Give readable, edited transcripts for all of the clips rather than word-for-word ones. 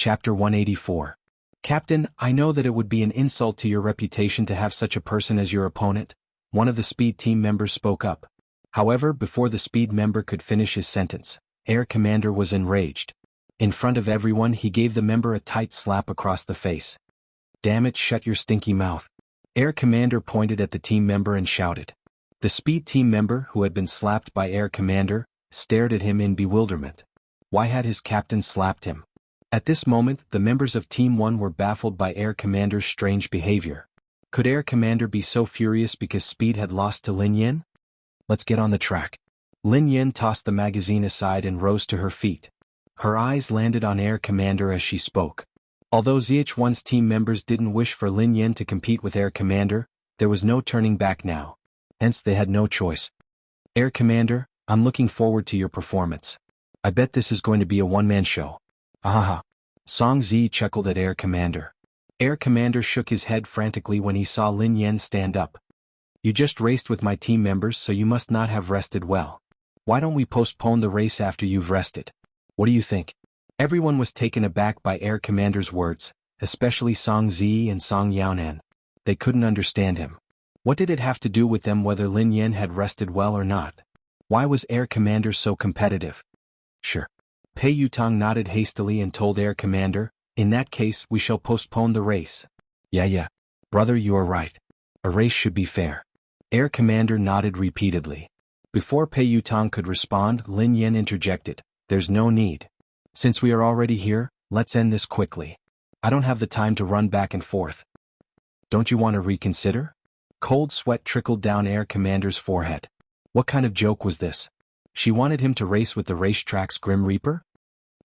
Chapter 184. Captain, I know that it would be an insult to your reputation to have such a person as your opponent, one of the Speed team members spoke up. However, before the Speed member could finish his sentence, Air Commander was enraged. In front of everyone, he gave the member a tight slap across the face. Damn it, shut your stinky mouth. Air Commander pointed at the team member and shouted. The Speed team member, who had been slapped by Air Commander, stared at him in bewilderment. Why had his captain slapped him? At this moment, the members of Team 1 were baffled by Air Commander's strange behavior. Could Air Commander be so furious because Speed had lost to Lin Yin? Let's get on the track. Lin Yin tossed the magazine aside and rose to her feet. Her eyes landed on Air Commander as she spoke. Although ZH1's team members didn't wish for Lin Yin to compete with Air Commander, there was no turning back now. Hence they had no choice. Air Commander, I'm looking forward to your performance. I bet this is going to be a one-man show. Ahaha. Song Zi chuckled at Air Commander. Air Commander shook his head frantically when he saw Lin Yin stand up. You just raced with my team members, so you must not have rested well. Why don't we postpone the race after you've rested? What do you think? Everyone was taken aback by Air Commander's words, especially Song Zi and Song Yaonan. They couldn't understand him. What did it have to do with them whether Lin Yin had rested well or not? Why was Air Commander so competitive? Sure. Pei Yutong nodded hastily and told Air Commander, in that case we shall postpone the race. Yeah. Brother, you are right. A race should be fair. Air Commander nodded repeatedly. Before Pei Yutong could respond, Lin Yin interjected, there's no need. Since we are already here, let's end this quickly. I don't have the time to run back and forth. Don't you want to reconsider? Cold sweat trickled down Air Commander's forehead. What kind of joke was this? She wanted him to race with the racetrack's Grim Reaper?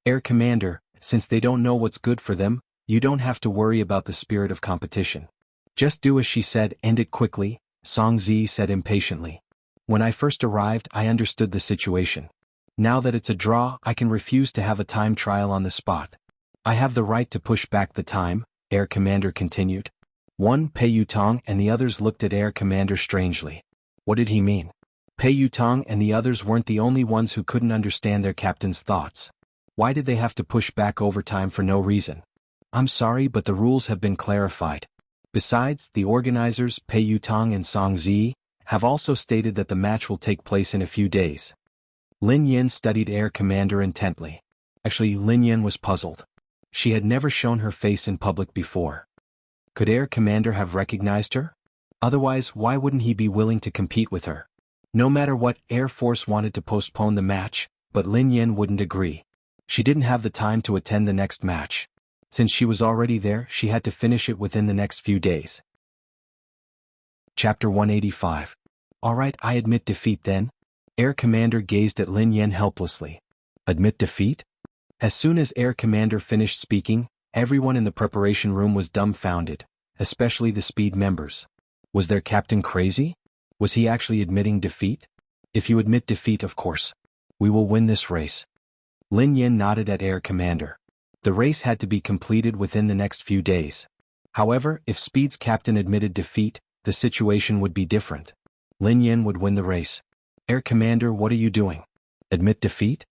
Air Commander, since they don't know what's good for them, you don't have to worry about the spirit of competition. Just do as she said, end it quickly, Song Zi said impatiently. When I first arrived, I understood the situation. Now that it's a draw, I can refuse to have a time trial on the spot. I have the right to push back the time, Air Commander continued. Pei Yutong and the others looked at Air Commander strangely. What did he mean? Pei Yutong and the others weren't the only ones who couldn't understand their captain's thoughts. Why did they have to push back overtime for no reason? I'm sorry, but the rules have been clarified. Besides, the organizers, Pei Yutong and Song Zi, have also stated that the match will take place in a few days. Lin Yin studied Air Commander intently. Actually, Lin Yin was puzzled. She had never shown her face in public before. Could Air Commander have recognized her? Otherwise, why wouldn't he be willing to compete with her? No matter what, Air Force wanted to postpone the match, but Lin Yin wouldn't agree. She didn't have the time to attend the next match. Since she was already there, she had to finish it within the next few days. Chapter 185. Alright, I admit defeat then. Air Commander gazed at Lin Yin helplessly. Admit defeat? As soon as Air Commander finished speaking, everyone in the preparation room was dumbfounded, especially the Speed members. Was their captain crazy? Was he actually admitting defeat? If you admit defeat, of course. We will win this race. Lin Yin nodded at Air Commander. The race had to be completed within the next few days. However, if Speed's captain admitted defeat, the situation would be different. Lin Yin would win the race. Air Commander, what are you doing? Admit defeat?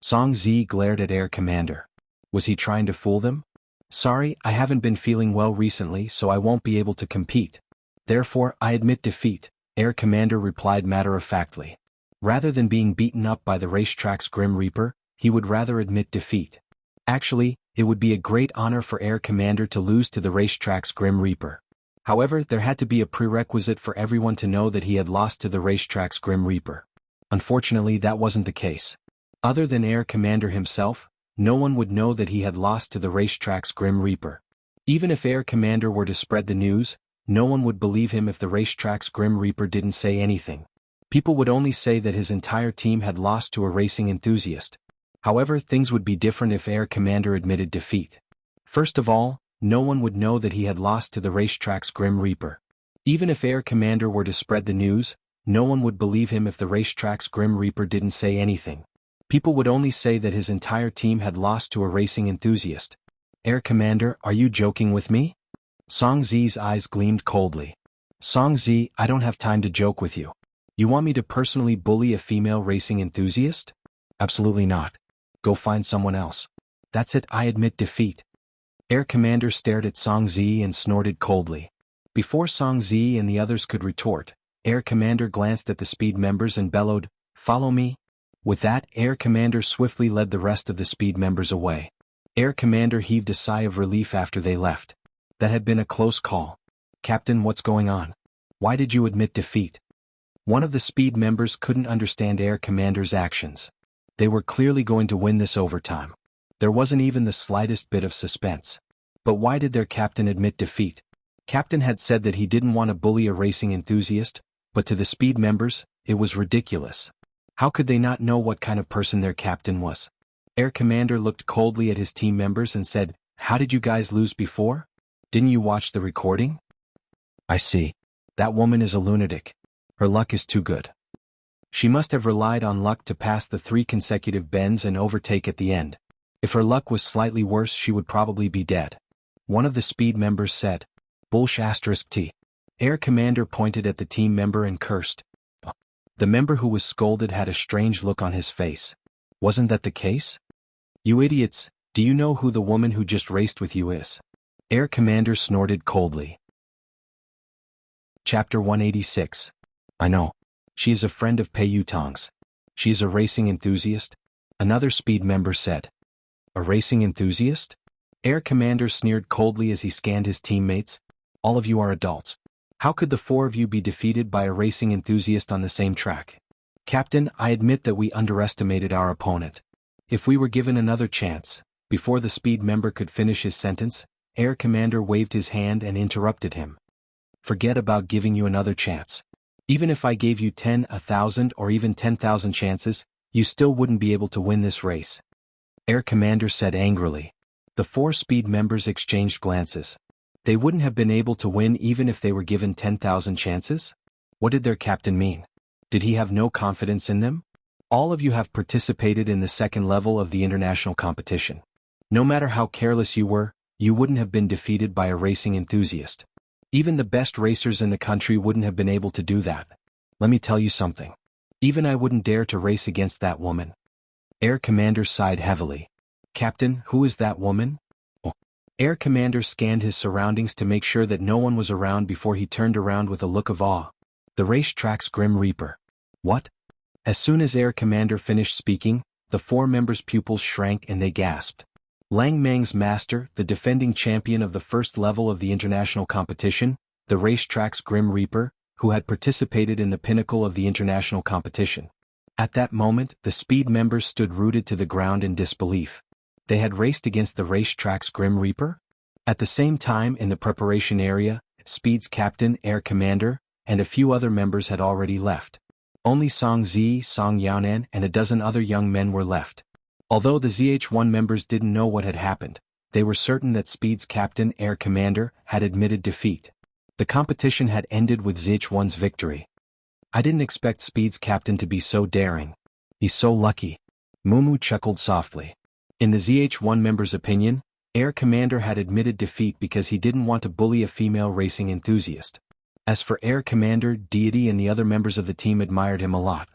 Song Zi glared at Air Commander. Was he trying to fool them? Sorry, I haven't been feeling well recently, so I won't be able to compete. Therefore, I admit defeat, Air Commander replied matter-of-factly. Rather than being beaten up by the racetrack's Grim Reaper, he would rather admit defeat. Actually, it would be a great honor for Air Commander to lose to the racetrack's Grim Reaper. However, there had to be a prerequisite for everyone to know that he had lost to the racetrack's Grim Reaper. Unfortunately, that wasn't the case. Other than Air Commander himself, no one would know that he had lost to the racetrack's Grim Reaper. Even if Air Commander were to spread the news, no one would believe him if the racetrack's Grim Reaper didn't say anything. People would only say that his entire team had lost to a racing enthusiast. However, things would be different if Air Commander admitted defeat. First of all, no one would know that he had lost to the racetrack's Grim Reaper. Even if Air Commander were to spread the news, no one would believe him if the racetrack's Grim Reaper didn't say anything. People would only say that his entire team had lost to a racing enthusiast. Air Commander, are you joking with me? Song Zi's eyes gleamed coldly. Song Zi, I don't have time to joke with you. You want me to personally bully a female racing enthusiast? Absolutely not. Go find someone else. That's it, I admit defeat. Air Commander stared at Song Zi and snorted coldly. Before Song Zi and the others could retort, Air Commander glanced at the Speed members and bellowed, "Follow me." With that, Air Commander swiftly led the rest of the Speed members away. Air Commander heaved a sigh of relief after they left. That had been a close call. "Captain, what's going on? Why did you admit defeat?" One of the Speed members couldn't understand Air Commander's actions. They were clearly going to win this overtime. There wasn't even the slightest bit of suspense. But why did their captain admit defeat? Captain had said that he didn't want to bully a racing enthusiast, but to the Speed members, it was ridiculous. How could they not know what kind of person their captain was? Air Commander looked coldly at his team members and said, "How did you guys lose before? Didn't you watch the recording?" "I see. That woman is a lunatic. Her luck is too good. She must have relied on luck to pass the 3 consecutive bends and overtake at the end. If her luck was slightly worse, she would probably be dead." One of the Speed members said. "Bullsh**T. Air Commander pointed at the team member and cursed. The member who was scolded had a strange look on his face. "Wasn't that the case? You idiots, do you know who the woman who just raced with you is?" Air Commander snorted coldly. Chapter 186. "I know. She is a friend of Pei Yutong's. She is a racing enthusiast," another Speed member said. "A racing enthusiast?" Air Commander sneered coldly as he scanned his teammates. "All of you are adults. How could the 4 of you be defeated by a racing enthusiast on the same track?" "Captain, I admit that we underestimated our opponent. If we were given another chance." Before the Speed member could finish his sentence, Air Commander waved his hand and interrupted him. "Forget about giving you another chance. Even if I gave you 10, 1,000 or even 10,000 chances, you still wouldn't be able to win this race," Air Commander said angrily. The 4 Speed members exchanged glances. They wouldn't have been able to win even if they were given 10,000 chances? What did their captain mean? Did he have no confidence in them? All of you have participated in the 2nd level of the international competition. No matter how careless you were, you wouldn't have been defeated by a racing enthusiast. Even the best racers in the country wouldn't have been able to do that. Let me tell you something. Even I wouldn't dare to race against that woman." Air Commander sighed heavily. "Captain, who is that woman?" Air Commander scanned his surroundings to make sure that no one was around before he turned around with a look of awe. "The racetrack's Grim Reaper." "What?" As soon as Air Commander finished speaking, the 4 members' pupils shrank and they gasped. Lang Mang's master, the defending champion of the 1st level of the international competition, the racetrack's Grim Reaper, who had participated in the pinnacle of the international competition. At that moment, the Speed members stood rooted to the ground in disbelief. They had raced against the racetrack's Grim Reaper? At the same time, in the preparation area, Speed's captain, Air Commander, and a few other members had already left. Only Song Zi, Song Yaonan, and a dozen other young men were left. Although the ZH1 members didn't know what had happened, they were certain that Speed's captain, Air Commander, had admitted defeat. The competition had ended with ZH1's victory. "I didn't expect Speed's captain to be so daring. He's so lucky." Mumu chuckled softly. In the ZH1 members' opinion, Air Commander had admitted defeat because he didn't want to bully a female racing enthusiast. As for Air Commander, Deity and the other members of the team admired him a lot.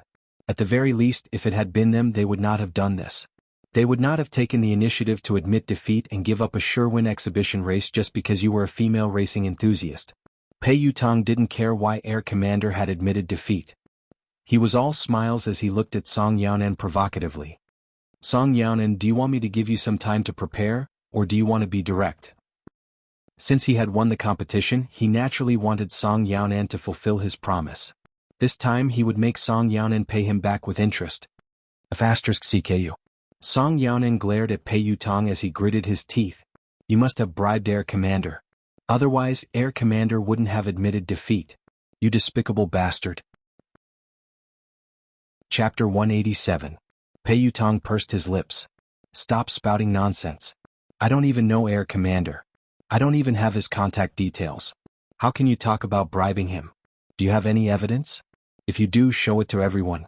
At the very least, if it had been them, they would not have done this. They would not have taken the initiative to admit defeat and give up a sure-win exhibition race just because you were a female racing enthusiast. Pei Yutong didn't care why Air Commander had admitted defeat. He was all smiles as he looked at Song Yaonan provocatively. "Song Yaonan, do you want me to give you some time to prepare, or do you want to be direct?" Since he had won the competition, he naturally wanted Song Yaonan to fulfill his promise. This time he would make Song Yaonan pay him back with interest. *CKU. Song Yaonan glared at Pei Yutong as he gritted his teeth. "You must have bribed Air Commander. Otherwise, Air Commander wouldn't have admitted defeat. You despicable bastard." Chapter 187. Pei Yutong pursed his lips. "Stop spouting nonsense. I don't even know Air Commander. I don't even have his contact details. How can you talk about bribing him? Do you have any evidence? If you do, show it to everyone."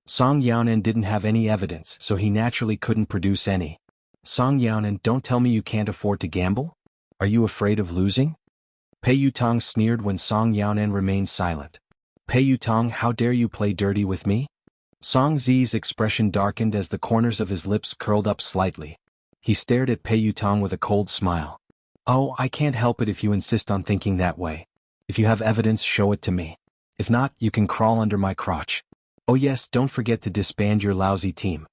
Song Yaonan didn't have any evidence, so he naturally couldn't produce any. "Song Yaonan, don't tell me you can't afford to gamble? Are you afraid of losing?" Pei Yutong sneered when Song Yaonan remained silent. "Pei Yutong, how dare you play dirty with me?" Song Zi's expression darkened as the corners of his lips curled up slightly. He stared at Pei Yutong with a cold smile. Oh, I can't help it if you insist on thinking that way. If you have evidence, show it to me. If not, you can crawl under my crotch. Oh yes, don't forget to disband your lousy team.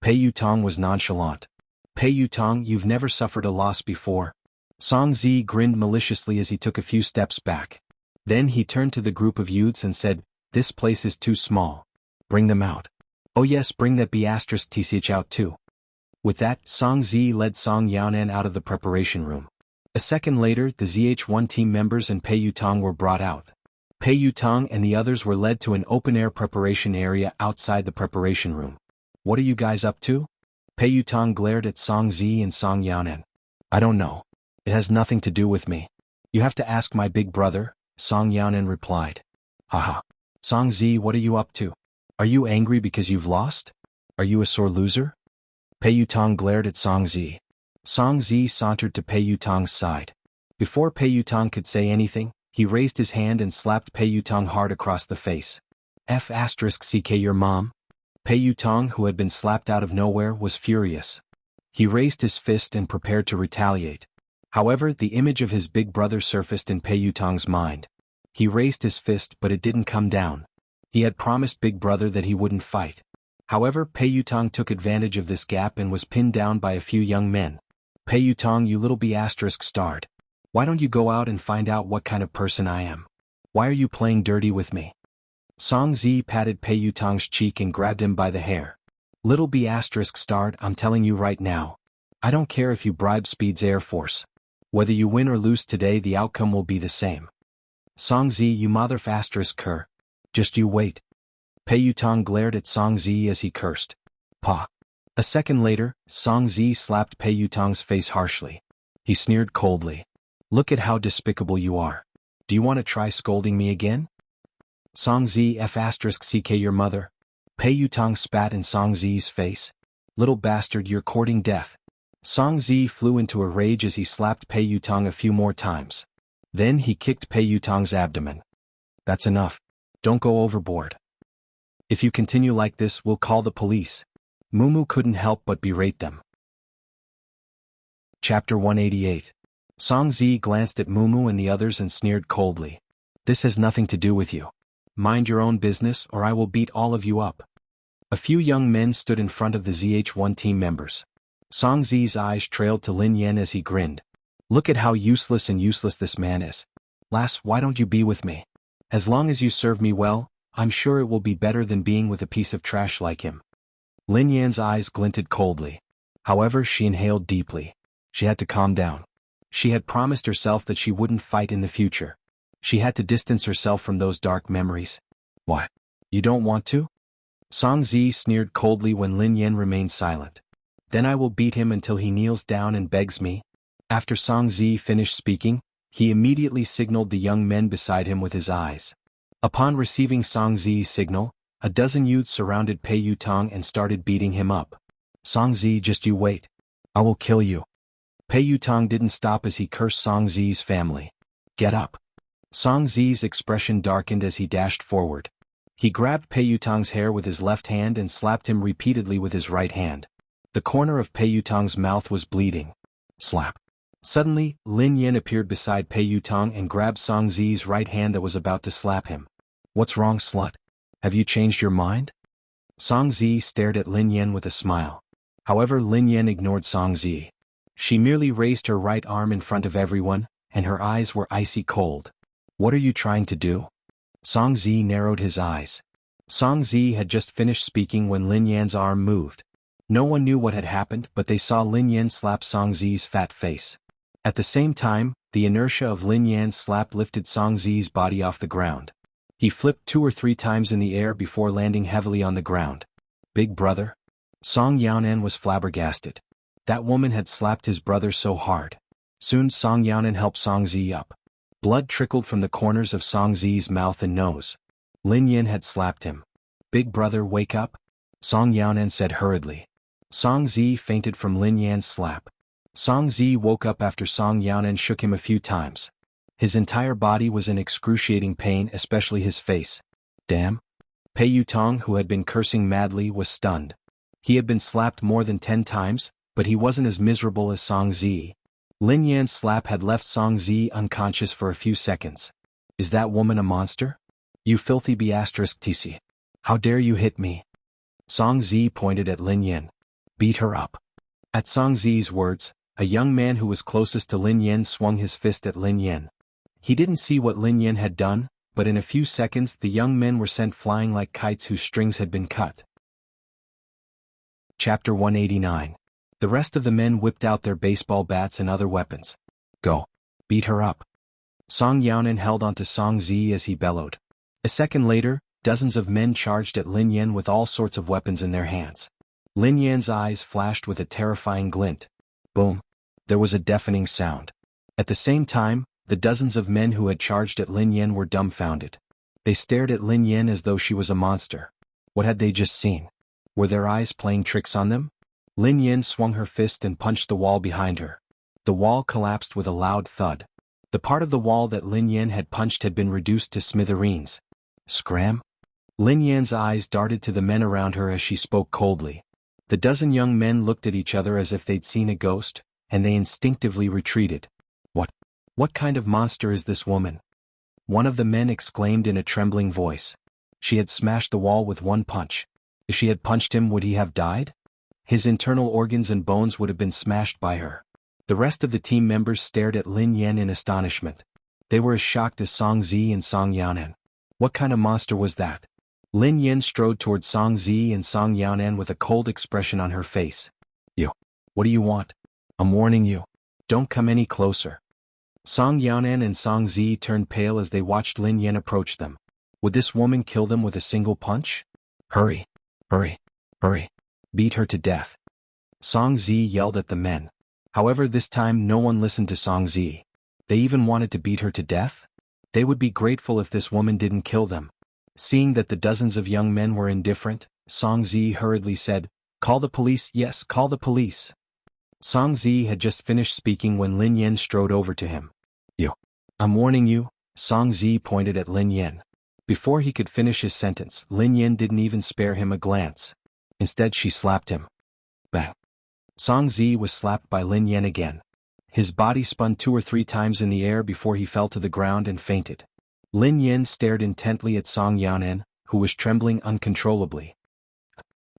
Pei Yutong was nonchalant. Pei Yutong, you've never suffered a loss before. Song Zi grinned maliciously as he took a few steps back. Then he turned to the group of youths and said, this place is too small. Bring them out. Oh yes, bring that B*TCH out too. With that, Song Zi led Song Yaonan out of the preparation room. A second later, the ZH1 team members and Pei Yutong were brought out. Pei Yutong and the others were led to an open-air preparation area outside the preparation room. What are you guys up to? Pei Yutong glared at Song Zi and Song Yaonan. I don't know. It has nothing to do with me. You have to ask my big brother, Song Yaonan replied. Haha. Song Zi, what are you up to? Are you angry because you've lost? Are you a sore loser? Pei Yutong glared at Song Zi. Song Zi sauntered to Pei Yutong's side. Before Pei Yutong could say anything, he raised his hand and slapped Pei Yutong hard across the face. F***ck your mom? Pei Yutong, who had been slapped out of nowhere, was furious. He raised his fist and prepared to retaliate. However, the image of his big brother surfaced in Pei Yutong's mind. He raised his fist, but it didn't come down. He had promised big brother that he wouldn't fight. However, Pei Yutong took advantage of this gap and was pinned down by a few young men. Pei Yutong, you little B*****. Why don't you go out and find out what kind of person I am? Why are you playing dirty with me? Song Zi patted Pei Yutong's cheek and grabbed him by the hair. Little B*****, I'm telling you right now. I don't care if you bribe Speed's Air Force. Whether you win or lose today, the outcome will be the same. Song Zi, you mother****. Just you wait. Pei Yutong glared at Song Zi as he cursed. Pa. A second later, Song Zi slapped Pei Yutong's face harshly. He sneered coldly. Look at how despicable you are. Do you want to try scolding me again? Song Zi F***ck your mother. Pei Yutong spat in Song Zi's face. Little bastard, you're courting death. Song Zi flew into a rage as he slapped Pei Yutong a few more times. Then he kicked Pei Yutong's abdomen. That's enough. Don't go overboard. If you continue like this, we'll call the police. Mumu couldn't help but berate them. Chapter 188. Song Zi glanced at Mumu and the others and sneered coldly. This has nothing to do with you. Mind your own business or I will beat all of you up. A few young men stood in front of the ZH1 team members. Song Zi's eyes trailed to Lin Yan as he grinned. Look at how useless this man is. Lass, why don't you be with me? As long as you serve me well, I'm sure it will be better than being with a piece of trash like him. Lin Yan's eyes glinted coldly. However, she inhaled deeply. She had to calm down. She had promised herself that she wouldn't fight in the future. She had to distance herself from those dark memories. What? You don't want to? Song Zi sneered coldly when Lin Yan remained silent. Then I will beat him until he kneels down and begs me. After Song Zi finished speaking, he immediately signaled the young men beside him with his eyes. Upon receiving Song Zi's signal, a dozen youths surrounded Pei Yutong and started beating him up. Song Zi, just you wait. I will kill you. Pei Yutong didn't stop as he cursed Song Zi's family. Get up. Song Zi's expression darkened as he dashed forward. He grabbed Pei Yutong's hair with his left hand and slapped him repeatedly with his right hand. The corner of Pei Yutong's mouth was bleeding. Slap. Suddenly, Lin Yan appeared beside Pei Yutong and grabbed Song Zi's right hand that was about to slap him. What's wrong, slut? Have you changed your mind? Song Zi stared at Lin Yan with a smile. However, Lin Yan ignored Song Zi. She merely raised her right arm in front of everyone, and her eyes were icy cold. What are you trying to do? Song Zi narrowed his eyes. Song Zi had just finished speaking when Lin Yan's arm moved. No one knew what had happened, but they saw Lin Yan slap Song Zi's fat face. At the same time, the inertia of Lin Yan's slap lifted Song Zi's body off the ground. He flipped 2 or 3 times in the air before landing heavily on the ground. Big brother? Song Yaonan was flabbergasted. That woman had slapped his brother so hard. Soon Song Yaonan helped Song Zi up. Blood trickled from the corners of Song Zi's mouth and nose. Lin Yan had slapped him. Big brother, wake up? Song Yaonan said hurriedly. Song Zi fainted from Lin Yan's slap. Song Zi woke up after Song Yaonan shook him a few times. His entire body was in excruciating pain, especially his face. Damn. Pei Yutong, who had been cursing madly, was stunned. He had been slapped more than 10 times, but he wasn't as miserable as Song Zi. Lin Yan's slap had left Song Zi unconscious for a few seconds. Is that woman a monster? You filthy b*tc. How dare you hit me? Song Zi pointed at Lin Yan. Beat her up. At Song Zi's words, a young man who was closest to Lin Yan swung his fist at Lin Yan. He didn't see what Lin Yan had done, but in a few seconds the young men were sent flying like kites whose strings had been cut. Chapter 189. The rest of the men whipped out their baseball bats and other weapons. Go. Beat her up. Song Yaonan held onto Song Zi as he bellowed. A second later, dozens of men charged at Lin Yan with all sorts of weapons in their hands. Lin Yan's eyes flashed with a terrifying glint. Boom. There was a deafening sound. At the same time, the dozens of men who had charged at Lin Yan were dumbfounded. They stared at Lin Yan as though she was a monster. What had they just seen? Were their eyes playing tricks on them? Lin Yan swung her fist and punched the wall behind her. The wall collapsed with a loud thud. The part of the wall that Lin Yan had punched had been reduced to smithereens. Scram? Lin Yan's eyes darted to the men around her as she spoke coldly. The dozen young men looked at each other as if they'd seen a ghost, and they instinctively retreated. What kind of monster is this woman? One of the men exclaimed in a trembling voice. She had smashed the wall with one punch. If she had punched him, would he have died? His internal organs and bones would have been smashed by her. The rest of the team members stared at Lin Yan in astonishment. They were as shocked as Song Zi and Song Yaonan. What kind of monster was that? Lin Yan strode toward Song Zi and Song Yaonan with a cold expression on her face. You. What do you want? I'm warning you. Don't come any closer. Song Yaonan and Song Zi turned pale as they watched Lin Yan approach them. Would this woman kill them with a single punch? Hurry. Hurry. Hurry. Beat her to death. Song Zi yelled at the men. However, this time no one listened to Song Zi. They even wanted to beat her to death? They would be grateful if this woman didn't kill them. Seeing that the dozens of young men were indifferent, Song Zi hurriedly said, Call the police, yes, call the police. Song Zi had just finished speaking when Lin Yan strode over to him. You. I'm warning you, Song Zi pointed at Lin Yan. Before he could finish his sentence, Lin Yan didn't even spare him a glance. Instead she slapped him. Bang. Song Zi was slapped by Lin Yan again. His body spun 2 or 3 times in the air before he fell to the ground and fainted. Lin Yan stared intently at Song Yaonan, who was trembling uncontrollably.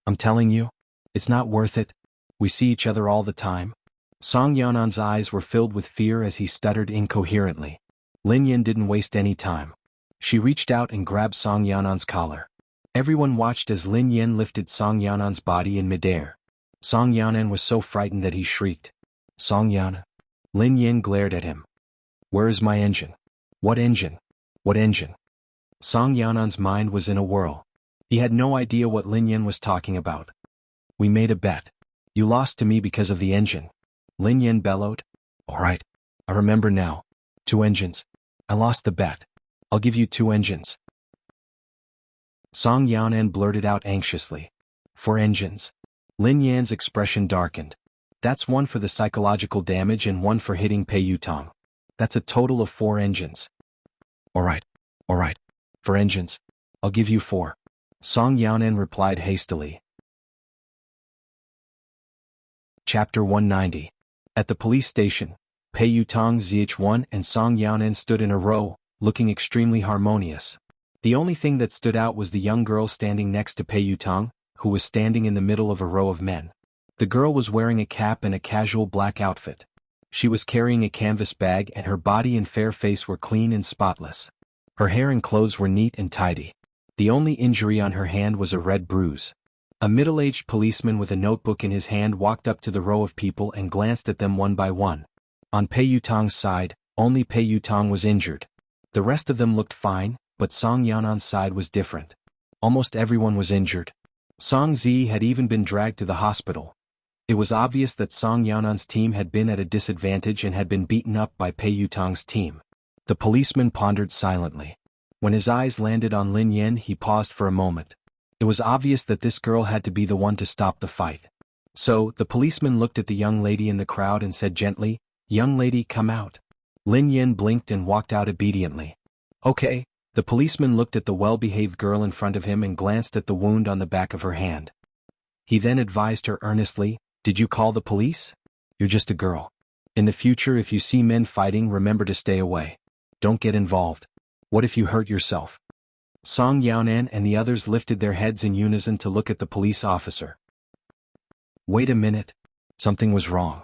I'm telling you, it's not worth it. We see each other all the time. Song Yaonan's eyes were filled with fear as he stuttered incoherently. Lin Yan didn't waste any time. She reached out and grabbed Song Yaonan's collar. Everyone watched as Lin Yan lifted Song Yaonan's body in midair. Song Yaonan was so frightened that he shrieked. Song Yaonan. Lin Yan glared at him. Where is my engine? What engine? What engine? Song Yaonan's mind was in a whirl. He had no idea what Lin Yan was talking about. We made a bet. You lost to me because of the engine. Lin Yan bellowed. All right. I remember now. 2 engines. I lost the bet. I'll give you 2 engines. Song Yaonan blurted out anxiously. 4 engines. Lin Yan's expression darkened. That's 1 for the psychological damage and 1 for hitting Pei Yutong. That's a total of 4 engines. All right. 4 engines. I'll give you 4. Song Yaonan replied hastily. Chapter 190. At the police station, Pei Yutong, Zh1 and Song Yaonan stood in a row, looking extremely harmonious. The only thing that stood out was the young girl standing next to Pei Yutong, who was standing in the middle of a row of men. The girl was wearing a cap and a casual black outfit. She was carrying a canvas bag and her body and fair face were clean and spotless. Her hair and clothes were neat and tidy. The only injury on her hand was a red bruise. A middle-aged policeman with a notebook in his hand walked up to the row of people and glanced at them one by one. On Pei Yutong's side, only Pei Yutong was injured. The rest of them looked fine, but Song Yaonan's side was different. Almost everyone was injured. Song Zi had even been dragged to the hospital. It was obvious that Song Yaonan's team had been at a disadvantage and had been beaten up by Pei Yutong's team. The policeman pondered silently. When his eyes landed on Lin Yan, he paused for a moment. It was obvious that this girl had to be the one to stop the fight. So, the policeman looked at the young lady in the crowd and said gently, "Young lady, come out." Lin Yan blinked and walked out obediently. Okay. The policeman looked at the well-behaved girl in front of him and glanced at the wound on the back of her hand. He then advised her earnestly, Did you call the police? You're just a girl. In the future, if you see men fighting, remember to stay away. Don't get involved. What if you hurt yourself? Song Yaonan and the others lifted their heads in unison to look at the police officer. Wait a minute. Something was wrong.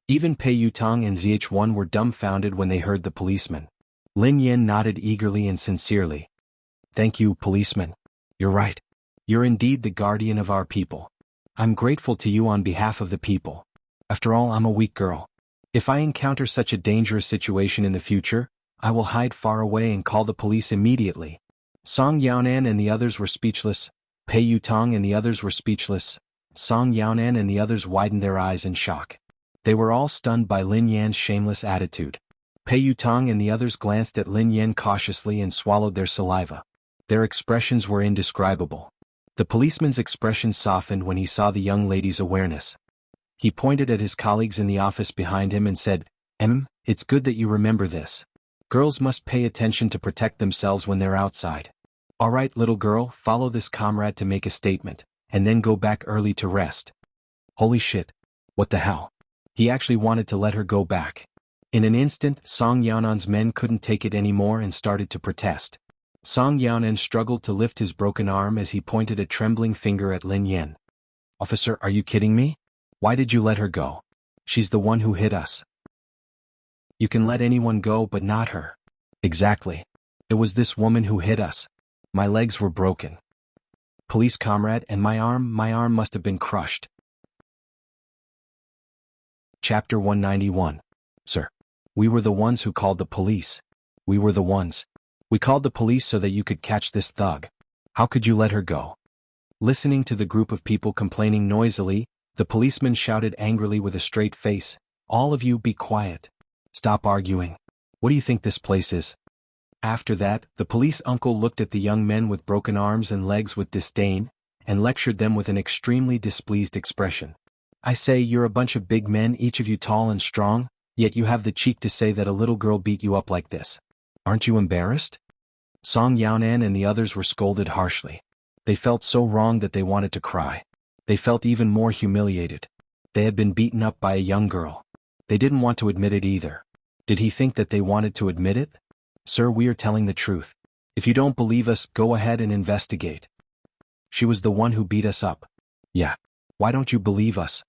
Even Pei Yutong and ZH1 were dumbfounded when they heard the policeman. Lin Yen nodded eagerly and sincerely. Thank you, policeman. You're right. You're indeed the guardian of our people. I'm grateful to you on behalf of the people. After all, I'm a weak girl. If I encounter such a dangerous situation in the future, I will hide far away and call the police immediately. Song Yaonan and the others were speechless. Pei Yutong and the others were speechless. Song Yaonan and the others widened their eyes in shock. They were all stunned by Lin Yan's shameless attitude. Pei Yutong and the others glanced at Lin Yan cautiously and swallowed their saliva. Their expressions were indescribable. The policeman's expression softened when he saw the young lady's awareness. He pointed at his colleagues in the office behind him and said, It's good that you remember this. Girls must pay attention to protect themselves when they're outside. All right, little girl, follow this comrade to make a statement, and then go back early to rest. Holy shit. What the hell? He actually wanted to let her go back. In an instant, Song Yaonan's men couldn't take it anymore and started to protest. Song Yaonan struggled to lift his broken arm as he pointed a trembling finger at Lin Yan. Officer, are you kidding me? Why did you let her go? She's the one who hit us. You can let anyone go but not her. Exactly. It was this woman who hit us. My legs were broken. Police comrade, and my arm must have been crushed. Chapter 191. Sir. We were the ones who called the police. We were the ones. We called the police so that you could catch this thug. How could you let her go? Listening to the group of people complaining noisily, the policeman shouted angrily with a straight face, All of you be quiet. Stop arguing. What do you think this place is? After that, the police uncle looked at the young men with broken arms and legs with disdain, and lectured them with an extremely displeased expression. I say, you're a bunch of big men, each of you tall and strong, yet you have the cheek to say that a little girl beat you up like this. Aren't you embarrassed? Song Yaonan and the others were scolded harshly. They felt so wrong that they wanted to cry. They felt even more humiliated. They had been beaten up by a young girl. They didn't want to admit it either. Did he think that they wanted to admit it? Sir, we are telling the truth. If you don't believe us, go ahead and investigate. She was the one who beat us up. Yeah. Why don't you believe us?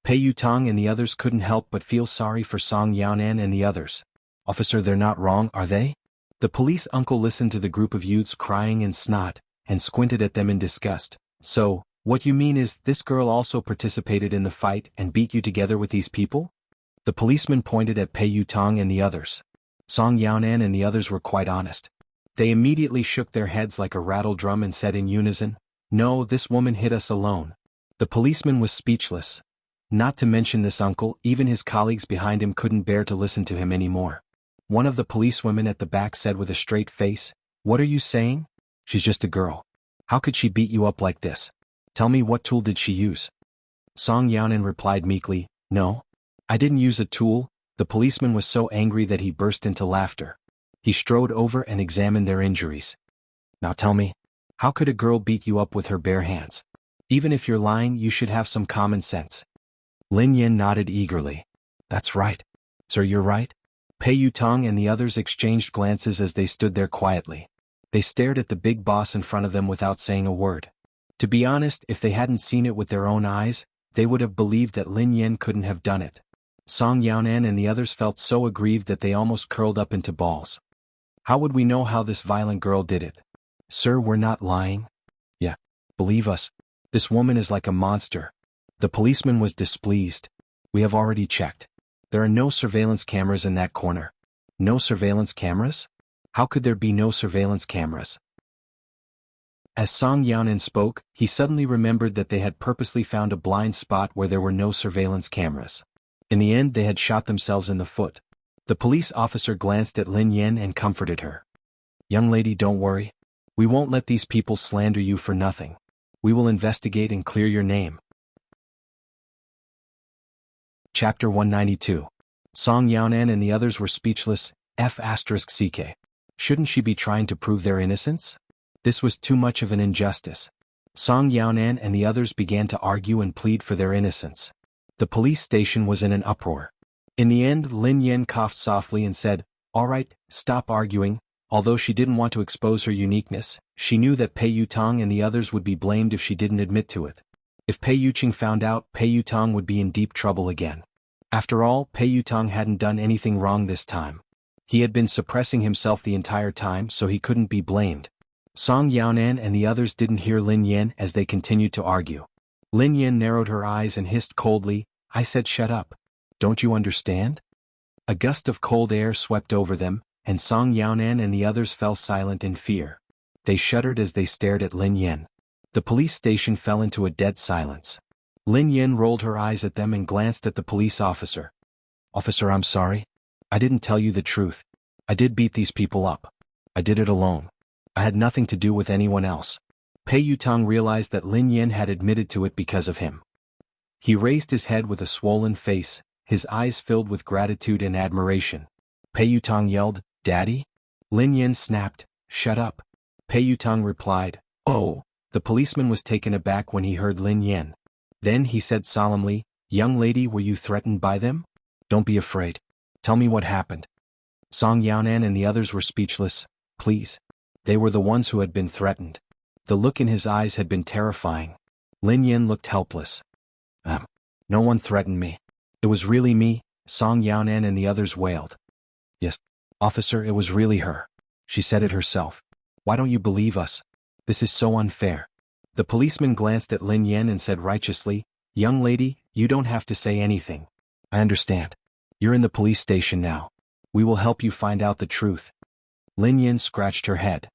Pei Yutong and the others couldn't help but feel sorry for Song Yaonan and the others. Officer, they're not wrong, are they? The police uncle listened to the group of youths crying and snot, and squinted at them in disgust. So, what you mean is, this girl also participated in the fight and beat you together with these people? The policeman pointed at Pei Yutong and the others. Song Yaonan and the others were quite honest. They immediately shook their heads like a rattle drum and said in unison, No, this woman hit us alone. The policeman was speechless. Not to mention this uncle, even his colleagues behind him couldn't bear to listen to him anymore. One of the policewomen at the back said with a straight face, What are you saying? She's just a girl. How could she beat you up like this? Tell me, what tool did she use? Song Yaonan replied meekly, No. I didn't use a tool. The policeman was so angry that he burst into laughter. He strode over and examined their injuries. Now tell me, how could a girl beat you up with her bare hands? Even if you're lying, you should have some common sense. Lin Yen nodded eagerly. That's right. Sir, you're right. Pei Yutong and the others exchanged glances as they stood there quietly. They stared at the big boss in front of them without saying a word. To be honest, if they hadn't seen it with their own eyes, they would have believed that Lin Yen couldn't have done it. Song Yaonan and the others felt so aggrieved that they almost curled up into balls. How would we know how this violent girl did it? Sir, we're not lying. Yeah, believe us. This woman is like a monster. The policeman was displeased. We have already checked. There are no surveillance cameras in that corner. No surveillance cameras? How could there be no surveillance cameras? As Song Yaonan spoke, he suddenly remembered that they had purposely found a blind spot where there were no surveillance cameras. In the end, they had shot themselves in the foot. The police officer glanced at Lin Yen and comforted her. Young lady, don't worry. We won't let these people slander you for nothing. We will investigate and clear your name. Chapter 192. Song Yaonan and the others were speechless. F***ck. Shouldn't she be trying to prove their innocence? This was too much of an injustice. Song Yaonan and the others began to argue and plead for their innocence. The police station was in an uproar. In the end, Lin Yan coughed softly and said, "All right, stop arguing." Although she didn't want to expose her uniqueness, she knew that Pei Yutong and the others would be blamed if she didn't admit to it. If Pei Yuqing found out, Pei Yutong would be in deep trouble again. After all, Pei Yutong hadn't done anything wrong this time. He had been suppressing himself the entire time, so he couldn't be blamed. Song Yaonan and the others didn't hear Lin Yan as they continued to argue. Lin Yan narrowed her eyes and hissed coldly, "I said shut up. Don't you understand?" A gust of cold air swept over them, and Song Yaonan and the others fell silent in fear. They shuddered as they stared at Lin Yan. The police station fell into a dead silence. Lin Yan rolled her eyes at them and glanced at the police officer. "Officer, I'm sorry. I didn't tell you the truth. I did beat these people up. I did it alone. I had nothing to do with anyone else." Pei Yutong realized that Lin Yan had admitted to it because of him. He raised his head with a swollen face, his eyes filled with gratitude and admiration. Pei Yutong yelled, "Daddy?" Lin Yan snapped, "Shut up." Pei Yutong replied, "Oh." The policeman was taken aback when he heard Lin Yan. Then he said solemnly, "Young lady, were you threatened by them? Don't be afraid. Tell me what happened." Song Yaonan and the others were speechless. Please. They were the ones who had been threatened. The look in his eyes had been terrifying. Lin Yan looked helpless. No one threatened me. It was really me," Song Yaonan and the others wailed. "Yes, officer, it was really her. She said it herself. Why don't you believe us? This is so unfair." The policeman glanced at Lin Yan and said righteously, "Young lady, you don't have to say anything. I understand. You're in the police station now. We will help you find out the truth." Lin Yan scratched her head.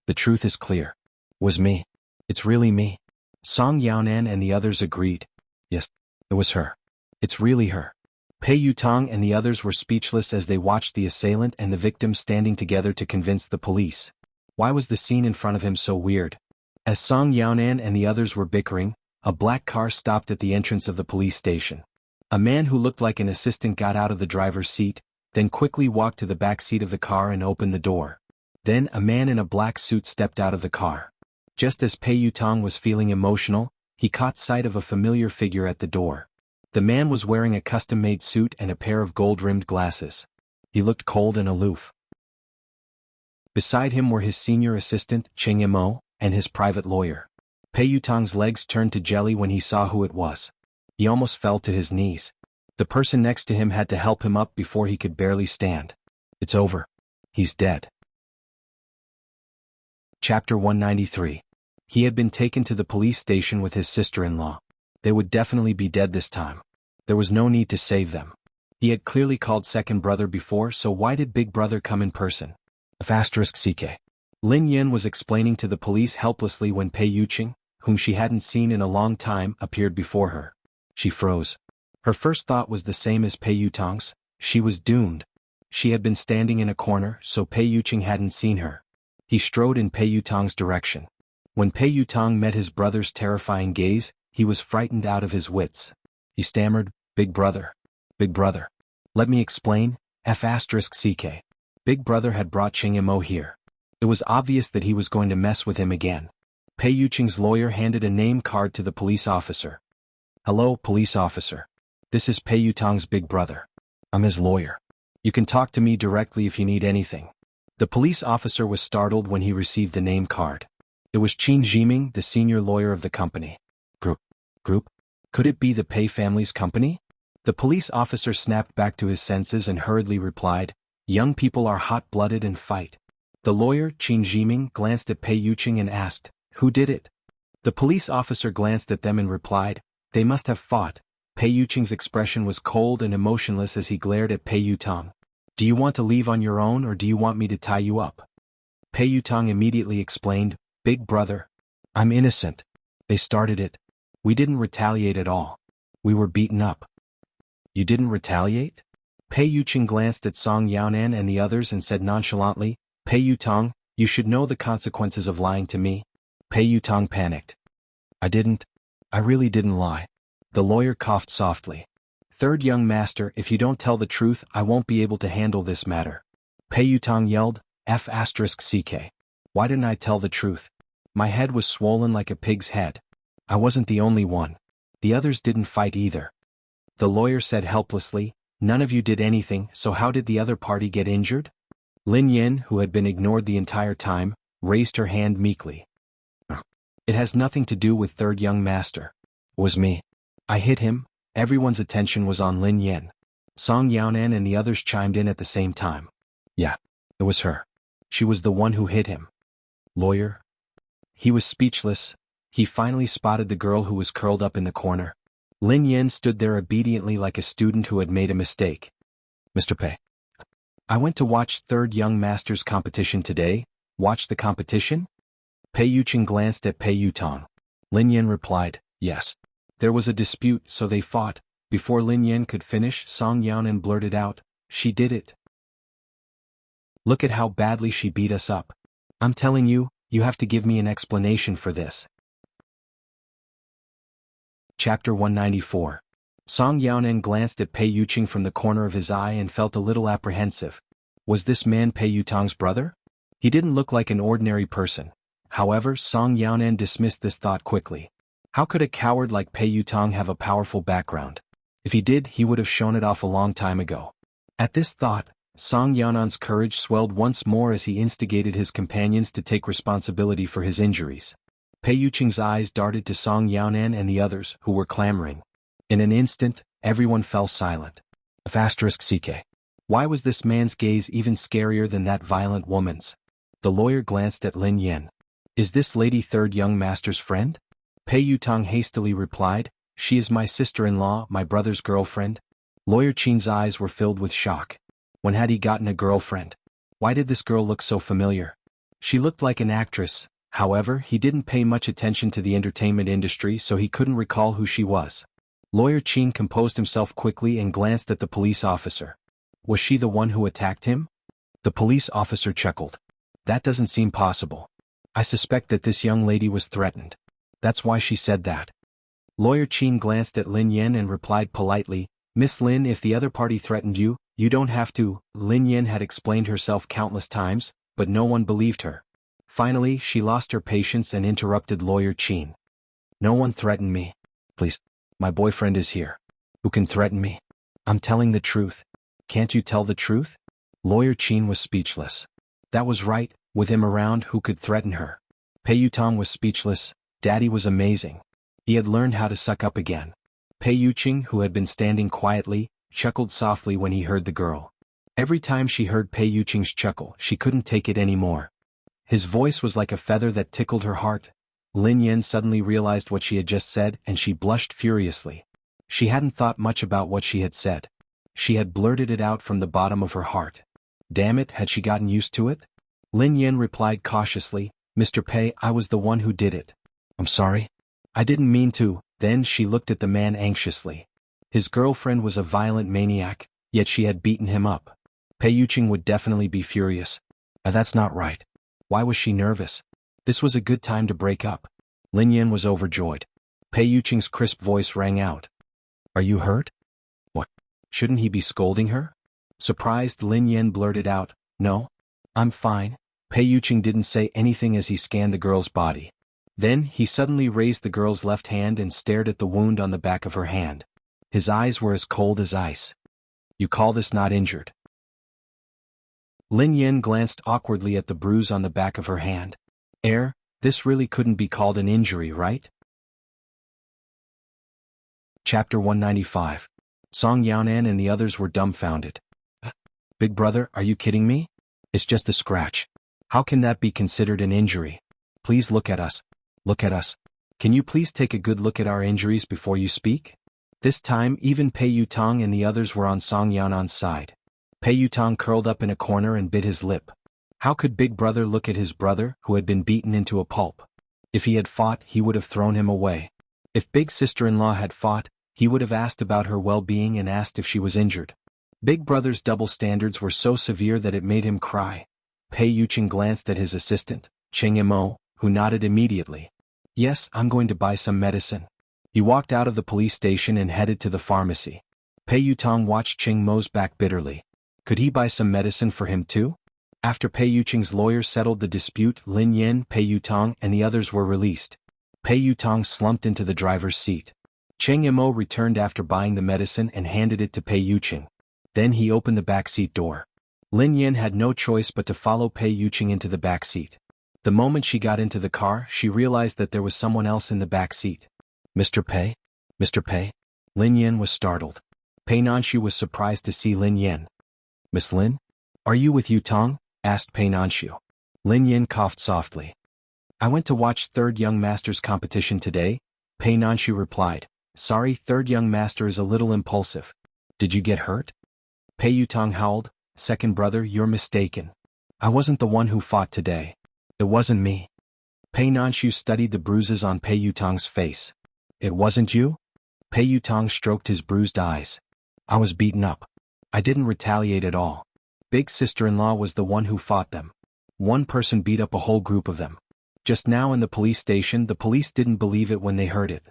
"The truth is clear. It was me. It's really me." Song Yaonan and the others agreed. "Yes, it was her. It's really her." Pei Yutong and the others were speechless as they watched the assailant and the victim standing together to convince the police. Why was the scene in front of him so weird? As Song Yaonan and the others were bickering, a black car stopped at the entrance of the police station. A man who looked like an assistant got out of the driver's seat, then quickly walked to the back seat of the car and opened the door. Then a man in a black suit stepped out of the car. Just as Pei Yutong was feeling emotional, he caught sight of a familiar figure at the door. The man was wearing a custom-made suit and a pair of gold-rimmed glasses. He looked cold and aloof. Beside him were his senior assistant, Cheng Yimo, and his private lawyer. Pei Yutong's legs turned to jelly when he saw who it was. He almost fell to his knees. The person next to him had to help him up before he could barely stand. "It's over. He's dead." Chapter 193. He had been taken to the police station with his sister-in-law. They would definitely be dead this time. There was no need to save them. He had clearly called second brother before, so why did big brother come in person? *CK. Lin Yan was explaining to the police helplessly when Pei Yuqing, whom she hadn't seen in a long time, appeared before her. She froze. Her first thought was the same as Pei Yutong's. She was doomed. She had been standing in a corner, so Pei Yuqing hadn't seen her. He strode in Pei Yutong's direction. When Pei Yutong met his brother's terrifying gaze, he was frightened out of his wits. He stammered, "Big brother. Big brother. Let me explain, *CK. Big brother had brought Cheng Yimo here. It was obvious that he was going to mess with him again. Pei Yuqing's lawyer handed a name card to the police officer. "Hello, police officer. This is Pei Yutong's big brother. I'm his lawyer. You can talk to me directly if you need anything." The police officer was startled when he received the name card. It was Qin Jiming, the senior lawyer of the company. Group? Could it be the Pei family's company? The police officer snapped back to his senses and hurriedly replied, "Young people are hot-blooded and fight." The lawyer, Qin Jiming, glanced at Pei Yuqing and asked, "Who did it?" The police officer glanced at them and replied, "They must have fought." Pei Yuqing's expression was cold and emotionless as he glared at Pei Yutong. "Do you want to leave on your own or do you want me to tie you up?" Pei Yutong immediately explained, "Big brother. I'm innocent. They started it. We didn't retaliate at all. We were beaten up." "You didn't retaliate?" Pei Yuqing glanced at Song Yaonan and the others and said nonchalantly, "Pei Yutong, you should know the consequences of lying to me." Pei Yutong panicked. I really didn't lie." The lawyer coughed softly. "Third young master, if you don't tell the truth, I won't be able to handle this matter." Pei Yutong yelled, *CK. Why didn't I tell the truth? My head was swollen like a pig's head. I wasn't the only one. The others didn't fight either. The lawyer said helplessly, "None of you did anything, so how did the other party get injured?" Lin Yen, who had been ignored the entire time, raised her hand meekly. "It has nothing to do with third young master. It was me. I hit him." Everyone's attention was on Lin Yen. Song Yaonan and the others chimed in at the same time. "Yeah, it was her. She was the one who hit him." Lawyer? He was speechless. He finally spotted the girl who was curled up in the corner. Lin Yen stood there obediently like a student who had made a mistake. "Mr. Pei. I went to watch third young master's competition today." "Watch the competition?" Pei Yuqing glanced at Pei Yutong. Lin Yen replied, "Yes. There was a dispute, so they fought." Before Lin Yen could finish, Song Yaonan blurted out, "She did it. Look at how badly she beat us up. I'm telling you, you have to give me an explanation for this." Chapter 194. Song Yaonan glanced at Pei Yuqing from the corner of his eye and felt a little apprehensive. Was this man Pei Yutong's brother? He didn't look like an ordinary person. However, Song Yaonan dismissed this thought quickly. How could a coward like Pei Yutong have a powerful background? If he did, he would have shown it off a long time ago. At this thought, Song Yaonan's courage swelled once more as he instigated his companions to take responsibility for his injuries. Pei Yuqing's eyes darted to Song Yaonan and the others, who were clamoring. In an instant, everyone fell silent. *CK. Why was this man's gaze even scarier than that violent woman's? The lawyer glanced at Lin Yen. "Is this lady third young master's friend?" Pei Yutong hastily replied, "She is my sister-in-law, my brother's girlfriend." Lawyer Qin's eyes were filled with shock. When had he gotten a girlfriend? Why did this girl look so familiar? She looked like an actress. However, he didn't pay much attention to the entertainment industry, so he couldn't recall who she was. Lawyer Qin composed himself quickly and glanced at the police officer. Was she the one who attacked him? The police officer chuckled. That doesn't seem possible. I suspect that this young lady was threatened. That's why she said that. Lawyer Qin glanced at Lin Yen and replied politely, "Miss Lin, if the other party threatened you, you don't have to." Lin Yen had explained herself countless times, but no one believed her. Finally, she lost her patience and interrupted Lawyer Qin. "No one threatened me. Please. My boyfriend is here. Who can threaten me? I'm telling the truth. Can't you tell the truth?" Lawyer Qin was speechless. That was right, with him around, who could threaten her? Pei Yutong was speechless. Daddy was amazing. He had learned how to suck up again. Pei Yuqing, who had been standing quietly, chuckled softly when he heard the girl. Every time she heard Pei Yuqing's chuckle, she couldn't take it anymore. His voice was like a feather that tickled her heart. Lin Yen suddenly realized what she had just said, and she blushed furiously. She hadn't thought much about what she had said. She had blurted it out from the bottom of her heart. Damn it, had she gotten used to it? Lin Yen replied cautiously, "Mr. Pei, I was the one who did it. I'm sorry. I didn't mean to." Then she looked at the man anxiously. His girlfriend was a violent maniac, yet she had beaten him up. Pei Yuqing would definitely be furious. That's not right. Why was she nervous? This was a good time to break up. Lin Yen was overjoyed. Pei Yuqing's crisp voice rang out. "Are you hurt?" "What? Shouldn't he be scolding her?" Surprised, Lin Yen blurted out, "No. I'm fine." Pei Yuqing didn't say anything as he scanned the girl's body. Then, he suddenly raised the girl's left hand and stared at the wound on the back of her hand. His eyes were as cold as ice. "You call this not injured?" Lin Yen glanced awkwardly at the bruise on the back of her hand. This really couldn't be called an injury, right? Chapter 195. Song Yaonan and the others were dumbfounded. "Big brother, are you kidding me? It's just a scratch. How can that be considered an injury? Please look at us. Look at us. Can you please take a good look at our injuries before you speak?" This time, even Pei Yutong and the others were on Song Yaonan's side. Pei Yutong curled up in a corner and bit his lip. How could Big Brother look at his brother, who had been beaten into a pulp? If he had fought, he would have thrown him away. If Big Sister-in-law had fought, he would have asked about her well-being and asked if she was injured. Big Brother's double standards were so severe that it made him cry. Pei Yuqing glanced at his assistant, Cheng Mo, who nodded immediately. "Yes, I'm going to buy some medicine." He walked out of the police station and headed to the pharmacy. Pei Yutong watched Cheng Mo's back bitterly. Could he buy some medicine for him too? After Pei Yuqing's lawyer settled the dispute, Lin Yen, Pei Yutong, and the others were released. Pei Yutong slumped into the driver's seat. Cheng Mo returned after buying the medicine and handed it to Pei Yuqing. Then he opened the backseat door. Lin Yan had no choice but to follow Pei Yuqing into the backseat. The moment she got into the car, she realized that there was someone else in the backseat. Mr. Pei? Mr. Pei? Lin Yan was startled. Pei Nanshu was surprised to see Lin Yan. Miss Lin? Are you with Yu Tong? Asked Pei Nanshu. Lin Yan coughed softly. I went to watch Third Young Master's competition today, Pei Nanshu replied. Sorry, Third Young Master is a little impulsive. Did you get hurt? Pei Yutong howled. Second brother, you're mistaken. I wasn't the one who fought today. It wasn't me. Pei Nanshu studied the bruises on Pei Yutong's face. It wasn't you? Pei Yutong stroked his bruised eyes. I was beaten up. I didn't retaliate at all. Big sister-in-law was the one who fought them. One person beat up a whole group of them. Just now in the police station, the police didn't believe it when they heard it.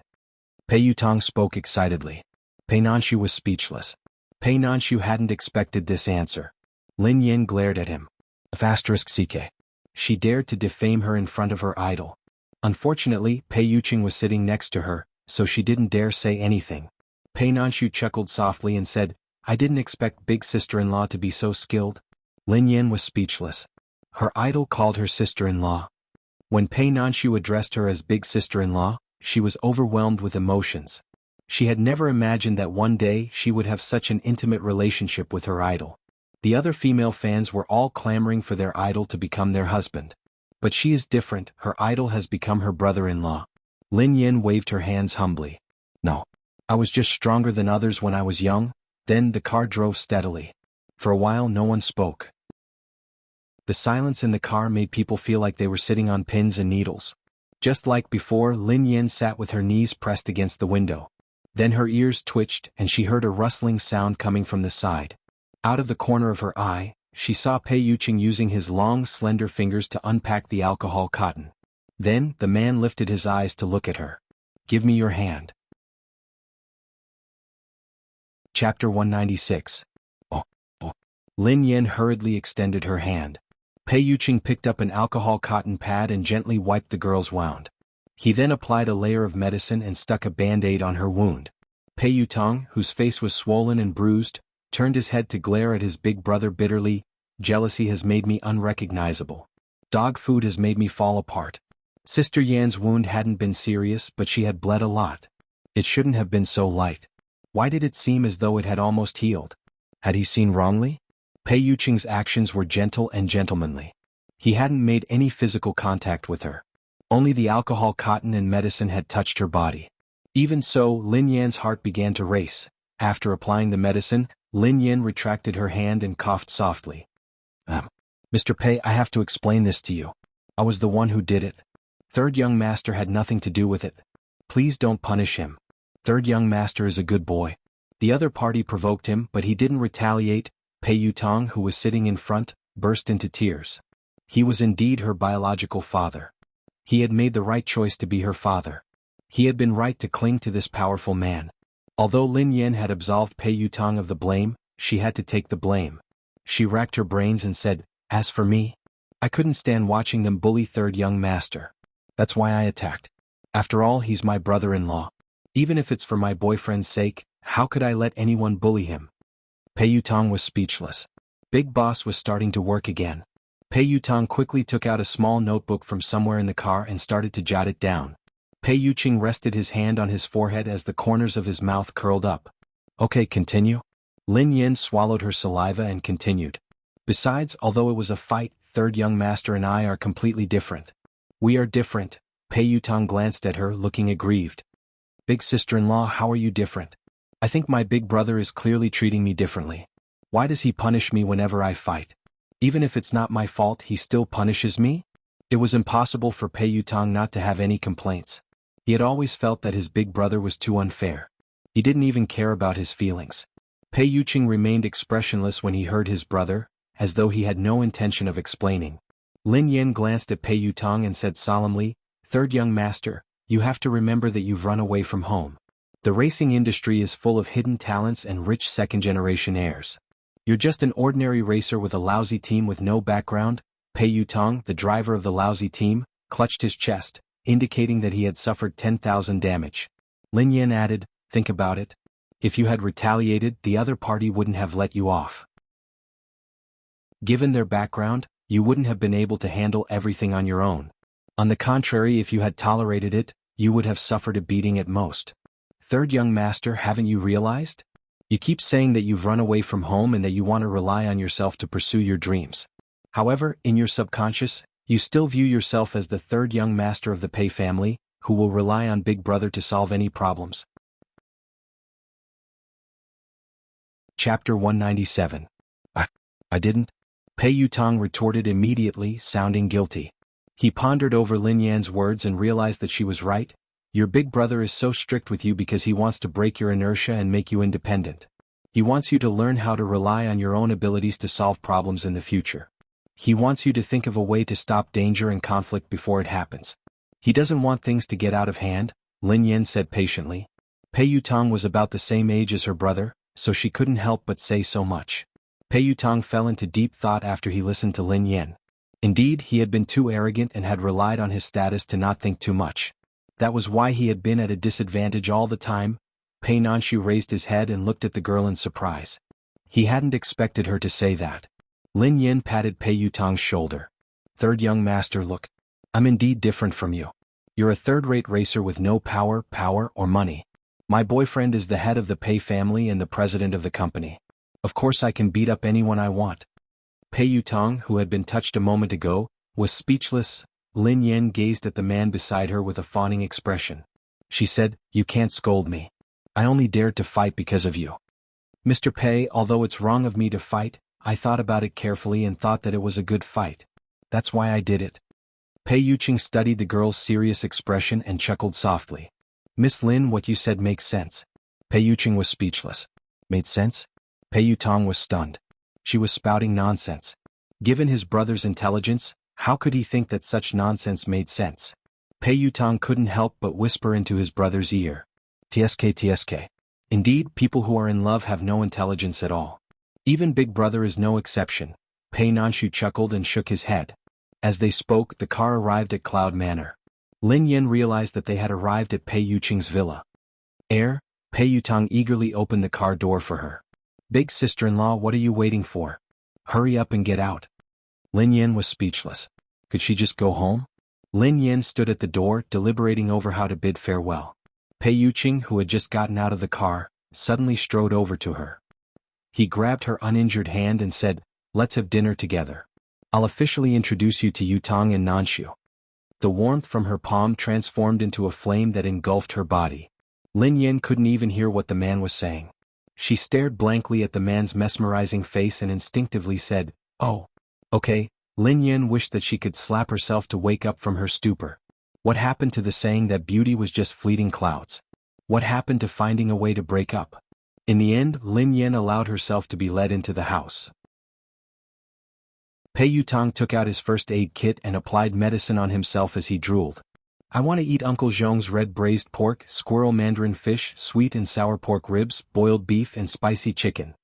Pei Yutong spoke excitedly. Pei Nanshu was speechless. Pei Nanshu hadn't expected this answer. Lin Yan glared at him. *CK. She dared to defame her in front of her idol. Unfortunately, Pei Yuqing was sitting next to her, so she didn't dare say anything. Pei Nanshu chuckled softly and said, I didn't expect big sister-in-law to be so skilled. Lin Yan was speechless. Her idol called her sister-in-law. When Pei Nanshu addressed her as big sister-in-law, she was overwhelmed with emotions. She had never imagined that one day she would have such an intimate relationship with her idol. The other female fans were all clamoring for their idol to become their husband. But she is different, her idol has become her brother-in-law. Lin Yan waved her hands humbly. No. I was just stronger than others when I was young. Then the car drove steadily. For a while no one spoke. The silence in the car made people feel like they were sitting on pins and needles. Just like before, Lin Yan sat with her knees pressed against the window. Then her ears twitched and she heard a rustling sound coming from the side. Out of the corner of her eye, she saw Pei Yuqing using his long, slender fingers to unpack the alcohol cotton. Then, the man lifted his eyes to look at her. Give me your hand. Chapter 196. Oh. Lin Yan hurriedly extended her hand. Pei Yuqing picked up an alcohol cotton pad and gently wiped the girl's wound. He then applied a layer of medicine and stuck a band-aid on her wound. Pei Yutong, whose face was swollen and bruised, turned his head to glare at his big brother bitterly. Jealousy has made me unrecognizable. Dog food has made me fall apart. Sister Yan's wound hadn't been serious, but she had bled a lot. It shouldn't have been so light. Why did it seem as though it had almost healed? Had he seen wrongly? Pei Yuqing's actions were gentle and gentlemanly. He hadn't made any physical contact with her. Only the alcohol, cotton and medicine had touched her body. Even so, Lin Yan's heart began to race. After applying the medicine, Lin Yan retracted her hand and coughed softly. Mr. Pei, I have to explain this to you. I was the one who did it. Third Young Master had nothing to do with it. Please don't punish him. Third Young Master is a good boy. The other party provoked him, but he didn't retaliate. Pei Yutong, who was sitting in front, burst into tears. He was indeed her biological father. He had made the right choice to be her father. He had been right to cling to this powerful man. Although Lin Yan had absolved Pei Yutong of the blame, she had to take the blame. She racked her brains and said, as for me, I couldn't stand watching them bully Third Young Master. That's why I attacked. After all, he's my brother-in-law. Even if it's for my boyfriend's sake, how could I let anyone bully him? Pei Yutong was speechless. Big Boss was starting to work again. Pei Yutong quickly took out a small notebook from somewhere in the car and started to jot it down. Pei Yuqing rested his hand on his forehead as the corners of his mouth curled up. Okay, continue. Lin Yan swallowed her saliva and continued. Besides, although it was a fight, Third Young Master and I are completely different. We are different. Pei Yutong glanced at her, looking aggrieved. Big sister-in-law, how are you different? I think my big brother is clearly treating me differently. Why does he punish me whenever I fight? Even if it's not my fault, he still punishes me? It was impossible for Pei Yutong not to have any complaints. He had always felt that his big brother was too unfair. He didn't even care about his feelings. Pei Yuqing remained expressionless when he heard his brother, as though he had no intention of explaining. Lin Yan glanced at Pei Yutong and said solemnly, Third Young Master, you have to remember that you've run away from home. The racing industry is full of hidden talents and rich second-generation heirs. You're just an ordinary racer with a lousy team with no background. Pei Yutong, the driver of the lousy team, clutched his chest, indicating that he had suffered 10,000 damage. Lin Yan added, Think about it. If you had retaliated, the other party wouldn't have let you off. Given their background, you wouldn't have been able to handle everything on your own. On the contrary, if you had tolerated it, you would have suffered a beating at most. Third young master, haven't you realized? You keep saying that you've run away from home and that you want to rely on yourself to pursue your dreams. However, in your subconscious, you still view yourself as the third young master of the Pei family, who will rely on Big Brother to solve any problems. Chapter 197. I didn't. Pei Yutong retorted immediately, sounding guilty. He pondered over Lin Yan's words and realized that she was right. Your big brother is so strict with you because he wants to break your inertia and make you independent. He wants you to learn how to rely on your own abilities to solve problems in the future. He wants you to think of a way to stop danger and conflict before it happens. He doesn't want things to get out of hand, Lin Yan said patiently. Pei Yutong was about the same age as her brother, so she couldn't help but say so much. Pei Yutong fell into deep thought after he listened to Lin Yan. Indeed, he had been too arrogant and had relied on his status to not think too much. That was why he had been at a disadvantage all the time. Pei Nanshu raised his head and looked at the girl in surprise. He hadn't expected her to say that. Lin Yan patted Pei Yutong's shoulder. Third young master, look. I'm indeed different from you. You're a third-rate racer with no power, or money. My boyfriend is the head of the Pei family and the president of the company. Of course I can beat up anyone I want. Pei Yutong, who had been touched a moment ago, was speechless. Lin Yan gazed at the man beside her with a fawning expression. She said, "You can't scold me. I only dared to fight because of you. Mr. Pei, although it's wrong of me to fight, I thought about it carefully and thought that it was a good fight. That's why I did it." Pei Yuqing studied the girl's serious expression and chuckled softly. "Miss Lin, what you said makes sense." Pei Yuqing was speechless. Made sense? Pei Yutong was stunned. She was spouting nonsense. Given his brother's intelligence, how could he think that such nonsense made sense? Pei Yutong couldn't help but whisper into his brother's ear. TSK. Indeed, people who are in love have no intelligence at all. Even Big Brother is no exception. Pei Nanshu chuckled and shook his head. As they spoke, the car arrived at Cloud Manor. Lin Yan realized that they had arrived at Pei Yuqing's villa. Pei Yutong eagerly opened the car door for her. "Big sister-in-law, what are you waiting for? Hurry up and get out." Lin Yan was speechless. Could she just go home? Lin Yan stood at the door, deliberating over how to bid farewell. Pei Yuqing, who had just gotten out of the car, suddenly strode over to her. He grabbed her uninjured hand and said, "Let's have dinner together. I'll officially introduce you to Yutong and Nanshu." The warmth from her palm transformed into a flame that engulfed her body. Lin Yan couldn't even hear what the man was saying. She stared blankly at the man's mesmerizing face and instinctively said, "Oh, okay." Lin Yan wished that she could slap herself to wake up from her stupor. What happened to the saying that beauty was just fleeting clouds? What happened to finding a way to break up? In the end, Lin Yan allowed herself to be led into the house. Pei Yutong took out his first aid kit and applied medicine on himself as he drooled. "I want to eat Uncle Zhong's red braised pork, squirrel mandarin fish, sweet and sour pork ribs, boiled beef and spicy chicken."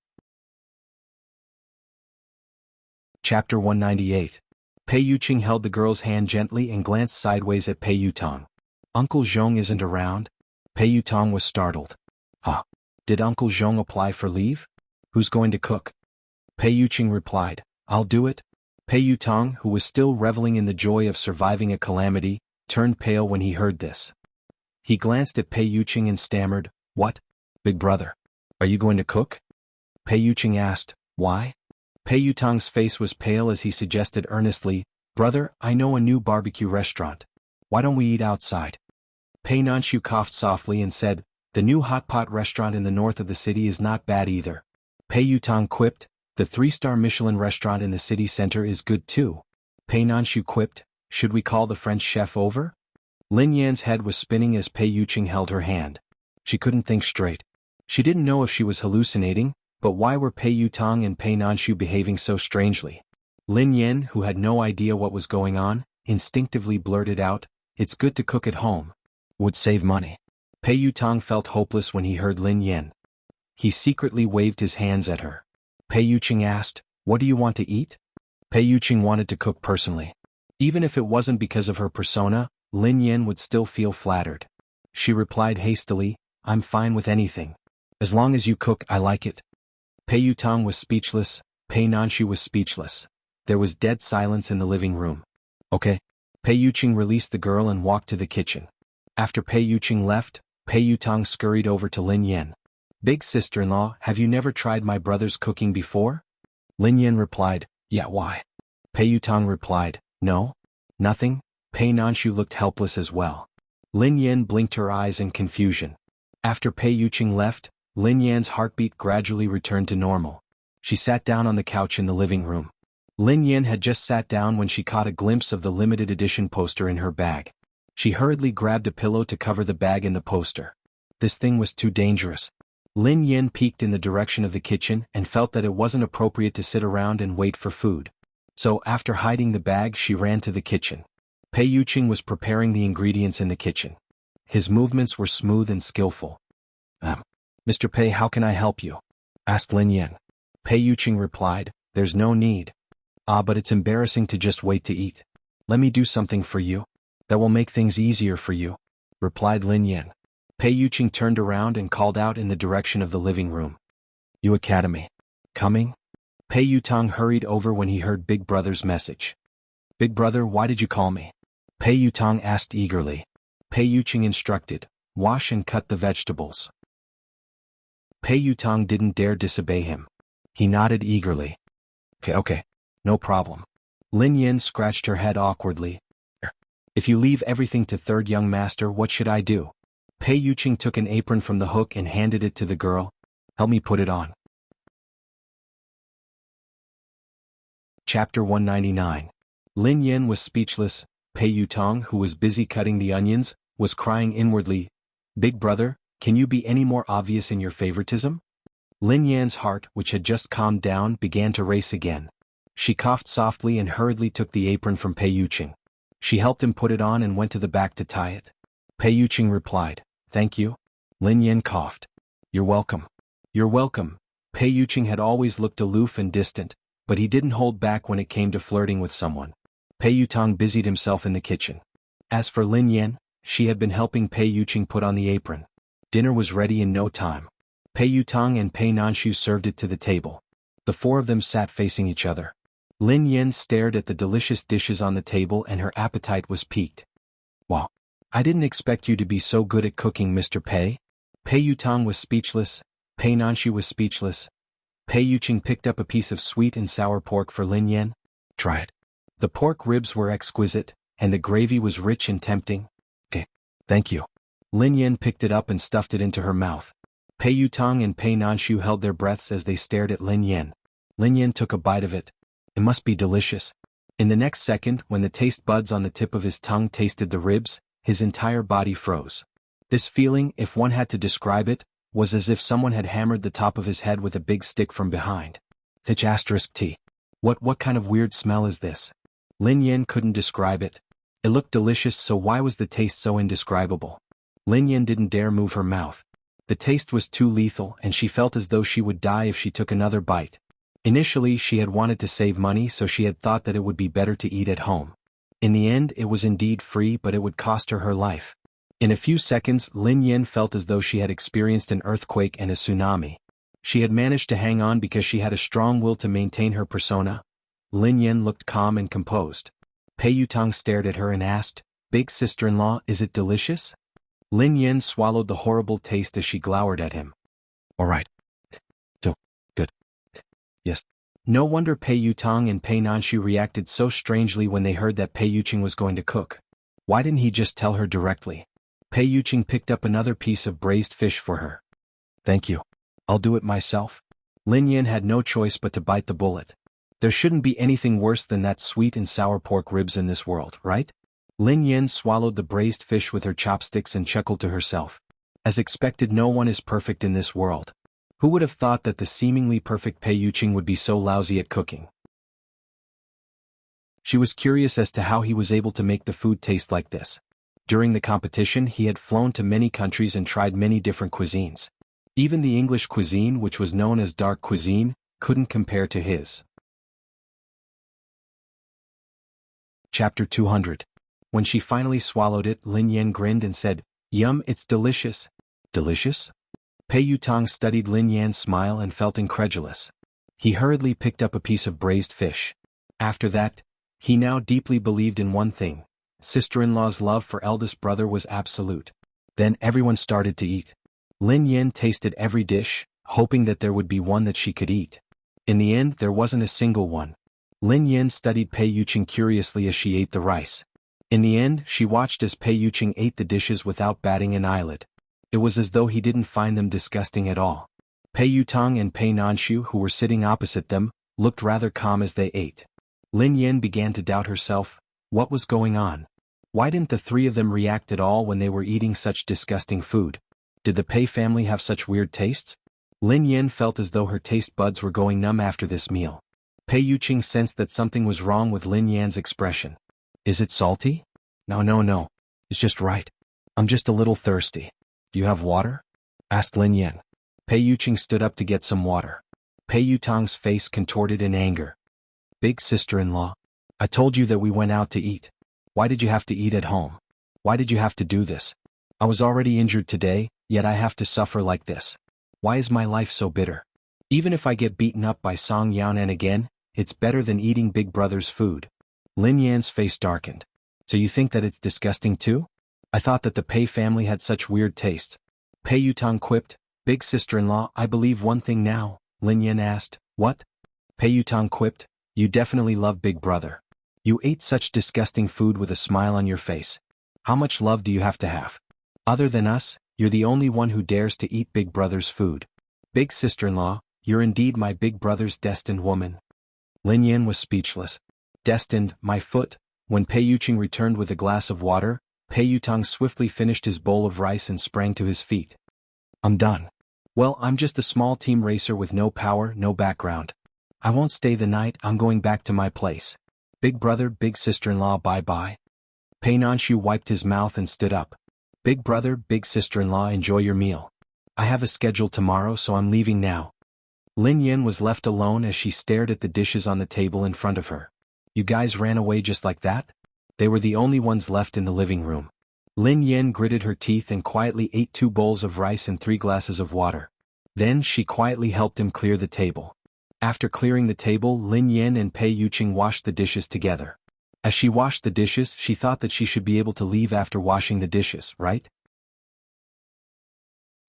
Chapter 198. Pei Yuqing held the girl's hand gently and glanced sideways at Pei Yutong. "Uncle Zhong isn't around?" Pei Yutong was startled. "Huh? Did Uncle Zhong apply for leave? Who's going to cook?" Pei Yuqing replied, "I'll do it." Pei Yutong, who was still reveling in the joy of surviving a calamity, turned pale when he heard this. He glanced at Pei Yuqing and stammered, "What? Big brother? Are you going to cook?" Pei Yuqing asked, "Why?" Pei Yutong's face was pale as he suggested earnestly, "Brother, I know a new barbecue restaurant. Why don't we eat outside?" Pei Nanshu coughed softly and said, "The new hot pot restaurant in the north of the city is not bad either." Pei Yutong quipped, "The 3-star Michelin restaurant in the city center is good too." Pei Nanshu quipped, "Should we call the French chef over?" Lin Yan's head was spinning as Pei Yuqing held her hand. She couldn't think straight. She didn't know if she was hallucinating, but why were Pei Yutong and Pei Nanshu behaving so strangely? Lin Yan, who had no idea what was going on, instinctively blurted out, "It's good to cook at home. Would save money." Pei Yutong felt hopeless when he heard Lin Yan. He secretly waved his hands at her. Pei Yuqing asked, "What do you want to eat?" Pei Yuqing wanted to cook personally. Even if it wasn't because of her persona, Lin Yan would still feel flattered. She replied hastily, I'm fine with anything. As long as you cook, I like it. Pei Yutang was speechless, Pei Nanshu was speechless. There was dead silence in the living room. Okay. Pei Yuqing released the girl and walked to the kitchen. After Pei Yuqing left, Pei Yutang scurried over to Lin Yan. Big sister-in-law, have you never tried my brother's cooking before? Lin Yan replied, yeah, why? Pei Yutang replied, no. Nothing. Pei Nanshu looked helpless as well. Lin Yan blinked her eyes in confusion. After Pei Yuqing left, Lin Yan's heartbeat gradually returned to normal. She sat down on the couch in the living room. Lin Yan had just sat down when she caught a glimpse of the limited edition poster in her bag. She hurriedly grabbed a pillow to cover the bag and the poster. This thing was too dangerous. Lin Yan peeked in the direction of the kitchen and felt that it wasn't appropriate to sit around and wait for food. So after hiding the bag, she ran to the kitchen. Pei Yuqing was preparing the ingredients in the kitchen. His movements were smooth and skillful. Mr. Pei, how can I help you? Asked Lin Yan. Pei Yuqing replied, there's no need. But it's embarrassing to just wait to eat. Let me do something for you. That will make things easier for you, replied Lin Yan. Pei Yuqing turned around and called out in the direction of the living room. You Academy. Coming? Pei Yutang hurried over when he heard Big Brother's message. Big Brother, why did you call me? Pei Yutang asked eagerly. Pei Yuqing instructed, wash and cut the vegetables. Pei Yutang didn't dare disobey him. He nodded eagerly. Okay, no problem. Lin Yan scratched her head awkwardly. If you leave everything to third young master, what should I do? Pei Yuqing took an apron from the hook and handed it to the girl. Help me put it on. Chapter 199. Lin Yan was speechless. Pei Yutang, who was busy cutting the onions, was crying inwardly. Big Brother, can you be any more obvious in your favoritism? Lin Yan's heart, which had just calmed down, began to race again. She coughed softly and hurriedly took the apron from Pei Yuqing. She helped him put it on and went to the back to tie it. Pei Yuqing replied, thank you. Lin Yan coughed. You're welcome. You're welcome. Pei Yuqing had always looked aloof and distant, but he didn't hold back when it came to flirting with someone. Pei Yutang busied himself in the kitchen. As for Lin Yan, she had been helping Pei Yuqing put on the apron. Dinner was ready in no time. Pei Yutang and Pei Nanshu served it to the table. The four of them sat facing each other. Lin Yan stared at the delicious dishes on the table and her appetite was piqued. Wow. I didn't expect you to be so good at cooking, Mr. Pei. Pei Yutang was speechless. Pei Nanshu was speechless. Pei Yuqing picked up a piece of sweet and sour pork for Lin Yan. Try it. The pork ribs were exquisite, and the gravy was rich and tempting. Thank you. Lin Yan picked it up and stuffed it into her mouth. Pei Yutang and Pei Nanshu held their breaths as they stared at Lin Yan. Lin Yan took a bite of it. It must be delicious. In the next second, when the taste buds on the tip of his tongue tasted the ribs, his entire body froze. This feeling, if one had to describe it, was as if someone had hammered the top of his head with a big stick from behind. T. What kind of weird smell is this? Lin Yan couldn't describe it. It looked delicious, so why was the taste so indescribable? Lin Yan didn't dare move her mouth. The taste was too lethal and she felt as though she would die if she took another bite. Initially she had wanted to save money, so she had thought that it would be better to eat at home. In the end it was indeed free, but it would cost her her life. In a few seconds Lin Yan felt as though she had experienced an earthquake and a tsunami. She had managed to hang on because she had a strong will to maintain her persona. Lin Yan looked calm and composed. Pei Yutang stared at her and asked, Big sister-in-law, is it delicious? Lin Yan swallowed the horrible taste as she glowered at him. All right. So, good. Yes. No wonder Pei Yutang and Pei Nanshu reacted so strangely when they heard that Pei Yuqing was going to cook. Why didn't he just tell her directly? Pei Yuqing picked up another piece of braised fish for her. Thank you. I'll do it myself. Lin Yan had no choice but to bite the bullet. There shouldn't be anything worse than that sweet and sour pork ribs in this world, right? Lin Yan swallowed the braised fish with her chopsticks and chuckled to herself. As expected, no one is perfect in this world. Who would have thought that the seemingly perfect Pei Yuqing would be so lousy at cooking? She was curious as to how he was able to make the food taste like this. During the competition, he had flown to many countries and tried many different cuisines. Even the English cuisine, which was known as dark cuisine, couldn't compare to his. Chapter 200. When she finally swallowed it, Lin Yan grinned and said, Yum, it's delicious. Delicious? Pei Yutang studied Lin Yan's smile and felt incredulous. He hurriedly picked up a piece of braised fish. After that, he now deeply believed in one thing: sister-in-law's love for eldest brother was absolute. Then everyone started to eat. Lin Yan tasted every dish, hoping that there would be one that she could eat. In the end, there wasn't a single one. Lin Yan studied Pei Yuqing curiously as she ate the rice. In the end, she watched as Pei Yuqing ate the dishes without batting an eyelid. It was as though he didn't find them disgusting at all. Pei Yutang and Pei Nanshu, who were sitting opposite them, looked rather calm as they ate. Lin Yan began to doubt herself. What was going on? Why didn't the three of them react at all when they were eating such disgusting food? Did the Pei family have such weird tastes? Lin Yan felt as though her taste buds were going numb after this meal. Pei Yuqing sensed that something was wrong with Lin Yan's expression. Is it salty? No. It's just right. I'm just a little thirsty. Do you have water? Asked Lin Yan. Pei Yuqing stood up to get some water. Pei Yutang's face contorted in anger. Big sister-in-law, I told you that we went out to eat. Why did you have to eat at home? Why did you have to do this? I was already injured today, yet I have to suffer like this. Why is my life so bitter? Even if I get beaten up by Song Yaonan again, it's better than eating Big Brother's food. Lin Yan's face darkened. So you think that it's disgusting too? I thought that the Pei family had such weird tastes. Pei Yutang quipped. Big sister-in-law, I believe one thing now. Lin Yan asked. What? Pei Yutang quipped. You definitely love Big Brother. You ate such disgusting food with a smile on your face. How much love do you have to have? Other than us, you're the only one who dares to eat Big Brother's food. Big sister-in-law, you're indeed my Big Brother's destined woman. Lin Yan was speechless. Destined, my foot. When Pei Yuqing returned with a glass of water, Pei Yutang swiftly finished his bowl of rice and sprang to his feet. I'm done. Well, I'm just a small team racer with no power, no background. I won't stay the night, I'm going back to my place. Big brother, big sister-in-law, bye-bye. Pei Nanshu wiped his mouth and stood up. Big brother, big sister-in-law, enjoy your meal. I have a schedule tomorrow, so I'm leaving now. Lin Yan was left alone as she stared at the dishes on the table in front of her. You guys ran away just like that? They were the only ones left in the living room. Lin Yan gritted her teeth and quietly ate 2 bowls of rice and 3 glasses of water. Then she quietly helped him clear the table. After clearing the table, Lin Yan and Pei Yuqing washed the dishes together. As she washed the dishes, she thought that she should be able to leave after washing the dishes, right?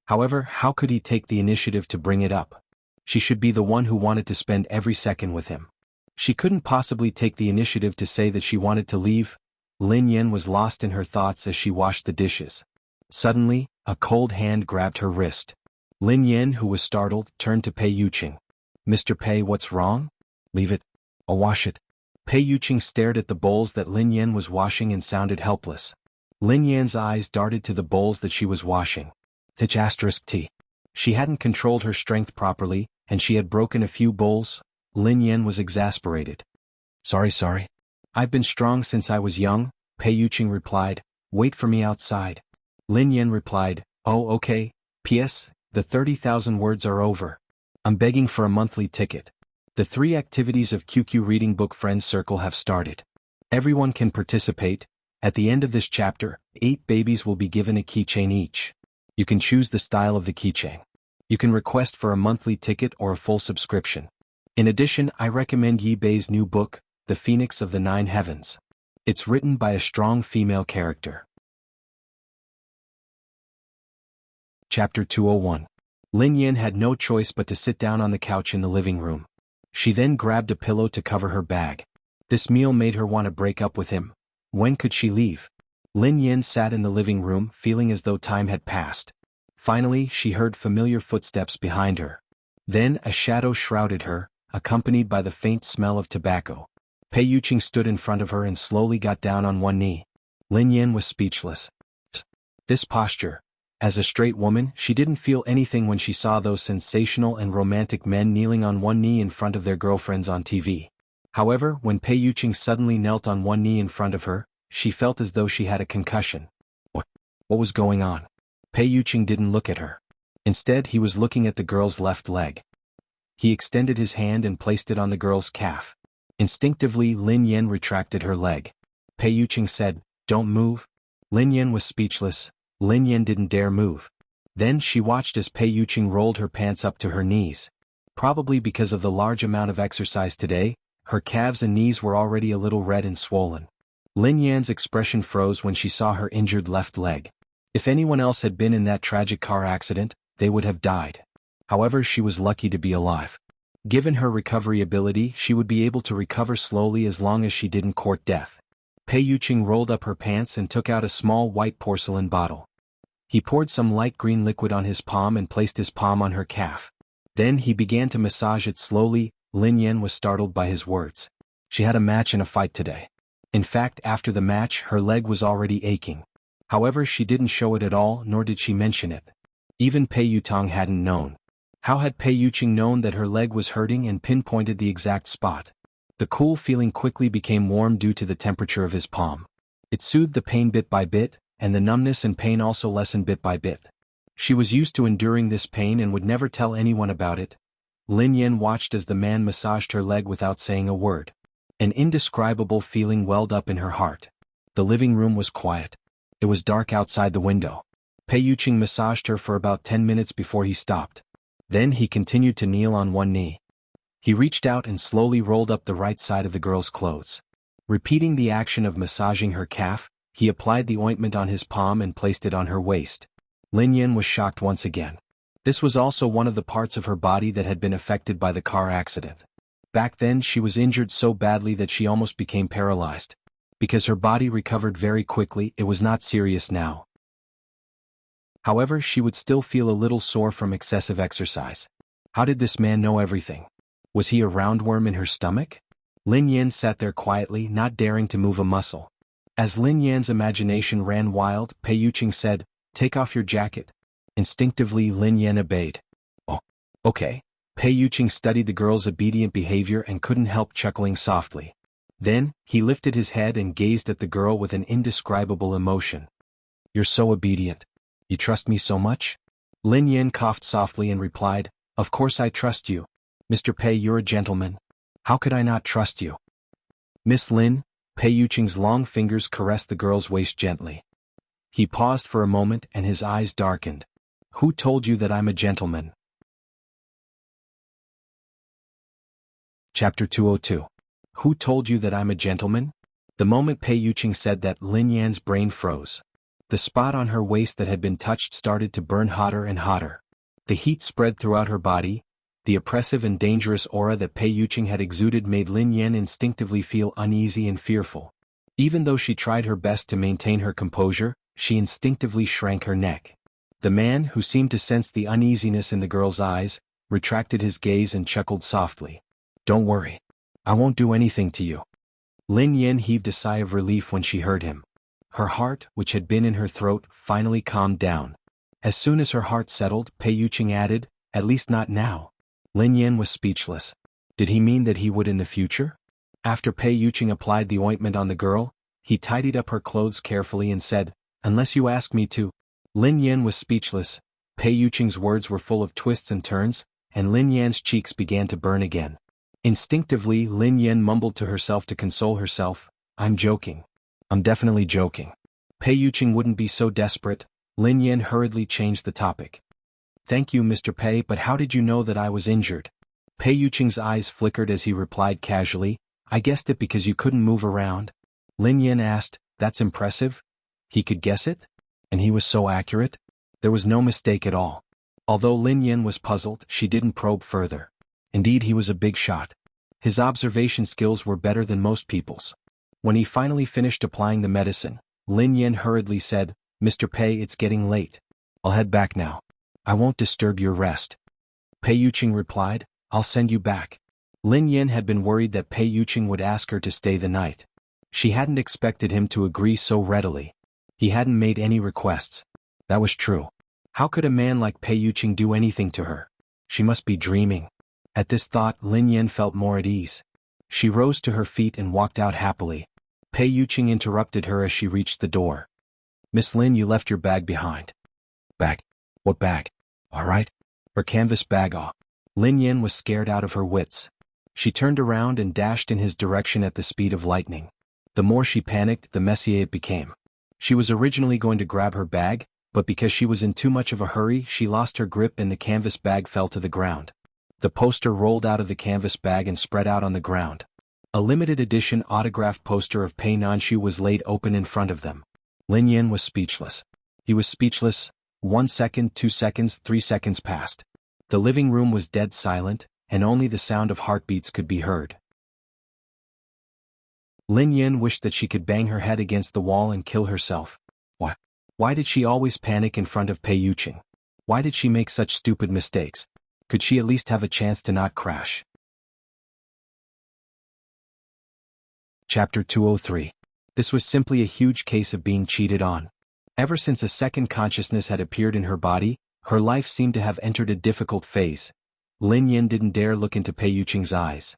However, how could he take the initiative to bring it up? She should be the one who wanted to spend every second with him. She couldn't possibly take the initiative to say that she wanted to leave. Lin Yan was lost in her thoughts as she washed the dishes. Suddenly, a cold hand grabbed her wrist. Lin Yan, who was startled, turned to Pei Yuqing. Mr. Pei, what's wrong? Leave it. I'll wash it. Pei Yuqing stared at the bowls that Lin Yan was washing and sounded helpless. Lin Yan's eyes darted to the bowls that she was washing. T. She hadn't controlled her strength properly, and she had broken a few bowls. Lin Yan was exasperated. Sorry. I've been strong since I was young, Pei Yuqing replied. Wait for me outside. Lin Yan replied, oh okay. P.S. The 30,000 words are over. I'm begging for a monthly ticket. The 3 activities of QQ Reading Book Friends Circle have started. Everyone can participate. At the end of this chapter, 8 babies will be given a keychain each. You can choose the style of the keychain. You can request for a monthly ticket or a full subscription. In addition, I recommend Yi Bei's new book, The Phoenix of the Nine Heavens. It's written by a strong female character. Chapter 201. Lin Yan had no choice but to sit down on the couch in the living room. She then grabbed a pillow to cover her bag. This meal made her want to break up with him. When could she leave? Lin Yan sat in the living room, feeling as though time had passed. Finally, she heard familiar footsteps behind her. Then a shadow shrouded her, accompanied by the faint smell of tobacco. Pei Yuqing stood in front of her and slowly got down on one knee. Lin Yan was speechless. This posture. As a straight woman, she didn't feel anything when she saw those sensational and romantic men kneeling on one knee in front of their girlfriends on TV. However, when Pei Yuqing suddenly knelt on one knee in front of her, she felt as though she had a concussion. What was going on? Pei Yuqing didn't look at her. Instead, he was looking at the girl's left leg. He extended his hand and placed it on the girl's calf. Instinctively, Lin Yan retracted her leg. Pei Yuqing said, "Don't move." Lin Yan was speechless. Lin Yan didn't dare move. Then she watched as Pei Yuqing rolled her pants up to her knees. Probably because of the large amount of exercise today, her calves and knees were already a little red and swollen. Lin Yan's expression froze when she saw her injured left leg. If anyone else had been in that tragic car accident, they would have died. However, she was lucky to be alive. Given her recovery ability, she would be able to recover slowly as long as she didn't court death. Pei Yuqing rolled up her pants and took out a small white porcelain bottle. He poured some light green liquid on his palm and placed his palm on her calf. Then he began to massage it slowly. Lin Yan was startled by his words. She had a match in a fight today. In fact, after the match, her leg was already aching. However, she didn't show it at all, nor did she mention it. Even Pei Yutong hadn't known. How had Pei Yuqing known that her leg was hurting and pinpointed the exact spot? The cool feeling quickly became warm due to the temperature of his palm. It soothed the pain bit by bit, and the numbness and pain also lessened bit by bit. She was used to enduring this pain and would never tell anyone about it. Lin Yan watched as the man massaged her leg without saying a word. An indescribable feeling welled up in her heart. The living room was quiet. It was dark outside the window. Pei Yuqing massaged her for about 10 minutes before he stopped. Then he continued to kneel on one knee. He reached out and slowly rolled up the right side of the girl's clothes. Repeating the action of massaging her calf, he applied the ointment on his palm and placed it on her waist. Lin Yan was shocked once again. This was also one of the parts of her body that had been affected by the car accident. Back then she was injured so badly that she almost became paralyzed. Because her body recovered very quickly, it was not serious now. However, she would still feel a little sore from excessive exercise. How did this man know everything? Was he a roundworm in her stomach? Lin Yan sat there quietly, not daring to move a muscle. As Lin Yan's imagination ran wild, Pei Yuqing said, "Take off your jacket." Instinctively, Lin Yan obeyed. "Oh, okay." Pei Yuqing studied the girl's obedient behavior and couldn't help chuckling softly. Then, he lifted his head and gazed at the girl with an indescribable emotion. "You're so obedient. You trust me so much?" Lin Yan coughed softly and replied, "Of course I trust you. Mr. Pei, you're a gentleman. How could I not trust you?" "Miss Lin," Pei Yuqing's long fingers caressed the girl's waist gently. He paused for a moment and his eyes darkened. "Who told you that I'm a gentleman?" Chapter 202. Who told you that I'm a gentleman? The moment Pei Yuqing said that, Lin Yan's brain froze. The spot on her waist that had been touched started to burn hotter and hotter. The heat spread throughout her body. The oppressive and dangerous aura that Pei Yuqing had exuded made Lin Yan instinctively feel uneasy and fearful. Even though she tried her best to maintain her composure, she instinctively shrank her neck. The man, who seemed to sense the uneasiness in the girl's eyes, retracted his gaze and chuckled softly. "Don't worry. I won't do anything to you." Lin Yan heaved a sigh of relief when she heard him. Her heart, which had been in her throat, finally calmed down. As soon as her heart settled, Pei Yuqing added, "At least not now." Lin Yan was speechless. Did he mean that he would in the future? After Pei Yuqing applied the ointment on the girl, he tidied up her clothes carefully and said, "Unless you ask me to." Lin Yan was speechless. Pei Yuqing's words were full of twists and turns, and Lin Yan's cheeks began to burn again. Instinctively, Lin Yan mumbled to herself to console herself, "I'm joking. I'm definitely joking." Pei Yuqing wouldn't be so desperate. Lin Yan hurriedly changed the topic. "Thank you, Mr. Pei, but how did you know that I was injured?" Pei Yuqing's eyes flickered as he replied casually, "I guessed it because you couldn't move around." Lin Yan asked, "That's impressive? He could guess it? And he was so accurate?" There was no mistake at all. Although Lin Yan was puzzled, she didn't probe further. Indeed, he was a big shot. His observation skills were better than most people's. When he finally finished applying the medicine, Lin Yan hurriedly said, "Mr. Pei, it's getting late. I'll head back now. I won't disturb your rest." Pei Yuqing replied, "I'll send you back." Lin Yan had been worried that Pei Yuqing would ask her to stay the night. She hadn't expected him to agree so readily. He hadn't made any requests. That was true. How could a man like Pei Yuqing do anything to her? She must be dreaming. At this thought, Lin Yan felt more at ease. She rose to her feet and walked out happily. Pei Yuqing interrupted her as she reached the door. "Miss Lin, you left your bag behind." "Bag? What bag?" "All right." "Her canvas bag." Lin Yan was scared out of her wits. She turned around and dashed in his direction at the speed of lightning. The more she panicked, the messier it became. She was originally going to grab her bag, but because she was in too much of a hurry, she lost her grip and the canvas bag fell to the ground. The poster rolled out of the canvas bag and spread out on the ground. A limited edition autographed poster of Pei Nanshu was laid open in front of them. Lin Yin was speechless. He was speechless. 1 second, 2 seconds, 3 seconds passed. The living room was dead silent, and only the sound of heartbeats could be heard. Lin Yin wished that she could bang her head against the wall and kill herself. Why did she always panic in front of Pei Yuqing? Why did she make such stupid mistakes? Could she at least have a chance to not crash? Chapter 203. This was simply a huge case of being cheated on. Ever since a second consciousness had appeared in her body, her life seemed to have entered a difficult phase. Lin Yin didn't dare look into Pei Yuqing's eyes.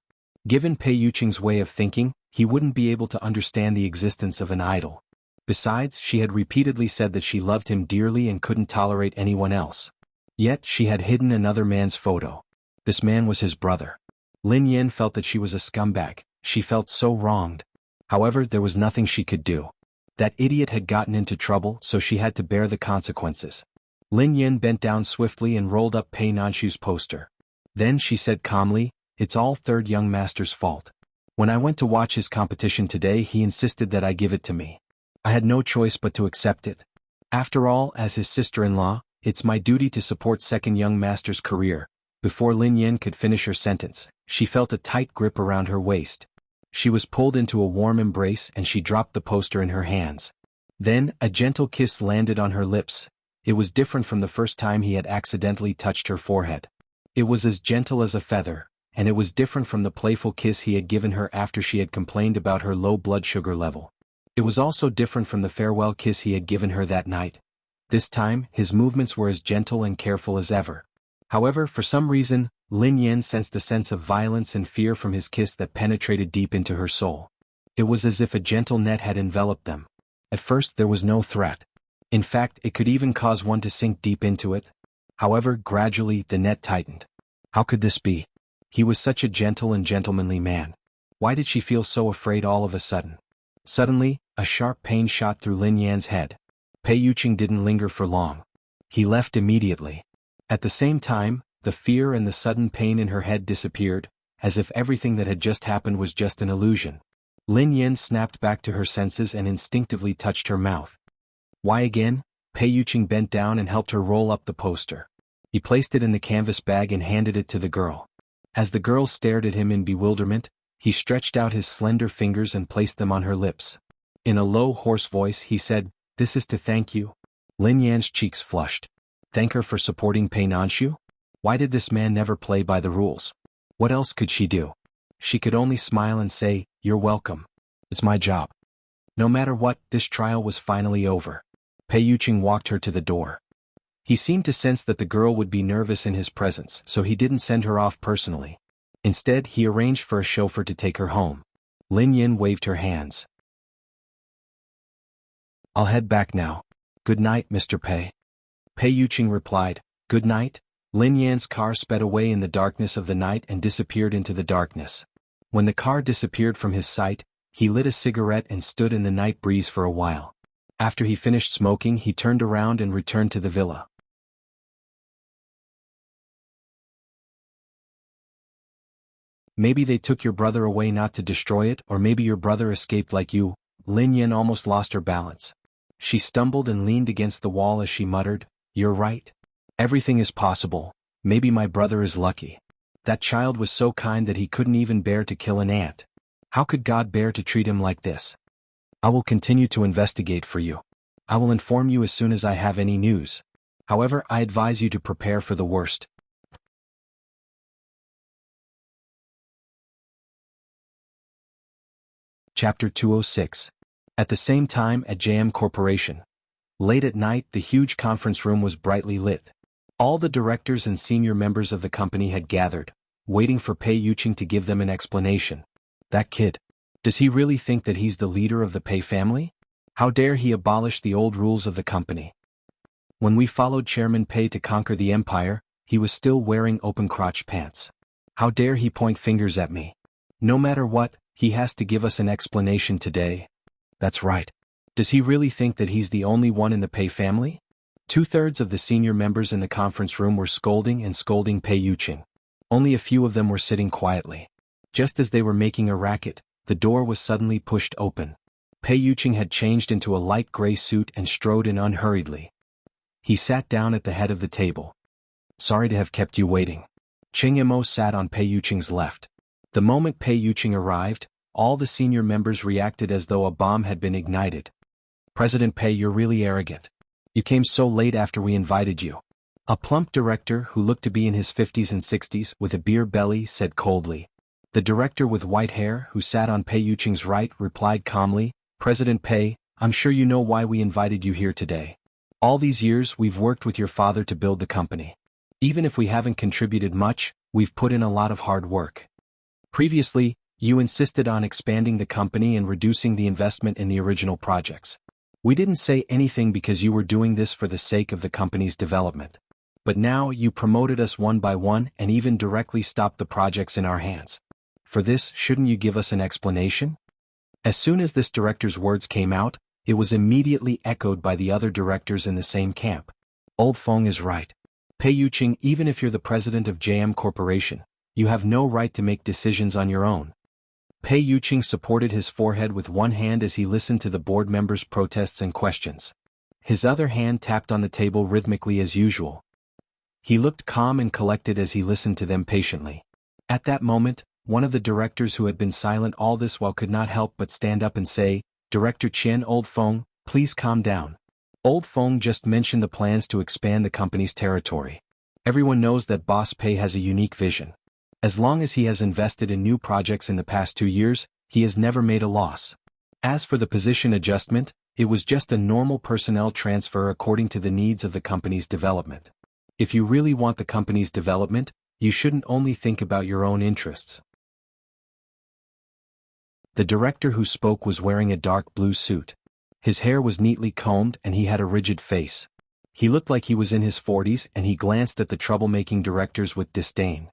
Given Pei Yuqing's way of thinking, he wouldn't be able to understand the existence of an idol. Besides, she had repeatedly said that she loved him dearly and couldn't tolerate anyone else. Yet, she had hidden another man's photo. This man was his brother. Lin Yin felt that she was a scumbag. She felt so wronged. However, there was nothing she could do. That idiot had gotten into trouble, so she had to bear the consequences. Lin Yin bent down swiftly and rolled up Pei Nanshu's poster. Then she said calmly, "It's all third young master's fault. When I went to watch his competition today, he insisted that I give it to me. I had no choice but to accept it. After all, as his sister-in-law, it's my duty to support second young master's career." Before Lin Yin could finish her sentence, she felt a tight grip around her waist. She was pulled into a warm embrace and she dropped the poster in her hands. Then, a gentle kiss landed on her lips. It was different from the first time he had accidentally touched her forehead. It was as gentle as a feather, and it was different from the playful kiss he had given her after she had complained about her low blood sugar level. It was also different from the farewell kiss he had given her that night. This time, his movements were as gentle and careful as ever. However, for some reason, Lin Yin sensed a sense of violence and fear from his kiss that penetrated deep into her soul. It was as if a gentle net had enveloped them. At first there was no threat. In fact, it could even cause one to sink deep into it. However, gradually, the net tightened. How could this be? He was such a gentle and gentlemanly man. Why did she feel so afraid all of a sudden? Suddenly, a sharp pain shot through Lin Yan's head. Pei Yuqing didn't linger for long. He left immediately. At the same time, the fear and the sudden pain in her head disappeared, as if everything that had just happened was just an illusion. Lin Yin snapped back to her senses and instinctively touched her mouth. Why again? Pei Yuqing bent down and helped her roll up the poster. He placed it in the canvas bag and handed it to the girl. As the girl stared at him in bewilderment, he stretched out his slender fingers and placed them on her lips. In a low, hoarse voice he said, "This is to thank you." Lin Yan's cheeks flushed. Thank her for supporting Pei Nanshu? Why did this man never play by the rules? What else could she do? She could only smile and say, "You're welcome. It's my job." No matter what, this trial was finally over. Pei Yuqing walked her to the door. He seemed to sense that the girl would be nervous in his presence, so he didn't send her off personally. Instead, he arranged for a chauffeur to take her home. Lin Yin waved her hands. "I'll head back now. Good night, Mr. Pei." Pei Yuqing replied, "Good night." Lin Yan's car sped away in the darkness of the night and disappeared into the darkness. When the car disappeared from his sight, he lit a cigarette and stood in the night breeze for a while. After he finished smoking, he turned around and returned to the villa. "Maybe they took your brother away not to destroy it, or maybe your brother escaped like you." Lin Yin almost lost her balance. She stumbled and leaned against the wall as she muttered, "You're right. Everything is possible. Maybe my brother is lucky. That child was so kind that he couldn't even bear to kill an ant. How could God bear to treat him like this? I will continue to investigate for you. I will inform you as soon as I have any news. However, I advise you to prepare for the worst." Chapter 206. At the same time at JM Corporation. Late at night, the huge conference room was brightly lit. All the directors and senior members of the company had gathered, waiting for Pei Yuqing to give them an explanation. That kid. Does he really think that he's the leader of the Pei family? How dare he abolish the old rules of the company? When we followed Chairman Pei to conquer the empire, he was still wearing open-crotch pants. How dare he point fingers at me? No matter what, he has to give us an explanation today. That's right. Does he really think that he's the only one in the Pei family? Two-thirds of the senior members in the conference room were scolding Pei Yuqing. Only a few of them were sitting quietly. Just as they were making a racket, the door was suddenly pushed open. Pei Yuqing had changed into a light gray suit and strode in unhurriedly. He sat down at the head of the table. "Sorry to have kept you waiting." Cheng Yimo sat on Pei Yuqing's left. The moment Pei Yuqing arrived, all the senior members reacted as though a bomb had been ignited. "President Pei, you're really arrogant. You came so late after we invited you." A plump director who looked to be in his 50s and 60s with a beer belly said coldly. The director with white hair who sat on Pei Yuqing's right replied calmly, "President Pei, I'm sure you know why we invited you here today. All these years we've worked with your father to build the company. Even if we haven't contributed much, we've put in a lot of hard work. Previously, you insisted on expanding the company and reducing the investment in the original projects. We didn't say anything because you were doing this for the sake of the company's development. But now you promoted us one by one and even directly stopped the projects in our hands. For this, shouldn't you give us an explanation?" As soon as this director's words came out, it was immediately echoed by the other directors in the same camp. "Old Feng is right. Pei Yuqing, even if you're the president of JM Corporation, you have no right to make decisions on your own." Pei Yuqing supported his forehead with one hand as he listened to the board members' protests and questions. His other hand tapped on the table rhythmically as usual. He looked calm and collected as he listened to them patiently. At that moment, one of the directors who had been silent all this while could not help but stand up and say, "Director Chen, Old Feng, please calm down. Old Feng just mentioned the plans to expand the company's territory. Everyone knows that Boss Pei has a unique vision. As long as he has invested in new projects in the past 2 years, he has never made a loss. As for the position adjustment, it was just a normal personnel transfer according to the needs of the company's development. If you really want the company's development, you shouldn't only think about your own interests." The director who spoke was wearing a dark blue suit. His hair was neatly combed and he had a rigid face. He looked like he was in his 40s and he glanced at the troublemaking directors with disdain.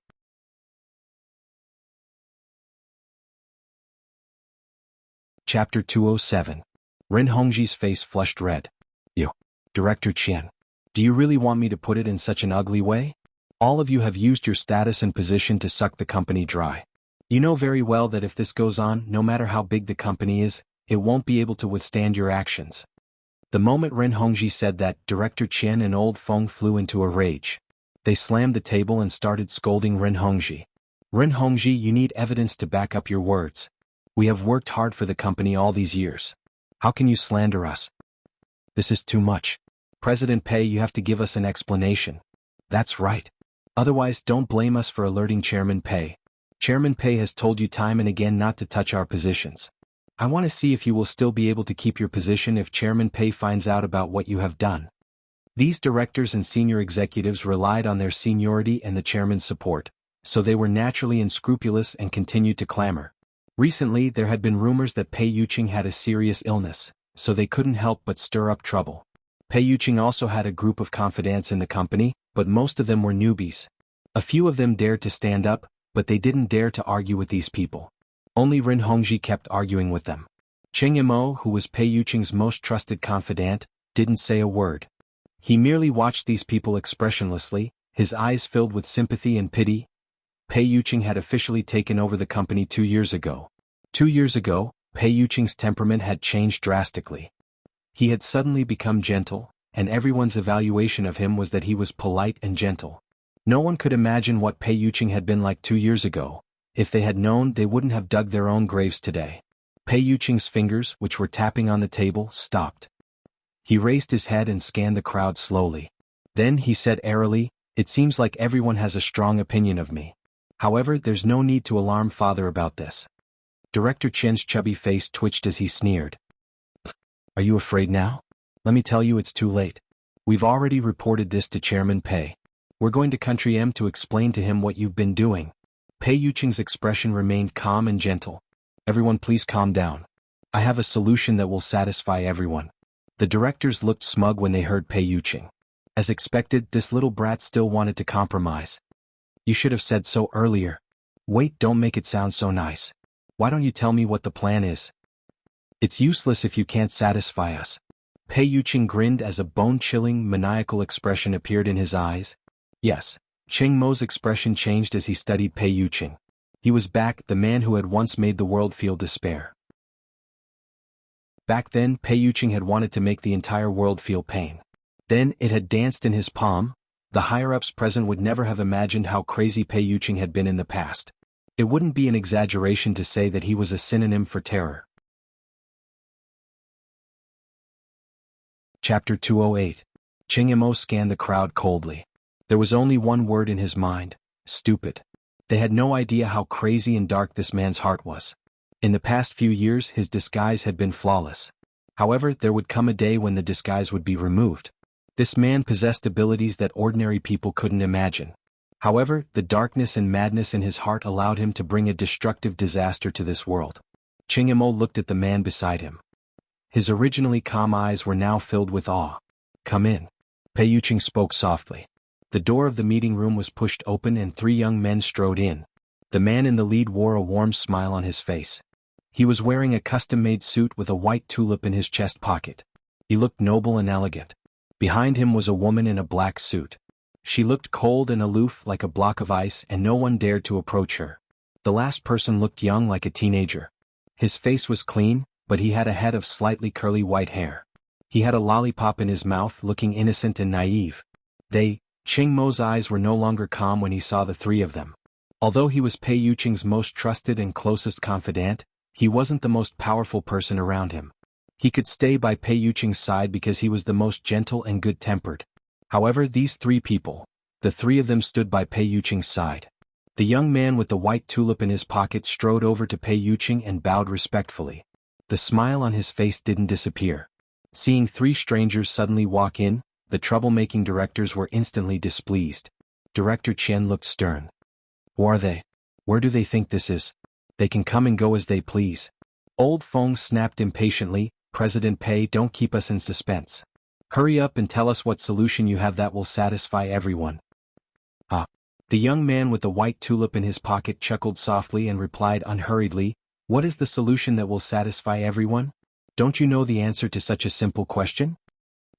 Chapter 207. Ren Hongji's face flushed red. "You, Director Qian. Do you really want me to put it in such an ugly way? All of you have used your status and position to suck the company dry. You know very well that if this goes on, no matter how big the company is, it won't be able to withstand your actions." The moment Ren Hongji said that, Director Qian and Old Feng flew into a rage. They slammed the table and started scolding Ren Hongji. "Ren Hongji, you need evidence to back up your words. We have worked hard for the company all these years. How can you slander us? This is too much. President Pei, you have to give us an explanation." "That's right. Otherwise, don't blame us for alerting Chairman Pei. Chairman Pei has told you time and again not to touch our positions. I want to see if you will still be able to keep your position if Chairman Pei finds out about what you have done." These directors and senior executives relied on their seniority and the chairman's support, so they were naturally unscrupulous and continued to clamor. Recently there had been rumors that Pei Yuqing had a serious illness, so they couldn't help but stir up trouble. Pei Yuqing also had a group of confidants in the company, but most of them were newbies. A few of them dared to stand up, but they didn't dare to argue with these people. Only Ren Hongji kept arguing with them. Cheng Yimo, who was Pei Yuqing's most trusted confidant, didn't say a word. He merely watched these people expressionlessly, his eyes filled with sympathy and pity. Pei Yuqing had officially taken over the company 2 years ago. 2 years ago, Pei Yuqing's temperament had changed drastically. He had suddenly become gentle, and everyone's evaluation of him was that he was polite and gentle. No one could imagine what Pei Yuqing had been like 2 years ago. If they had known, they wouldn't have dug their own graves today. Pei Yuqing's fingers, which were tapping on the table, stopped. He raised his head and scanned the crowd slowly. Then he said airily, "It seems like everyone has a strong opinion of me. However, there's no need to alarm Father about this." Director Chen's chubby face twitched as he sneered. "Are you afraid now? Let me tell you, it's too late. We've already reported this to Chairman Pei. We're going to Country M to explain to him what you've been doing." Pei Yuqing's expression remained calm and gentle. "Everyone please calm down. I have a solution that will satisfy everyone." The directors looked smug when they heard Pei Yuqing. As expected, this little brat still wanted to compromise. "You should have said so earlier." "Wait, don't make it sound so nice. Why don't you tell me what the plan is?" "It's useless if you can't satisfy us. Pei Yuqing grinned as a bone-chilling, maniacal expression appeared in his eyes. Yes, Cheng Mo's expression changed as he studied Pei Yuqing. He was back, the man who had once made the world feel despair. Back then, Pei Yuqing had wanted to make the entire world feel pain. Then, it had danced in his palm. The higher-ups present would never have imagined how crazy Pei Yuqing had been in the past. It wouldn't be an exaggeration to say that he was a synonym for terror. Chapter 208. Cheng Mo scanned the crowd coldly. There was only one word in his mind: stupid. They had no idea how crazy and dark this man's heart was. In the past few years his disguise had been flawless. However, there would come a day when the disguise would be removed. This man possessed abilities that ordinary people couldn't imagine. However, the darkness and madness in his heart allowed him to bring a destructive disaster to this world. Cheng Mo looked at the man beside him. His originally calm eyes were now filled with awe. "Come in." Pei Yuqing spoke softly. The door of the meeting room was pushed open and 3 young men strode in. The man in the lead wore a warm smile on his face. He was wearing a custom-made suit with a white tulip in his chest pocket. He looked noble and elegant. Behind him was a woman in a black suit. She looked cold and aloof like a block of ice, and no one dared to approach her. The last person looked young, like a teenager. His face was clean, but he had a head of slightly curly white hair. He had a lollipop in his mouth, looking innocent and naive. Cheng Mo's eyes were no longer calm when he saw the 3 of them. Although he was Pei Yuqing's most trusted and closest confidant, he wasn't the most powerful person around him. He could stay by Pei Yuqing's side because he was the most gentle and good-tempered. However, these 3 people, the 3 of them stood by Pei Yuqing's side. The young man with the white tulip in his pocket strode over to Pei Yuqing and bowed respectfully. The smile on his face didn't disappear. Seeing 3 strangers suddenly walk in, the troublemaking directors were instantly displeased. Director Chen looked stern. "Who are they? Where do they think this is? They can come and go as they please." Old Feng snapped impatiently, "President Pei, don't keep us in suspense. Hurry up and tell us what solution you have that will satisfy everyone." The young man with the white tulip in his pocket chuckled softly and replied unhurriedly, "What is the solution that will satisfy everyone? Don't you know the answer to such a simple question?"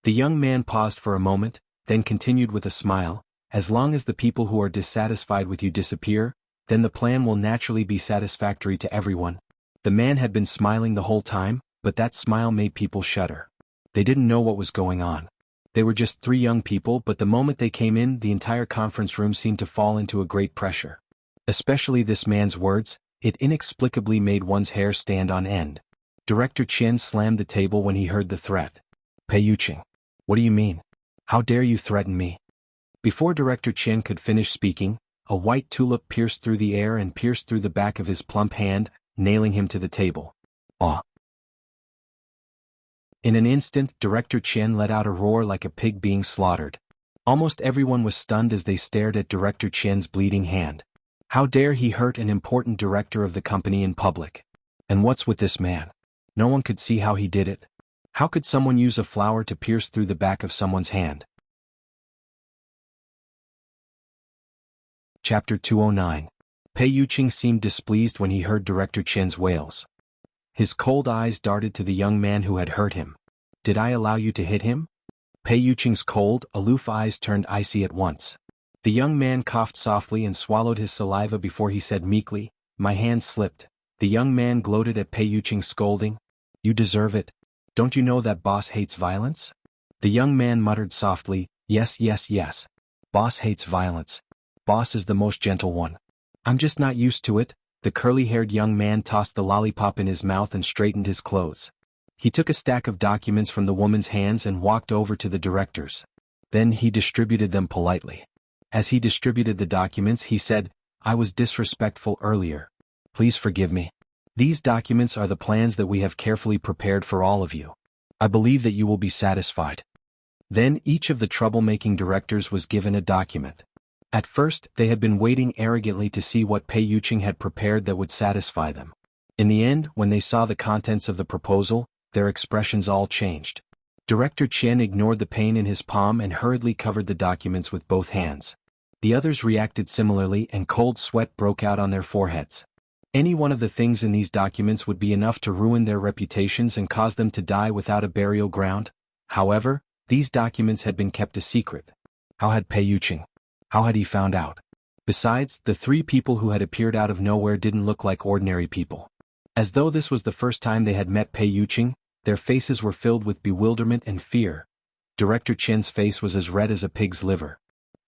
The young man paused for a moment, then continued with a smile, "As long as the people who are dissatisfied with you disappear, then the plan will naturally be satisfactory to everyone." The man had been smiling the whole time, but that smile made people shudder. They didn't know what was going on. They were just 3 young people, but the moment they came in, the entire conference room seemed to fall into a great pressure. Especially this man's words, it inexplicably made one's hair stand on end. Director Chen slammed the table when he heard the threat. "Pei Yuqing, what do you mean? How dare you threaten me?" Before Director Chen could finish speaking, a white tulip pierced through the air and pierced through the back of his plump hand, nailing him to the table. "Aw!" In an instant, Director Chen let out a roar like a pig being slaughtered. Almost everyone was stunned as they stared at Director Chen's bleeding hand. How dare he hurt an important director of the company in public? And what's with this man? No one could see how he did it. How could someone use a flower to pierce through the back of someone's hand? Chapter 209. Pei Yuqing seemed displeased when he heard Director Chen's wails. His cold eyes darted to the young man who had hurt him. "Did I allow you to hit him?" Pei Yuqing's cold, aloof eyes turned icy at once. The young man coughed softly and swallowed his saliva before he said meekly, "My hand slipped." The young man gloated at Pei Yuqing's scolding. "You deserve it. Don't you know that boss hates violence?" The young man muttered softly, "Yes, yes, yes. Boss hates violence. Boss is the most gentle one. I'm just not used to it." The curly-haired young man tossed the lollipop in his mouth and straightened his clothes. He took a stack of documents from the woman's hands and walked over to the directors. Then he distributed them politely. As he distributed the documents, he said, "I was disrespectful earlier. Please forgive me. These documents are the plans that we have carefully prepared for all of you. I believe that you will be satisfied." Then each of the troublemaking directors was given a document. At first, they had been waiting arrogantly to see what Pei Yuqing had prepared that would satisfy them. In the end, when they saw the contents of the proposal, their expressions all changed. Director Chen ignored the pain in his palm and hurriedly covered the documents with both hands. The others reacted similarly, and cold sweat broke out on their foreheads. Any one of the things in these documents would be enough to ruin their reputations and cause them to die without a burial ground. However, these documents had been kept a secret. How had Pei Yuqing? How had he found out? Besides, the three people who had appeared out of nowhere didn't look like ordinary people. As though this was the first time they had met Pei Yuqing, their faces were filled with bewilderment and fear. Director Chen's face was as red as a pig's liver.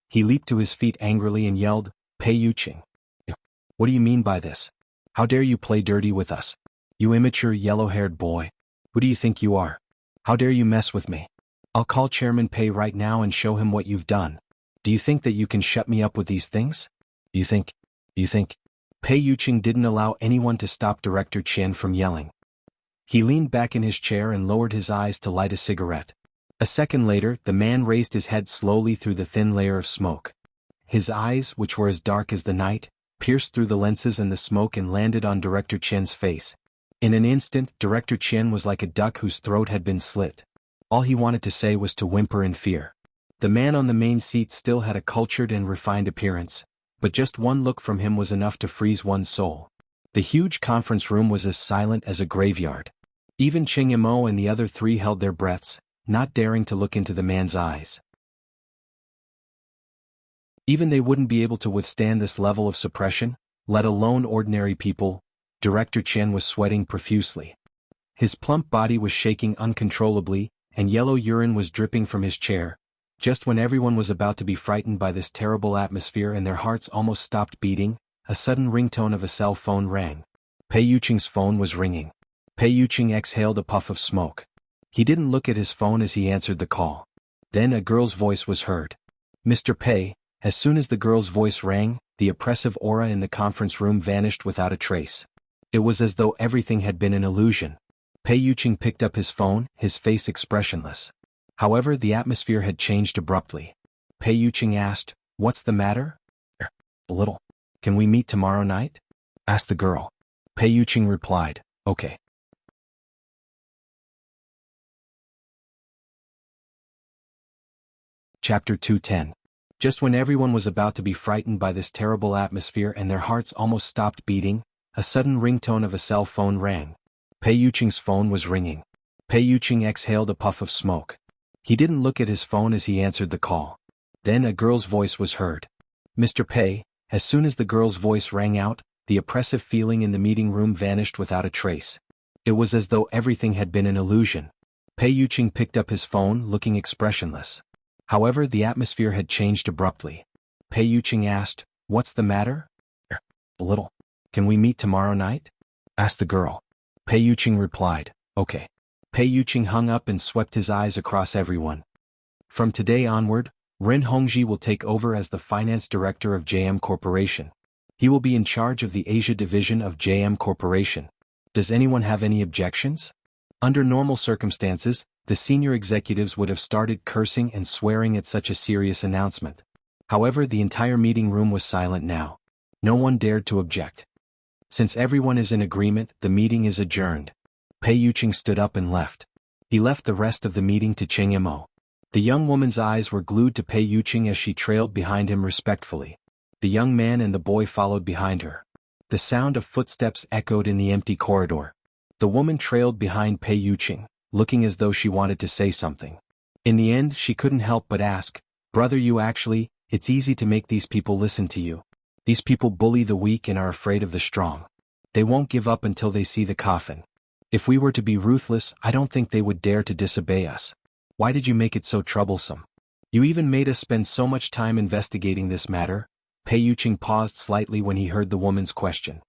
He leaped to his feet angrily and yelled, "Pei Yuqing! What do you mean by this? How dare you play dirty with us? You immature yellow-haired boy. Who do you think you are? How dare you mess with me? I'll call Chairman Pei right now and show him what you've done. Do you think that you can shut me up with these things? You think? Pei Yuqing didn't allow anyone to stop Director Chen from yelling. He leaned back in his chair and lowered his eyes to light a cigarette. A second later, the man raised his head slowly through the thin layer of smoke. His eyes, which were as dark as the night, pierced through the lenses and the smoke and landed on Director Chen's face. In an instant, Director Chen was like a duck whose throat had been slit. All he wanted to say was to whimper in fear. The man on the main seat still had a cultured and refined appearance, but just one look from him was enough to freeze one's soul. The huge conference room was as silent as a graveyard. Even Cheng Yimou and the other three held their breaths, not daring to look into the man's eyes. Even they wouldn't be able to withstand this level of suppression, let alone ordinary people. Director Chen was sweating profusely. His plump body was shaking uncontrollably, and yellow urine was dripping from his chair. Just when everyone was about to be frightened by this terrible atmosphere and their hearts almost stopped beating, a sudden ringtone of a cell phone rang. Pei Yuqing's phone was ringing. Pei Yuqing exhaled a puff of smoke. He didn't look at his phone as he answered the call. Then a girl's voice was heard. "Mr. Pei." As soon as the girl's voice rang, the oppressive aura in the conference room vanished without a trace. It was as though everything had been an illusion. Pei Yuqing picked up his phone, his face expressionless. However, the atmosphere had changed abruptly. Pei Yuqing asked, "What's the matter?" "A little. Can we meet tomorrow night?" asked the girl. Pei Yuqing replied, "Okay." Chapter 210. Just when everyone was about to be frightened by this terrible atmosphere and their hearts almost stopped beating, a sudden ringtone of a cell phone rang. Pei Yuqing's phone was ringing. Pei Yuqing exhaled a puff of smoke. He didn't look at his phone as he answered the call. Then a girl's voice was heard. "Mr. Pei." As soon as the girl's voice rang out, the oppressive feeling in the meeting room vanished without a trace. It was as though everything had been an illusion. Pei Yuqing picked up his phone, looking expressionless. However, the atmosphere had changed abruptly. Pei Yuqing asked, "What's the matter?" "A little. Can we meet tomorrow night?" asked the girl. Pei Yuqing replied, "Okay." Pei Yuqing hung up and swept his eyes across everyone. From today onward, Ren Hongji will take over as the finance director of JM Corporation. He will be in charge of the Asia division of JM Corporation. Does anyone have any objections? Under normal circumstances, the senior executives would have started cursing and swearing at such a serious announcement. However, the entire meeting room was silent now. No one dared to object. Since everyone is in agreement, the meeting is adjourned. Pei Yuqing stood up and left. He left the rest of the meeting to Cheng Yimou. The young woman's eyes were glued to Pei Yuqing as she trailed behind him respectfully. The young man and the boy followed behind her. The sound of footsteps echoed in the empty corridor. The woman trailed behind Pei Yuqing, looking as though she wanted to say something. In the end, she couldn't help but ask, "Brother, it's easy to make these people listen to you. These people bully the weak and are afraid of the strong. They won't give up until they see the coffin. If we were to be ruthless, I don't think they would dare to disobey us. Why did you make it so troublesome? You even made us spend so much time investigating this matter." Pei Yuqing paused slightly when he heard the woman's question.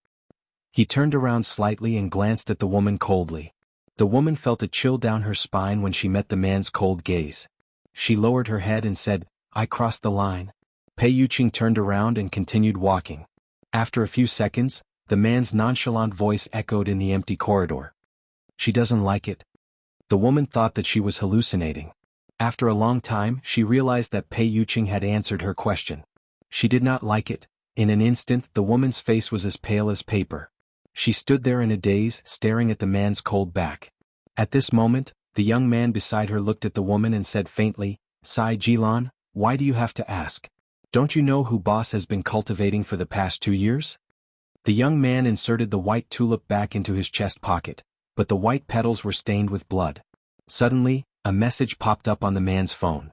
He turned around slightly and glanced at the woman coldly. The woman felt a chill down her spine when she met the man's cold gaze. She lowered her head and said, "I crossed the line." Pei Yuqing turned around and continued walking. After a few seconds, the man's nonchalant voice echoed in the empty corridor. "She doesn't like it." The woman thought that she was hallucinating. After a long time, she realized that Pei Yuqing had answered her question. She did not like it. In an instant, the woman's face was as pale as paper. She stood there in a daze, staring at the man's cold back. At this moment, the young man beside her looked at the woman and said faintly, "Sai Jilan, why do you have to ask? Don't you know who boss has been cultivating for the past 2 years?" The young man inserted the white tulip back into his chest pocket, but the white petals were stained with blood. Suddenly, A message popped up on the man's phone.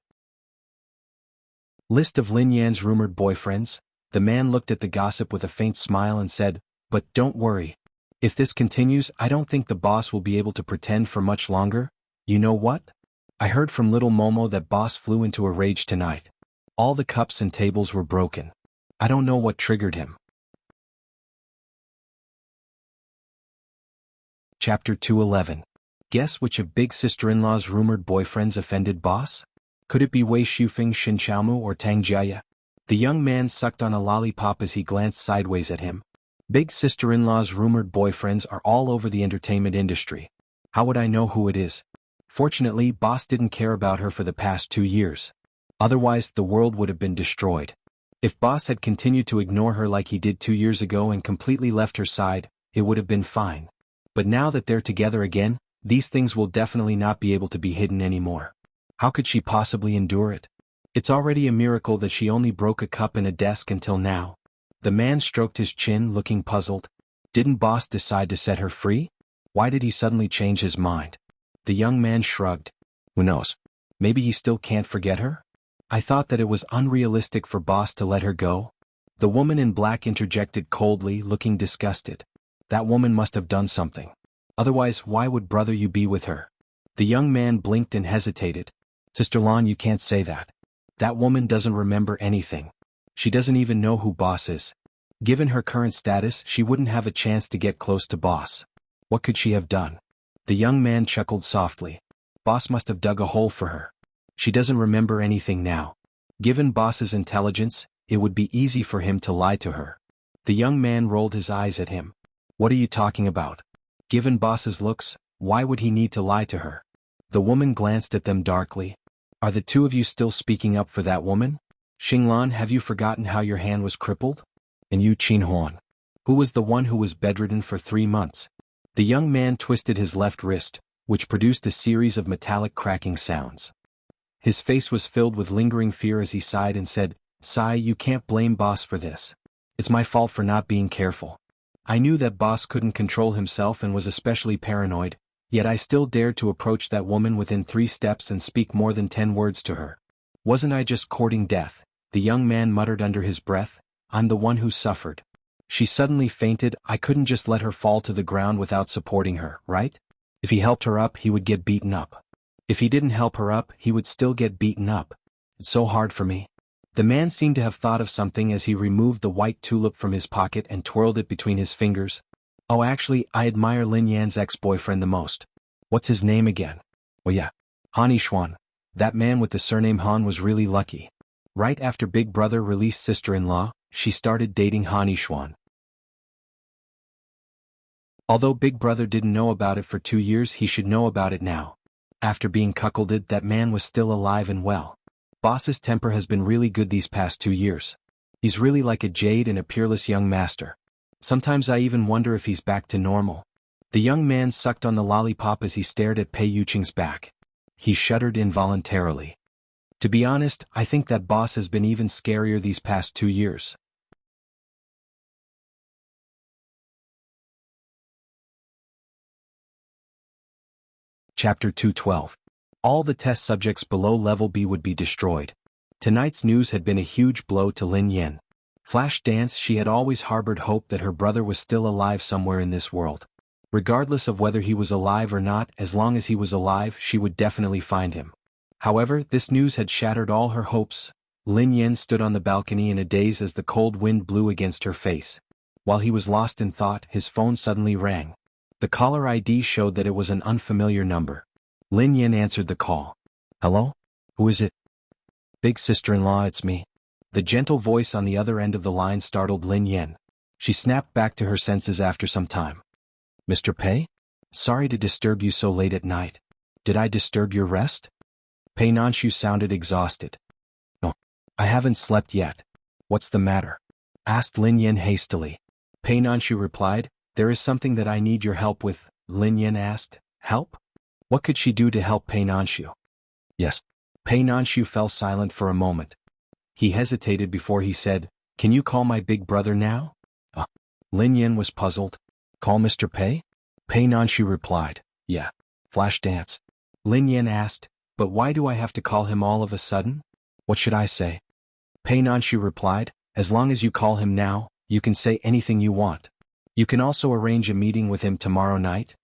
List of Lin Yan's rumored boyfriends. The man looked at the gossip with a faint smile and said, "But don't worry. If this continues, I don't think the boss will be able to pretend for much longer. You know what? I heard from little Momo that boss flew into a rage tonight. All the cups and tables were broken. I don't know what triggered him." Chapter 211. Guess which of big sister-in-law's rumored boyfriends offended boss? Could it be Wei Shufeng, Shin Xiaomu, or Tang Jia? The young man sucked on a lollipop as he glanced sideways at him. Big sister-in-law's rumored boyfriends are all over the entertainment industry. How would I know who it is? Fortunately, boss didn't care about her for the past 2 years. Otherwise, the world would have been destroyed. If boss had continued to ignore her like he did 2 years ago and completely left her side, it would have been fine. But now that they're together again, these things will definitely not be able to be hidden anymore. How could she possibly endure it? It's already a miracle that she only broke a cup in a desk until now. The man stroked his chin, looking puzzled. Didn't boss decide to set her free? Why did he suddenly change his mind? The young man shrugged. Who knows? Maybe he still can't forget her? I thought that it was unrealistic for boss to let her go. The woman in black interjected coldly, looking disgusted. That woman must have done something. Otherwise, why would brother you be with her? The young man blinked and hesitated. Sister Lan, you can't say that. That woman doesn't remember anything. She doesn't even know who boss is. Given her current status, she wouldn't have a chance to get close to boss. What could she have done? The young man chuckled softly. Boss must have dug a hole for her. She doesn't remember anything now. Given boss's intelligence, it would be easy for him to lie to her. The young man rolled his eyes at him. What are you talking about? Given boss's looks, why would he need to lie to her? The woman glanced at them darkly. Are the two of you still speaking up for that woman? Xinglan, have you forgotten how your hand was crippled? And you, Qin Huan, who was the one who was bedridden for 3 months? The young man twisted his left wrist, which produced a series of metallic cracking sounds. His face was filled with lingering fear as he sighed and said, "Sai, you can't blame boss for this. It's my fault for not being careful. I knew that boss couldn't control himself and was especially paranoid, yet I still dared to approach that woman within 3 steps and speak more than 10 words to her. Wasn't I just courting death?" The young man muttered under his breath. "I'm the one who suffered. She suddenly fainted. I couldn't just let her fall to the ground without supporting her, right? If he helped her up, he would get beaten up. If he didn't help her up, he would still get beaten up. It's so hard for me." The man seemed to have thought of something as he removed the white tulip from his pocket and twirled it between his fingers. "Oh, actually, I admire Lin Yan's ex-boyfriend the most. What's his name again? Oh yeah, Han Yishuan. That man with the surname Han was really lucky. Right after Big Brother released Sister-in-Law, she started dating Han Yishuan. Although Big Brother didn't know about it for 2 years, he should know about it now. After being cuckolded, that man was still alive and well. Boss's temper has been really good these past 2 years. He's really like a jade and a peerless young master. Sometimes I even wonder if he's back to normal." The young man sucked on the lollipop as he stared at Pei Yuqing's back. He shuddered involuntarily. To be honest, I think that boss has been even scarier these past 2 years. Chapter 212. All the test subjects below level B would be destroyed. Tonight's news had been a huge blow to Lin Yan. Flash dance, she had always harbored hope that her brother was still alive somewhere in this world. Regardless of whether he was alive or not, as long as he was alive, she would definitely find him. However, this news had shattered all her hopes. Lin Yan stood on the balcony in a daze as the cold wind blew against her face. While he was lost in thought, his phone suddenly rang. The caller ID showed that it was an unfamiliar number. Lin Yan answered the call. "Hello? Who is it?" "Big sister-in-law, it's me." The gentle voice on the other end of the line startled Lin Yan. She snapped back to her senses after some time. "Mr. Pei? Sorry to disturb you so late at night. Did I disturb your rest?" Pei Nanshu sounded exhausted. "No, I haven't slept yet. What's the matter?" asked Lin Yan hastily. Pei Nanshu replied, "There is something that I need your help with." Lin Yan asked, "Help?" What could she do to help Pei Nanshu? "Yes." Pei Nanshu fell silent for a moment. He hesitated before he said, "Can you call my big brother now?" Lin Yan was puzzled. "Call Mr. Pei?" Pei Nanshu replied, "Yeah. Flash dance." Lin Yan asked, But why do I have to call him all of a sudden? What should I say? Pei Nanshu replied, as long as you call him now, you can say anything you want. You can also arrange a meeting with him tomorrow night.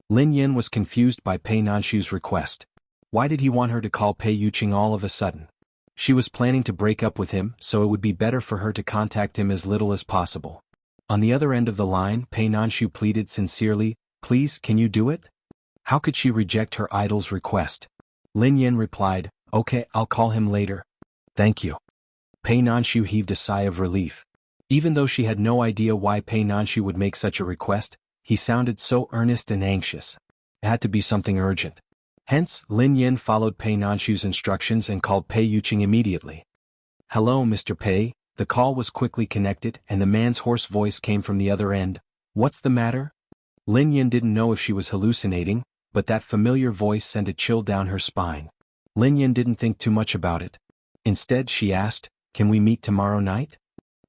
Lin Yin was confused by Pei Nanshu's request. Why did he want her to call Pei Yuqing all of a sudden? She was planning to break up with him, so it would be better for her to contact him as little as possible. On the other end of the line, Pei Nanshu pleaded sincerely, please, can you do it? How could she reject her idol's request? Lin Yin replied, okay, I'll call him later. Thank you. Pei Nanshu heaved a sigh of relief. Even though she had no idea why Pei Nanshu would make such a request, he sounded so earnest and anxious. It had to be something urgent. Hence, Lin Yin followed Pei Nanshu's instructions and called Pei Yuqing immediately. Hello, Mr. Pei. The call was quickly connected and the man's hoarse voice came from the other end. What's the matter? Lin Yin didn't know if she was hallucinating, but that familiar voice sent a chill down her spine. Lin Yin didn't think too much about it. Instead, she asked, can we meet tomorrow night?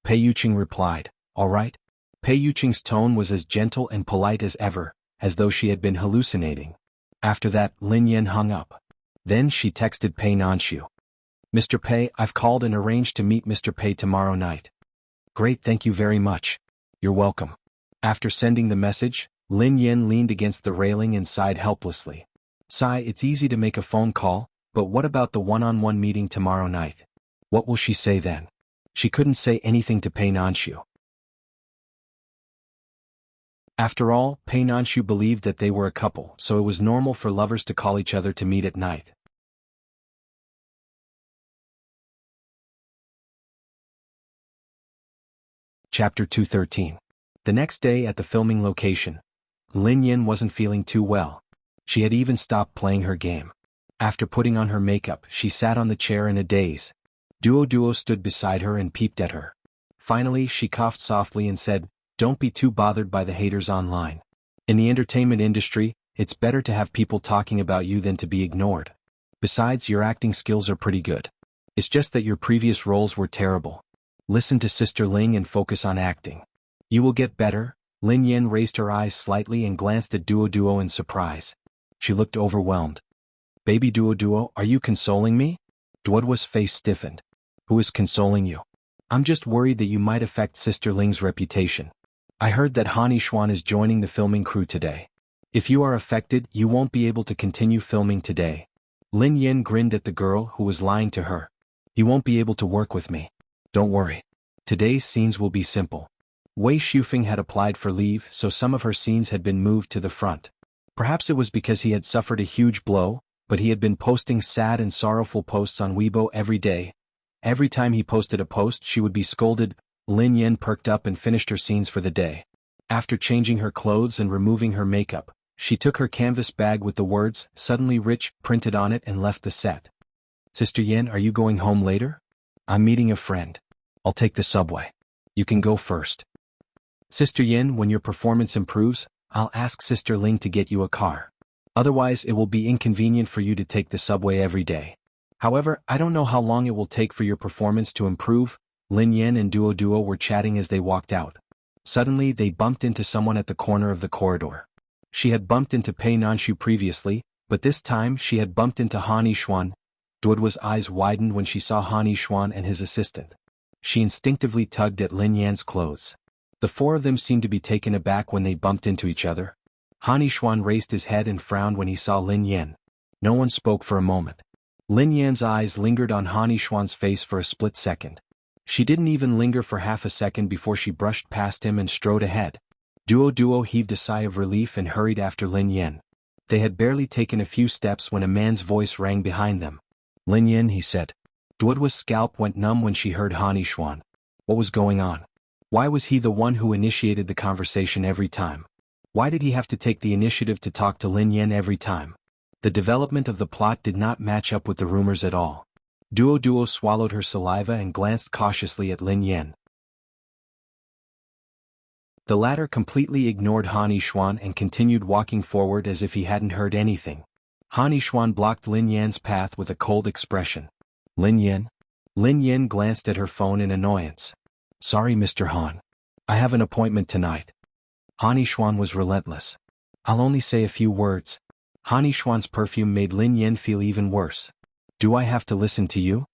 Pei Yuqing replied, all right. Pei Yuqing's tone was as gentle and polite as ever, as though she had been hallucinating. After that, Lin Yin hung up. Then she texted Pei Nanshu. Mr. Pei, I've called and arranged to meet Mr. Pei tomorrow night. Great, thank you very much. You're welcome. After sending the message, Lin Yin leaned against the railing and sighed helplessly. Sigh, it's easy to make a phone call, but what about the one-on-one meeting tomorrow night? What will she say then? She couldn't say anything to Pei Nanshu. After all, Pei Nanshu believed that they were a couple, so it was normal for lovers to call each other to meet at night. Chapter 213. The next day at the filming location, Lin Yin wasn't feeling too well. She had even stopped playing her game. After putting on her makeup, she sat on the chair in a daze. Duo stood beside her and peeped at her. Finally, she coughed softly and said, don't be too bothered by the haters online. In the entertainment industry, it's better to have people talking about you than to be ignored. Besides, your acting skills are pretty good. It's just that your previous roles were terrible. Listen to Sister Ling and focus on acting. You will get better. Lin Yin raised her eyes slightly and glanced at Duo in surprise. She looked overwhelmed. Baby Duo, are you consoling me? Duo's face stiffened. Who is consoling you? I'm just worried that you might affect Sister Ling's reputation. I heard that Han Yishuan is joining the filming crew today. If you are affected, you won't be able to continue filming today. Lin Yin grinned at the girl who was lying to her. You won't be able to work with me. Don't worry. Today's scenes will be simple. Wei Shufeng had applied for leave, so some of her scenes had been moved to the front. Perhaps it was because he had suffered a huge blow, but he had been posting sad and sorrowful posts on Weibo every day. Every time he posted a post, she would be scolded. Lin Yin perked up and finished her scenes for the day. After changing her clothes and removing her makeup, she took her canvas bag with the words, "Suddenly Rich," printed on it and left the set. Sister Yin, are you going home later? I'm meeting a friend. I'll take the subway. You can go first. Sister Yin, when your performance improves, I'll ask Sister Ling to get you a car. Otherwise, it will be inconvenient for you to take the subway every day. However, I don't know how long it will take for your performance to improve. Lin Yin and Duo were chatting as they walked out. Suddenly, they bumped into someone at the corner of the corridor. She had bumped into Pei Nanshu previously, but this time she had bumped into Han Yishuan. Duo's eyes widened when she saw Han Yishuan and his assistant. She instinctively tugged at Lin Yan's clothes. The four of them seemed to be taken aback when they bumped into each other. Han Yishuan raised his head and frowned when he saw Lin Yan. No one spoke for a moment. Lin Yan's eyes lingered on Han Yishuan's face for a split second. She didn't even linger for half a second before she brushed past him and strode ahead. Duo heaved a sigh of relief and hurried after Lin Yan. They had barely taken a few steps when a man's voice rang behind them. Lin Yan, he said. Duo's scalp went numb when she heard Han Yishuan. What was going on? Why was he the one who initiated the conversation every time? Why did he have to take the initiative to talk to Lin Yan every time? The development of the plot did not match up with the rumors at all. Duo swallowed her saliva and glanced cautiously at Lin Yan. The latter completely ignored Han Yishuan and continued walking forward as if he hadn't heard anything. Han Yishuan blocked Lin Yan's path with a cold expression. Lin Yan? Lin Yan glanced at her phone in annoyance. Sorry, Mr. Han. I have an appointment tonight. Han Yishuan was relentless. I'll only say a few words. Han Yishuan's perfume made Lin Yen feel even worse. Do I have to listen to you?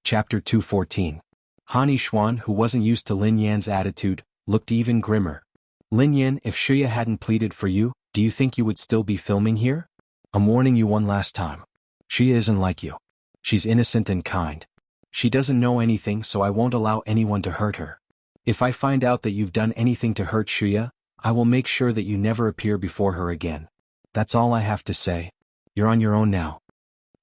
Chapter 214. Han Yishuan, who wasn't used to Lin Yan's attitude, looked even grimmer. Lin Yan, if Shuya hadn't pleaded for you, do you think you would still be filming here? I'm warning you one last time. Shuya isn't like you. She's innocent and kind. She doesn't know anything, so I won't allow anyone to hurt her. If I find out that you've done anything to hurt Shuya, I will make sure that you never appear before her again. That's all I have to say. You're on your own now.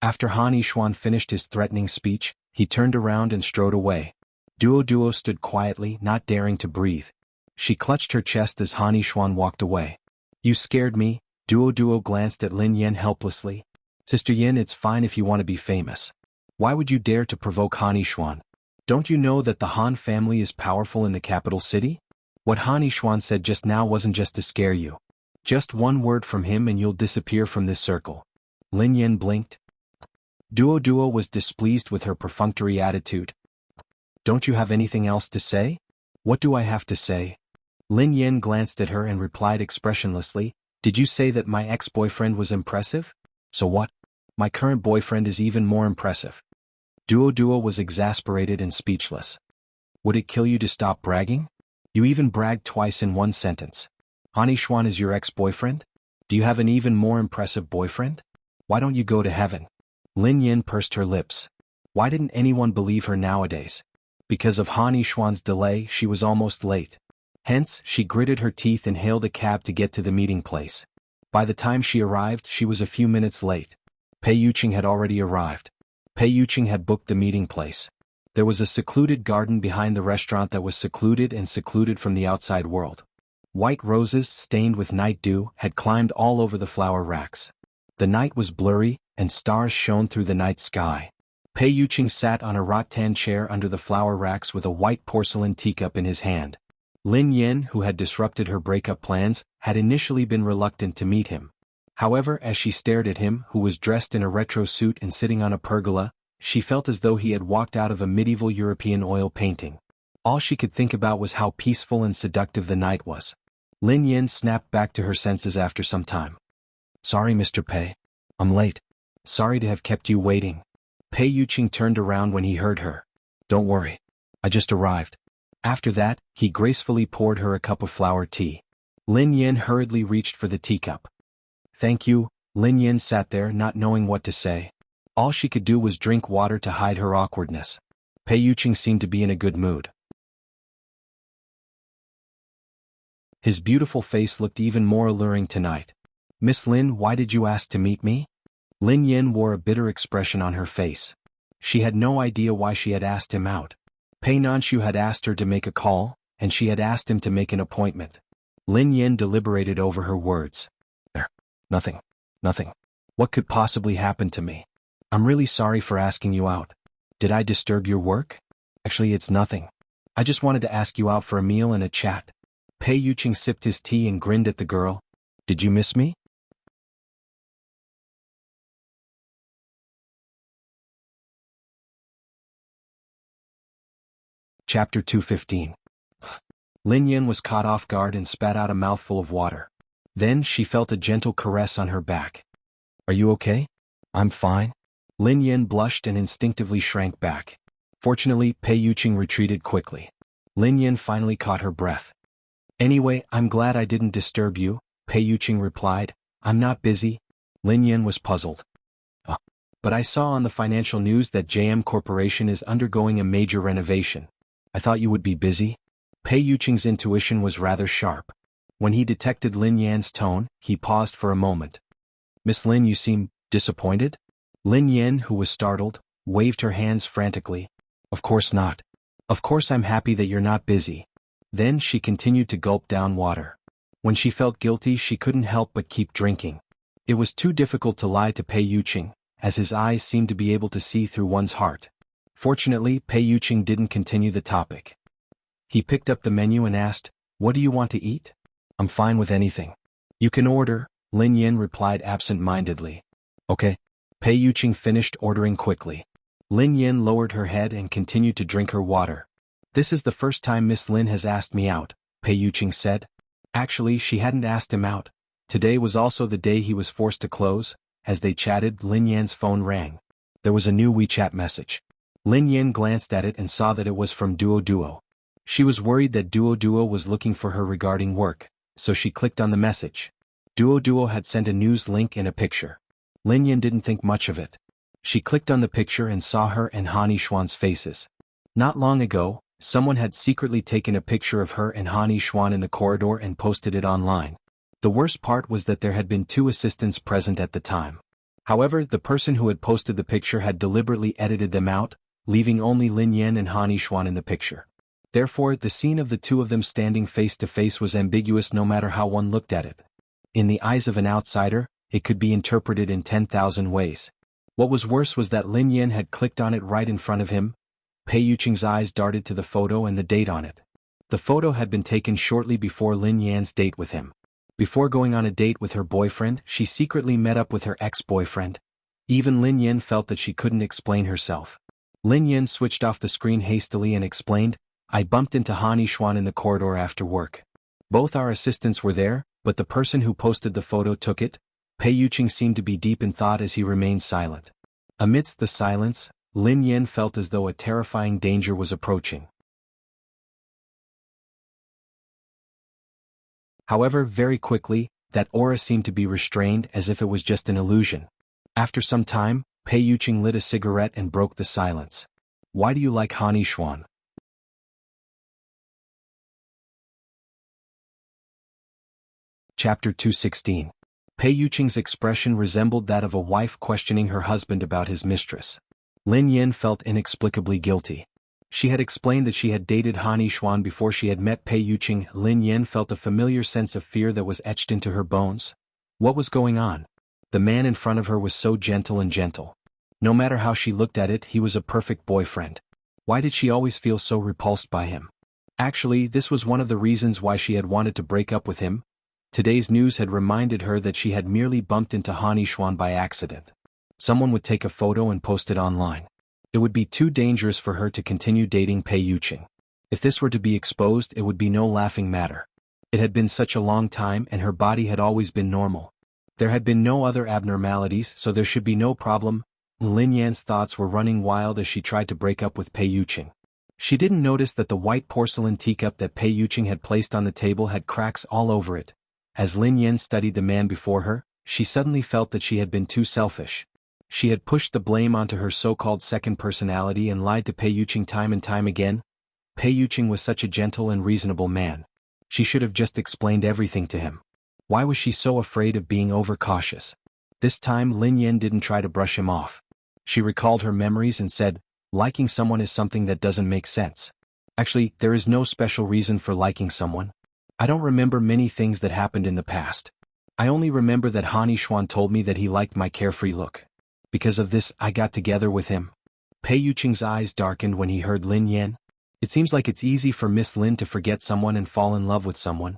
After Han Yishuan finished his threatening speech, he turned around and strode away. Duo stood quietly, not daring to breathe. She clutched her chest as Han Yishuan walked away. You scared me. Duo glanced at Lin Yan helplessly. Sister Yin, it's fine if you want to be famous. Why would you dare to provoke Han Yishuan? Don't you know that the Han family is powerful in the capital city? What Han Yishuan said just now wasn't just to scare you. Just one word from him and you'll disappear from this circle. Lin Yan blinked. Duo was displeased with her perfunctory attitude. Don't you have anything else to say? What do I have to say? Lin Yan glanced at her and replied expressionlessly, Did you say that my ex-boyfriend was impressive? So what? My current boyfriend is even more impressive. Duo was exasperated and speechless. Would it kill you to stop bragging? You even bragged twice in one sentence. Han Yishuan is your ex-boyfriend? Do you have an even more impressive boyfriend? Why don't you go to heaven? Lin Yan pursed her lips. Why didn't anyone believe her nowadays? Because of Han Yishuan's delay, she was almost late. Hence, she gritted her teeth and hailed a cab to get to the meeting place. By the time she arrived, she was a few minutes late. Pei Yuqing had already arrived. Pei Yuqing had booked the meeting place. There was a secluded garden behind the restaurant that was secluded from the outside world. White roses, stained with night dew, had climbed all over the flower racks. The night was blurry, and stars shone through the night sky. Pei Yuqing sat on a rattan chair under the flower racks with a white porcelain teacup in his hand. Lin Yan, who had disrupted her breakup plans, had initially been reluctant to meet him. However, as she stared at him, who was dressed in a retro suit and sitting on a pergola, she felt as though he had walked out of a medieval European oil painting. All she could think about was how peaceful and seductive the night was. Lin Yan snapped back to her senses after some time. Sorry, Mr. Pei. I'm late. Sorry to have kept you waiting. Pei Yuqing turned around when he heard her. Don't worry. I just arrived. After that, he gracefully poured her a cup of flower tea. Lin Yan hurriedly reached for the teacup. Thank you. Lin Yan sat there not knowing what to say. All she could do was drink water to hide her awkwardness. Pei Yuqing seemed to be in a good mood. His beautiful face looked even more alluring tonight. Miss Lin, why did you ask to meet me? Lin Yan wore a bitter expression on her face. She had no idea why she had asked him out. Pei Nanshu had asked her to make a call, and she had asked him to make an appointment. Lin Yan deliberated over her words. Nothing. What could possibly happen to me? I'm really sorry for asking you out. Did I disturb your work? Actually, it's nothing. I just wanted to ask you out for a meal and a chat. Pei Yuqing sipped his tea and grinned at the girl. Did you miss me? Chapter 215. Lin Yan was caught off guard and spat out a mouthful of water. Then she felt a gentle caress on her back. Are you okay? I'm fine. Lin Yan blushed and instinctively shrank back. Fortunately, Pei Yuqing retreated quickly. Lin Yan finally caught her breath. Anyway, I'm glad I didn't disturb you, Pei Yuqing replied. I'm not busy. Lin Yan was puzzled. But I saw on the financial news that JM Corporation is undergoing a major renovation. I thought you would be busy. Pei Yuqing's intuition was rather sharp. When he detected Lin Yan's tone, he paused for a moment. Miss Lin, you seem disappointed? Lin Yan, who was startled, waved her hands frantically. Of course not. Of course I'm happy that you're not busy. Then she continued to gulp down water. When she felt guilty, she couldn't help but keep drinking. It was too difficult to lie to Pei Yuqing, as his eyes seemed to be able to see through one's heart. Fortunately, Pei Yuqing didn't continue the topic. He picked up the menu and asked, What do you want to eat? I'm fine with anything. You can order, Lin Yan replied absent-mindedly. Okay. Pei Yuqing finished ordering quickly. Lin Yan lowered her head and continued to drink her water. This is the first time Miss Lin has asked me out, Pei Yuqing said. Actually, she hadn't asked him out. Today was also the day he was forced to close. As they chatted, Lin Yan's phone rang. There was a new WeChat message. Lin Yan glanced at it and saw that it was from Duo. She was worried that Duo was looking for her regarding work, so she clicked on the message. Duo had sent a news link and a picture. Lin Yan didn't think much of it. She clicked on the picture and saw her and Han Yishuan's faces. Not long ago, someone had secretly taken a picture of her and Han Yishuan in the corridor and posted it online. The worst part was that there had been 2 assistants present at the time. However, the person who had posted the picture had deliberately edited them out, leaving only Lin Yan and Han Yishuan in the picture. Therefore, the scene of the 2 of them standing face to face was ambiguous no matter how one looked at it. In the eyes of an outsider, it could be interpreted in 10,000 ways. What was worse was that Lin Yan had clicked on it right in front of him. Pei Yuqing's eyes darted to the photo and the date on it. The photo had been taken shortly before Lin Yan's date with him. Before going on a date with her boyfriend, she secretly met up with her ex-boyfriend. Even Lin Yan felt that she couldn't explain herself. Lin Yan switched off the screen hastily and explained, I bumped into Han Yishuan in the corridor after work. Both our assistants were there, but the person who posted the photo took it. Pei Yuqing seemed to be deep in thought as he remained silent. Amidst the silence, Lin Yan felt as though a terrifying danger was approaching. However, very quickly, that aura seemed to be restrained as if it was just an illusion. After some time, Pei Yuqing lit a cigarette and broke the silence. Why do you like Han Yishuan? Chapter 216. Pei Yuqing's expression resembled that of a wife questioning her husband about his mistress. Lin Yan felt inexplicably guilty. She had explained that she had dated Han Yishuan before she had met Pei Yuqing. Lin Yan felt a familiar sense of fear that was etched into her bones. What was going on? The man in front of her was so gentle. No matter how she looked at it, he was a perfect boyfriend. Why did she always feel so repulsed by him? Actually, this was one of the reasons why she had wanted to break up with him. Today's news had reminded her that she had merely bumped into Han Yishuan by accident. Someone would take a photo and post it online. It would be too dangerous for her to continue dating Pei Yuqing. If this were to be exposed, it would be no laughing matter. It had been such a long time and her body had always been normal. There had been no other abnormalities, so there should be no problem. Lin Yan's thoughts were running wild as she tried to break up with Pei Yuqing. She didn't notice that the white porcelain teacup that Pei Yuqing had placed on the table had cracks all over it. As Lin Yan studied the man before her, she suddenly felt that she had been too selfish. She had pushed the blame onto her so-called second personality and lied to Pei Yuqing time and time again. Pei Yuqing was such a gentle and reasonable man. She should have just explained everything to him. Why was she so afraid of being overcautious? This time Lin Yan didn't try to brush him off. She recalled her memories and said, liking someone is something that doesn't make sense. Actually, there is no special reason for liking someone. I don't remember many things that happened in the past. I only remember that Han Yishuan told me that he liked my carefree look. Because of this, I got together with him. Pei Yuqing's eyes darkened when he heard Lin Yan. It seems like it's easy for Miss Lin to forget someone and fall in love with someone.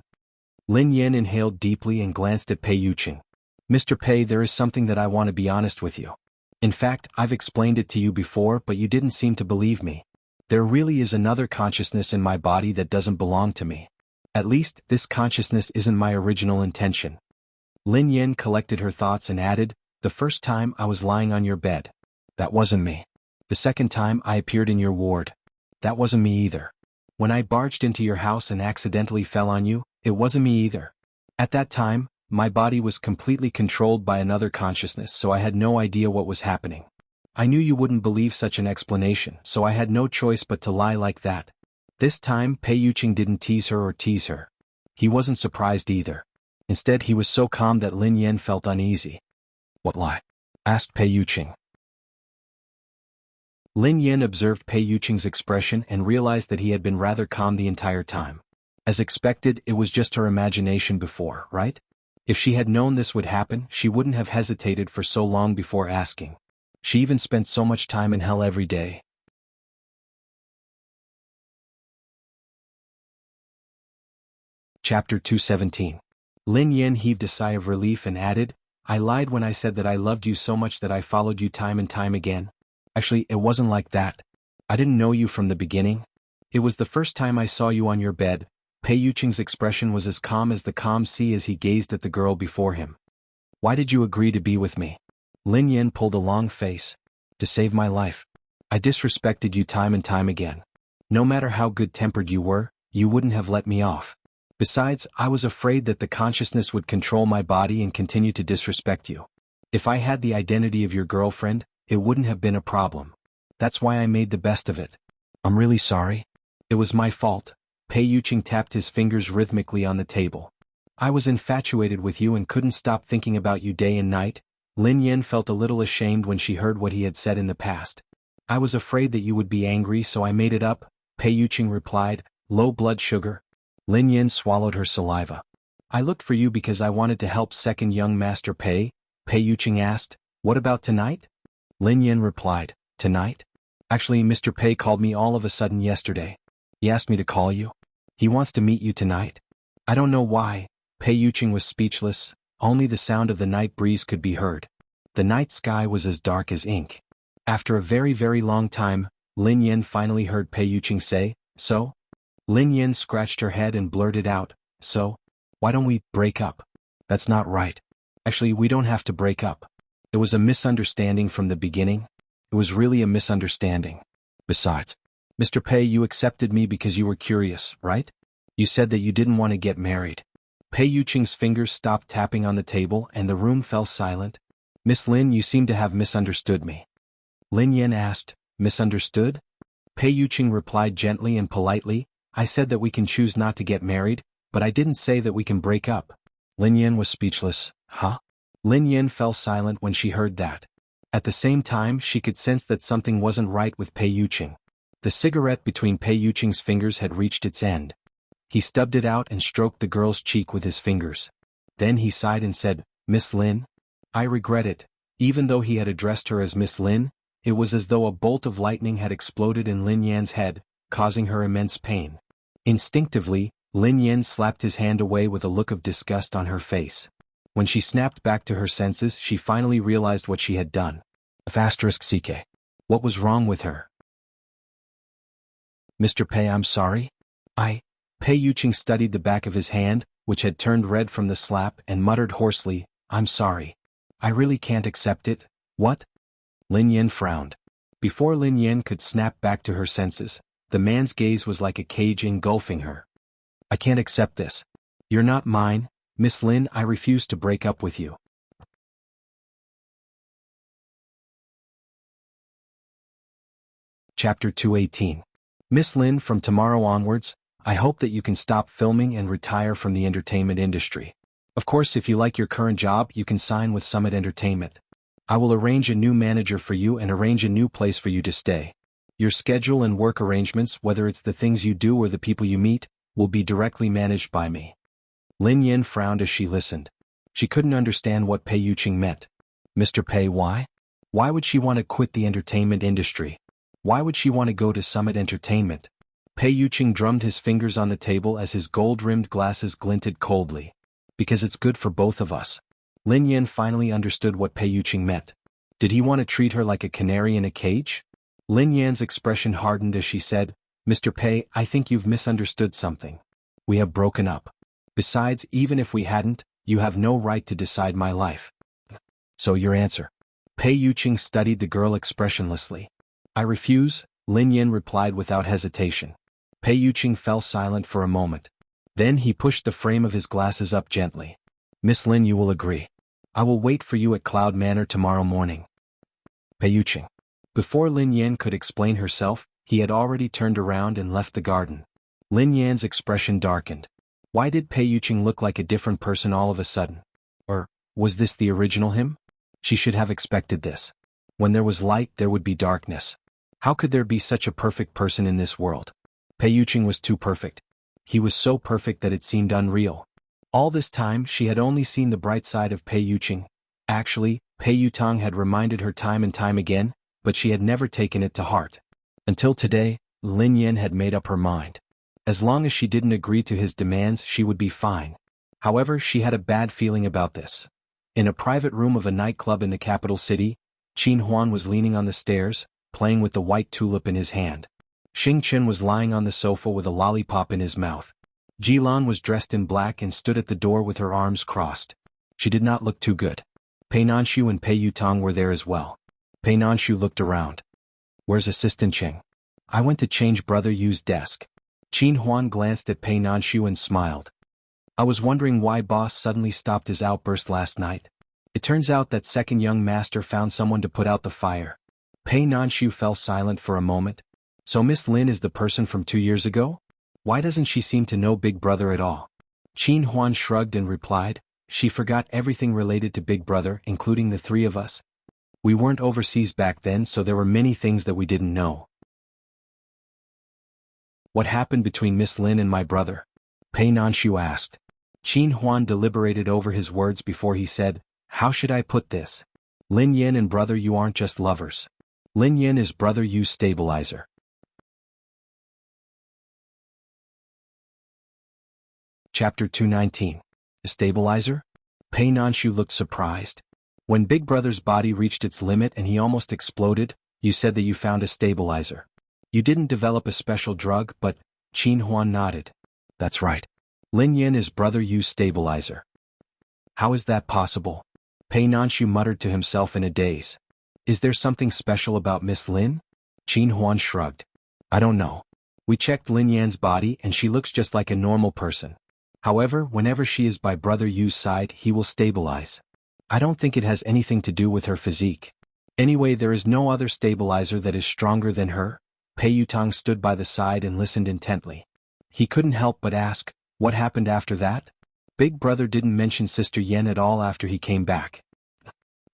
Lin Yan inhaled deeply and glanced at Pei Yuqing. Mr. Pei, there is something that I want to be honest with you. In fact, I've explained it to you before, but you didn't seem to believe me. There really is another consciousness in my body that doesn't belong to me. At least, this consciousness isn't my original intention. Lin Yan collected her thoughts and added, the first time I was lying on your bed. That wasn't me. The second time I appeared in your ward. That wasn't me either. When I barged into your house and accidentally fell on you, it wasn't me either. At that time, my body was completely controlled by another consciousness, so I had no idea what was happening. I knew you wouldn't believe such an explanation, so I had no choice but to lie like that. This time, Pei Yuqing didn't tease her. He wasn't surprised either. Instead, he was so calm that Lin Yan felt uneasy. What lie? Asked Pei Yuqing. Lin Yan observed Pei Yuqing's expression and realized that he had been rather calm the entire time. As expected, it was just her imagination before, right? If she had known this would happen, she wouldn't have hesitated for so long before asking. She even spent so much time in hell every day. Chapter 217. Lin Yan heaved a sigh of relief and added, I lied when I said that I loved you so much that I followed you time and time again. Actually, it wasn't like that. I didn't know you from the beginning. It was the first time I saw you on your bed. Pei Yuqing's expression was as calm as the calm sea as he gazed at the girl before him. Why did you agree to be with me? Lin Yin pulled a long face. To save my life. I disrespected you time and time again. No matter how good-tempered you were, you wouldn't have let me off. Besides, I was afraid that the consciousness would control my body and continue to disrespect you. If I had the identity of your girlfriend, it wouldn't have been a problem. That's why I made the best of it. I'm really sorry. It was my fault. Pei Yuqing tapped his fingers rhythmically on the table. I was infatuated with you and couldn't stop thinking about you day and night. Lin Yin felt a little ashamed when she heard what he had said in the past. I was afraid that you would be angry, so I made it up, Pei Yuqing replied. Low blood sugar. Lin Yin swallowed her saliva. I looked for you because I wanted to help second young Master Pei. Pei Yuqing asked, what about tonight? Lin Yin replied, tonight? Actually, Mr. Pei called me all of a sudden yesterday. He asked me to call you. He wants to meet you tonight. I don't know why. Pei Yuqing was speechless. Only the sound of the night breeze could be heard. The night sky was as dark as ink. After a very, very long time, Lin Yin finally heard Pei Yuqing say, so? Lin Yin scratched her head and blurted out, so? Why don't we break up? That's not right. Actually, we don't have to break up. It was a misunderstanding from the beginning. It was really a misunderstanding. Besides, Mr. Pei, you accepted me because you were curious, right? You said that you didn't want to get married. Pei Yuqing's fingers stopped tapping on the table and the room fell silent. Miss Lin, you seem to have misunderstood me. Lin Yin asked, misunderstood? Pei Yuqing replied gently and politely, I said that we can choose not to get married, but I didn't say that we can break up. Lin Yin was speechless. Huh? Lin Yin fell silent when she heard that. At the same time, she could sense that something wasn't right with Pei Yuqing. The cigarette between Pei Yuqing's fingers had reached its end. He stubbed it out and stroked the girl's cheek with his fingers. Then he sighed and said, Miss Lin? I regret it. Even though he had addressed her as Miss Lin, it was as though a bolt of lightning had exploded in Lin Yan's head, causing her immense pain. Instinctively, Lin Yan slapped his hand away with a look of disgust on her face. When she snapped back to her senses, she finally realized what she had done. *CK. What was wrong with her? Mr. Pei, I'm sorry. Pei Yuqing studied the back of his hand, which had turned red from the slap, and muttered hoarsely, I'm sorry. I really can't accept it. What? Lin Yan frowned. Before Lin Yan could snap back to her senses, the man's gaze was like a cage engulfing her. I can't accept this. You're not mine, Miss Lin. I refuse to break up with you. Chapter 218. Miss Lin, from tomorrow onwards, I hope that you can stop filming and retire from the entertainment industry. Of course, if you like your current job, you can sign with Summit Entertainment. I will arrange a new manager for you and arrange a new place for you to stay. Your schedule and work arrangements, whether it's the things you do or the people you meet, will be directly managed by me. Lin Yin frowned as she listened. She couldn't understand what Pei Yuqing meant. Mr. Pei, why? Why would she want to quit the entertainment industry? Why would she want to go to Summit Entertainment? Pei Yuqing drummed his fingers on the table as his gold-rimmed glasses glinted coldly. Because it's good for both of us. Lin Yin finally understood what Pei Yuqing meant. Did he want to treat her like a canary in a cage? Lin Yan's expression hardened as she said, Mr. Pei, I think you've misunderstood something. We have broken up. Besides, even if we hadn't, you have no right to decide my life. So your answer? Pei Yuqing studied the girl expressionlessly. I refuse, Lin Yin replied without hesitation. Pei Yuqing fell silent for a moment. Then he pushed the frame of his glasses up gently. Miss Lin, you will agree. I will wait for you at Cloud Manor tomorrow morning. Pei Yuqing. Before Lin Yan could explain herself, he had already turned around and left the garden. Lin Yan's expression darkened. Why did Pei Yuqing look like a different person all of a sudden? Or, was this the original him? She should have expected this. When there was light, there would be darkness. How could there be such a perfect person in this world? Pei Yuqing was too perfect. He was so perfect that it seemed unreal. All this time, she had only seen the bright side of Pei Yuqing. Actually, Pei Yutong had reminded her time and time again, but she had never taken it to heart. Until today, Lin Yan had made up her mind. As long as she didn't agree to his demands, she would be fine. However, she had a bad feeling about this. In a private room of a nightclub in the capital city, Qin Huan was leaning on the stairs, playing with the white tulip in his hand. Xing Chen was lying on the sofa with a lollipop in his mouth. Jilan was dressed in black and stood at the door with her arms crossed. She did not look too good. Pei Nanshu and Pei Yutong were there as well. Pei Nanshu looked around. "Where's Assistant Cheng?" "I went to change Brother Yu's desk." Qin Huan glanced at Pei Nanshu and smiled. "I was wondering why boss suddenly stopped his outburst last night. It turns out that second young master found someone to put out the fire." Pei Nanshu fell silent for a moment. "So Miss Lin is the person from 2 years ago? Why doesn't she seem to know Big Brother at all?" Qin Huan shrugged and replied, "She forgot everything related to Big Brother, including the three of us. We weren't overseas back then, so there were many things that we didn't know." "What happened between Miss Lin and my brother?" Pei Nanshu asked. Qin Huan deliberated over his words before he said, "How should I put this? Lin Yin and Brother Yu aren't just lovers. Lin Yin is Brother Yu's stabilizer." Chapter 219. A stabilizer? Pei Nanshu looked surprised. "When Big Brother's body reached its limit and he almost exploded, you said that you found a stabilizer. You didn't develop a special drug, but..." Qin Huan nodded. "That's right. Lin Yin is Brother Yu's stabilizer." "How is that possible?" Pei Nanshu muttered to himself in a daze. "Is there something special about Miss Lin?" Qin Huan shrugged. "I don't know. We checked Lin Yan's body and she looks just like a normal person. However, whenever she is by Brother Yu's side, he will stabilize. I don't think it has anything to do with her physique. Anyway, there is no other stabilizer that is stronger than her." Pei Yutong stood by the side and listened intently. He couldn't help but ask, "What happened after that?" "Big Brother didn't mention Sister Yen at all after he came back.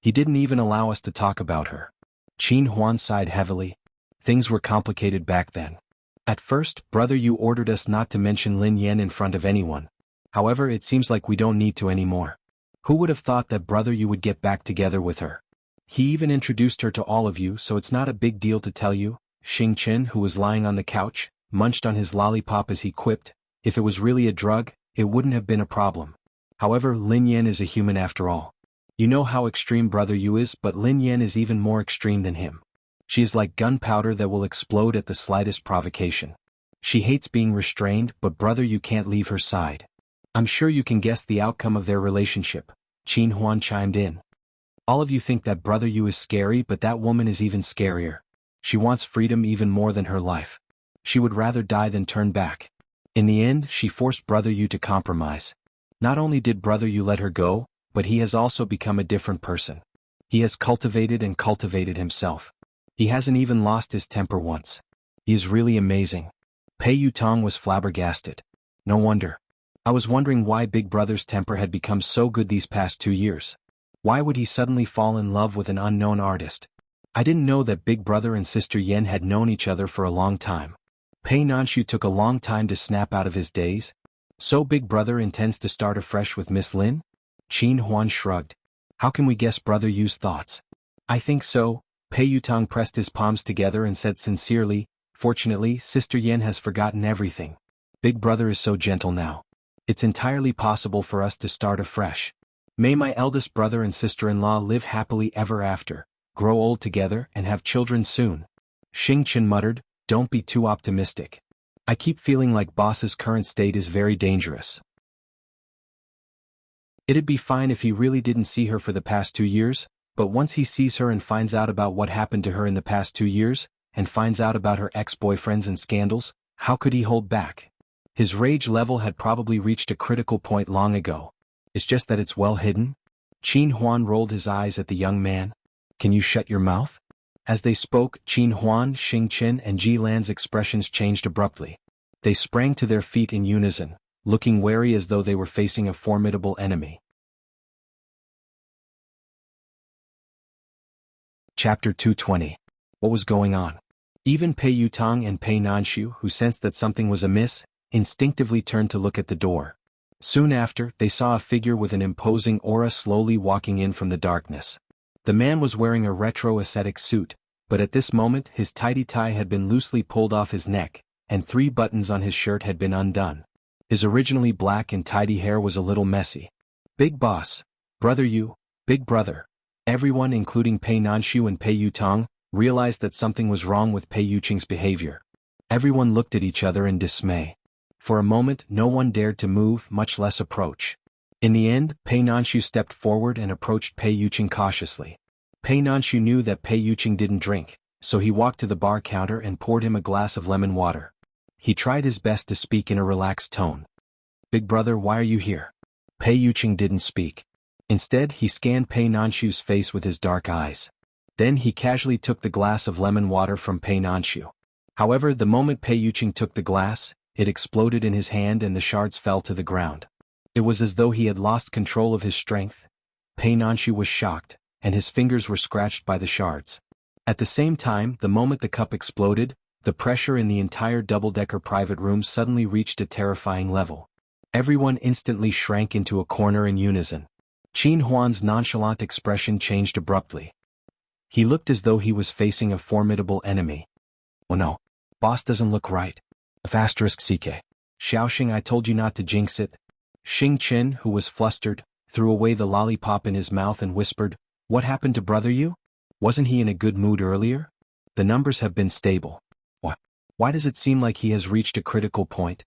He didn't even allow us to talk about her." Qin Huan sighed heavily. Things were complicated back then. At first, Brother Yu ordered us not to mention Lin Yen in front of anyone. However, it seems like we don't need to anymore. Who would have thought that Brother Yu would get back together with her? He even introduced her to all of you, so it's not a big deal to tell you." Xing Chen, who was lying on the couch, munched on his lollipop as he quipped, "If it was really a drug, it wouldn't have been a problem. However, Lin Yen is a human after all. You know how extreme Brother Yu is, but Lin Yen is even more extreme than him. She is like gunpowder that will explode at the slightest provocation. She hates being restrained, but Brother Yu can't leave her side. I'm sure you can guess the outcome of their relationship." Qin Huan chimed in. "All of you think that Brother Yu is scary, but that woman is even scarier. She wants freedom even more than her life. She would rather die than turn back. In the end, she forced Brother Yu to compromise. Not only did Brother Yu let her go, but he has also become a different person. He has cultivated and cultivated himself. He hasn't even lost his temper once. He is really amazing." Pei Yutong was flabbergasted. "No wonder. I was wondering why Big Brother's temper had become so good these past 2 years. Why would he suddenly fall in love with an unknown artist? I didn't know that Big Brother and Sister Yen had known each other for a long time." Pei Nanshu took a long time to snap out of his daze. "So Big Brother intends to start afresh with Miss Lin?" Qin Huan shrugged. "How can we guess Brother Yu's thoughts?" "I think so." Pei Yutong pressed his palms together and said sincerely, "Fortunately, Sister Yen has forgotten everything. Big Brother is so gentle now. It's entirely possible for us to start afresh. May my eldest brother and sister-in-law live happily ever after, grow old together, and have children soon." Xing Chen muttered, "Don't be too optimistic. I keep feeling like boss's current state is very dangerous. It'd be fine if he really didn't see her for the past 2 years, but once he sees her and finds out about what happened to her in the past 2 years, and finds out about her ex-boyfriends and scandals, how could he hold back? His rage level had probably reached a critical point long ago. It's just that it's well hidden." Qin Huan rolled his eyes at the young man. "Can you shut your mouth?" As they spoke, Qin Huan, Xing Chen and Ji Lan's expressions changed abruptly. They sprang to their feet in unison, looking wary as though they were facing a formidable enemy. Chapter 220. What was going on? Even Pei Yutong and Pei Nanshu, who sensed that something was amiss, instinctively turned to look at the door. Soon after, they saw a figure with an imposing aura slowly walking in from the darkness. The man was wearing a retro ascetic suit, but at this moment his tidy tie had been loosely pulled off his neck, and 3 buttons on his shirt had been undone. His originally black and tidy hair was a little messy. "Big Boss, Brother Yu, Big Brother." Everyone, including Pei Nanshu and Pei Yutong, realized that something was wrong with Pei Yuqing's behavior. Everyone looked at each other in dismay. For a moment no one dared to move, much less approach. In the end, Pei Nanshu stepped forward and approached Pei Yuqing cautiously. Pei Nanshu knew that Pei Yuqing didn't drink, so he walked to the bar counter and poured him a glass of lemon water. He tried his best to speak in a relaxed tone. "Big brother, why are you here?" Pei Yuqing didn't speak. Instead, he scanned Pei Nanshu's face with his dark eyes. Then he casually took the glass of lemon water from Pei Nanshu. However, the moment Pei Yuqing took the glass, it exploded in his hand and the shards fell to the ground. It was as though he had lost control of his strength. Pei Nanshu was shocked, and his fingers were scratched by the shards. At the same time, the moment the cup exploded, the pressure in the entire double-decker private room suddenly reached a terrifying level. Everyone instantly shrank into a corner in unison. Qin Huan's nonchalant expression changed abruptly. He looked as though he was facing a formidable enemy. "Oh no. Boss doesn't look right. *CK. Xiaoxing, I told you not to jinx it." Xing Chen, who was flustered, threw away the lollipop in his mouth and whispered, "What happened to brother Yu? Wasn't he in a good mood earlier? The numbers have been stable. Why does it seem like he has reached a critical point?"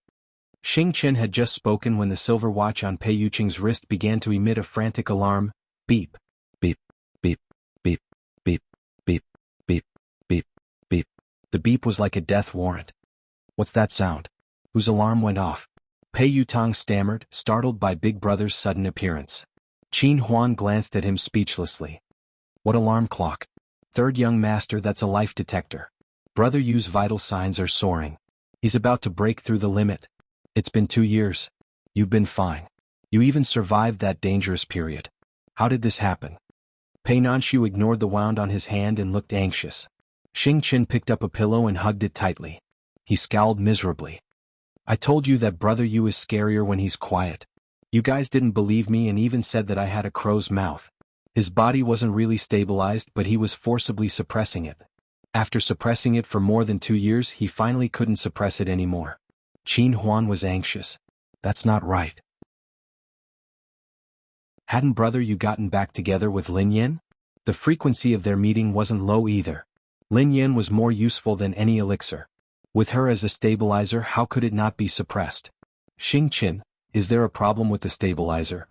Xing Chen had just spoken when the silver watch on Pei Yuqing's wrist began to emit a frantic alarm. Beep, beep, beep, beep, beep, beep, beep, beep, beep. The beep was like a death warrant. "What's that sound? Whose alarm went off?" Pei Yutang stammered, startled by Big Brother's sudden appearance. Qin Huan glanced at him speechlessly. "What alarm clock?" "Third young master, that's a life detector. Brother Yu's vital signs are soaring. He's about to break through the limit. It's been 2 years. You've been fine. You even survived that dangerous period. How did this happen?" Pei Nanshu ignored the wound on his hand and looked anxious. Xing Chen picked up a pillow and hugged it tightly. He scowled miserably. "I told you that brother Yu is scarier when he's quiet. You guys didn't believe me and even said that I had a crow's mouth. His body wasn't really stabilized, but he was forcibly suppressing it. After suppressing it for more than 2 years, he finally couldn't suppress it anymore." Qin Huan was anxious. "That's not right. Hadn't brother Yu gotten back together with Lin Yan? The frequency of their meeting wasn't low either. Lin Yan was more useful than any elixir. With her as a stabilizer, how could it not be suppressed? Xing Chen, is there a problem with the stabilizer?"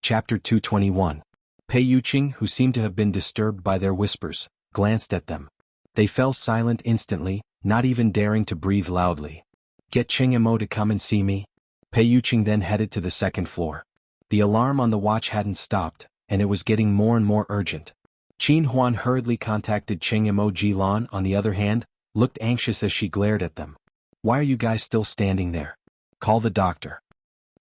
Chapter 221. Pei Yuqing, who seemed to have been disturbed by their whispers, glanced at them. They fell silent instantly, not even daring to breathe loudly. "Get Cheng Mo to come and see me." Pei Yuqing then headed to the second floor. The alarm on the watch hadn't stopped, and it was getting more and more urgent. Qin Huan hurriedly contacted Cheng Mo. Jilan, on the other hand, looked anxious as she glared at them. "Why are you guys still standing there? Call the doctor."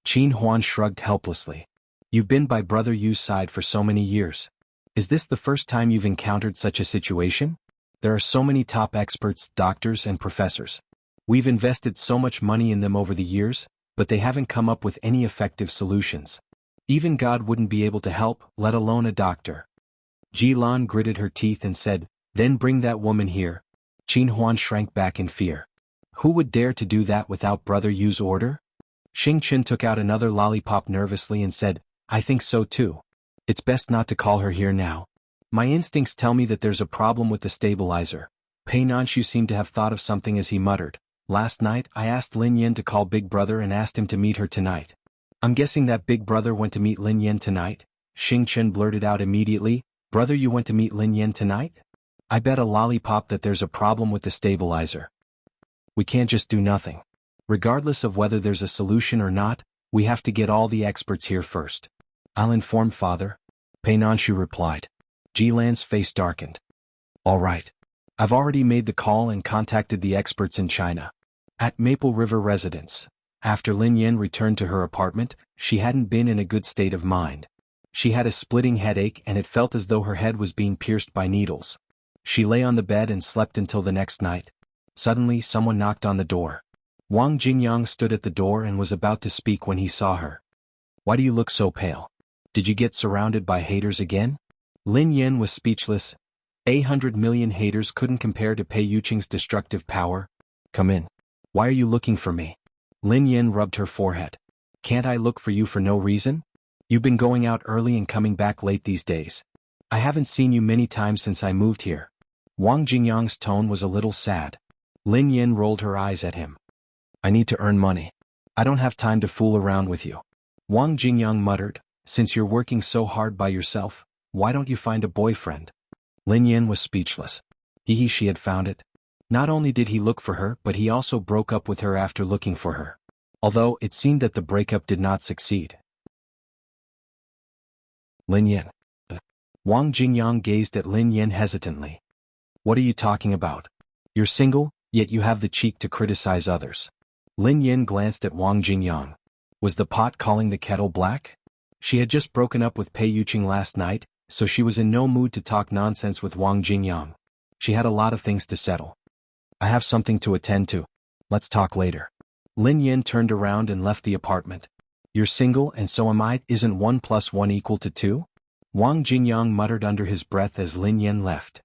Qin Huan shrugged helplessly. "You've been by brother Yu's side for so many years. Is this the first time you've encountered such a situation? There are so many top experts, doctors and professors. We've invested so much money in them over the years, but they haven't come up with any effective solutions. Even God wouldn't be able to help, let alone a doctor." Jilan gritted her teeth and said, "Then bring that woman here." Qin Huan shrank back in fear. Who would dare to do that without brother Yu's order? Xing Chen took out another lollipop nervously and said, "I think so too. It's best not to call her here now. My instincts tell me that there's a problem with the stabilizer." Pei Nanshu seemed to have thought of something as he muttered, "Last night I asked Lin Yan to call Big Brother and asked him to meet her tonight. I'm guessing that Big Brother went to meet Lin Yan tonight." Xing Chen blurted out immediately, "Brother, you went to meet Lin Yan tonight? I bet a lollipop that there's a problem with the stabilizer. We can't just do nothing. Regardless of whether there's a solution or not, we have to get all the experts here first." "I'll inform father," Pei Nanshu replied. Jilan's face darkened. "All right. I've already made the call and contacted the experts in China." At Maple River residence. After Lin Yan returned to her apartment, she hadn't been in a good state of mind. She had a splitting headache and it felt as though her head was being pierced by needles. She lay on the bed and slept until the next night. Suddenly, someone knocked on the door. Wang Jingyang stood at the door and was about to speak when he saw her. "Why do you look so pale? Did you get surrounded by haters again?" Lin Yan was speechless. 100 million haters couldn't compare to Pei Yuqing's destructive power. "Come in. Why are you looking for me?" Lin Yan rubbed her forehead. "Can't I look for you for no reason? You've been going out early and coming back late these days. I haven't seen you many times since I moved here. Wang Jingyang's tone was a little sad. Lin Yin rolled her eyes at him. I need to earn money. I don't have time to fool around with you. Wang Jingyang muttered, since you're working so hard by yourself, why don't you find a boyfriend? Lin Yin was speechless. She had found it. Not only did he look for her, but he also broke up with her after looking for her. Although it seemed that the breakup did not succeed. Lin Yin. Wang Jingyang gazed at Lin Yin hesitantly. What are you talking about? You're single, yet you have the cheek to criticize others. Lin Yin glanced at Wang Jingyang. Was the pot calling the kettle black? She had just broken up with Pei Yuqing last night, so she was in no mood to talk nonsense with Wang Jingyang. She had a lot of things to settle. I have something to attend to. Let's talk later. Lin Yin turned around and left the apartment. You're single and so am I. Isn't 1 + 1 equal to 2? Wang Jingyang muttered under his breath as Lin Yin left.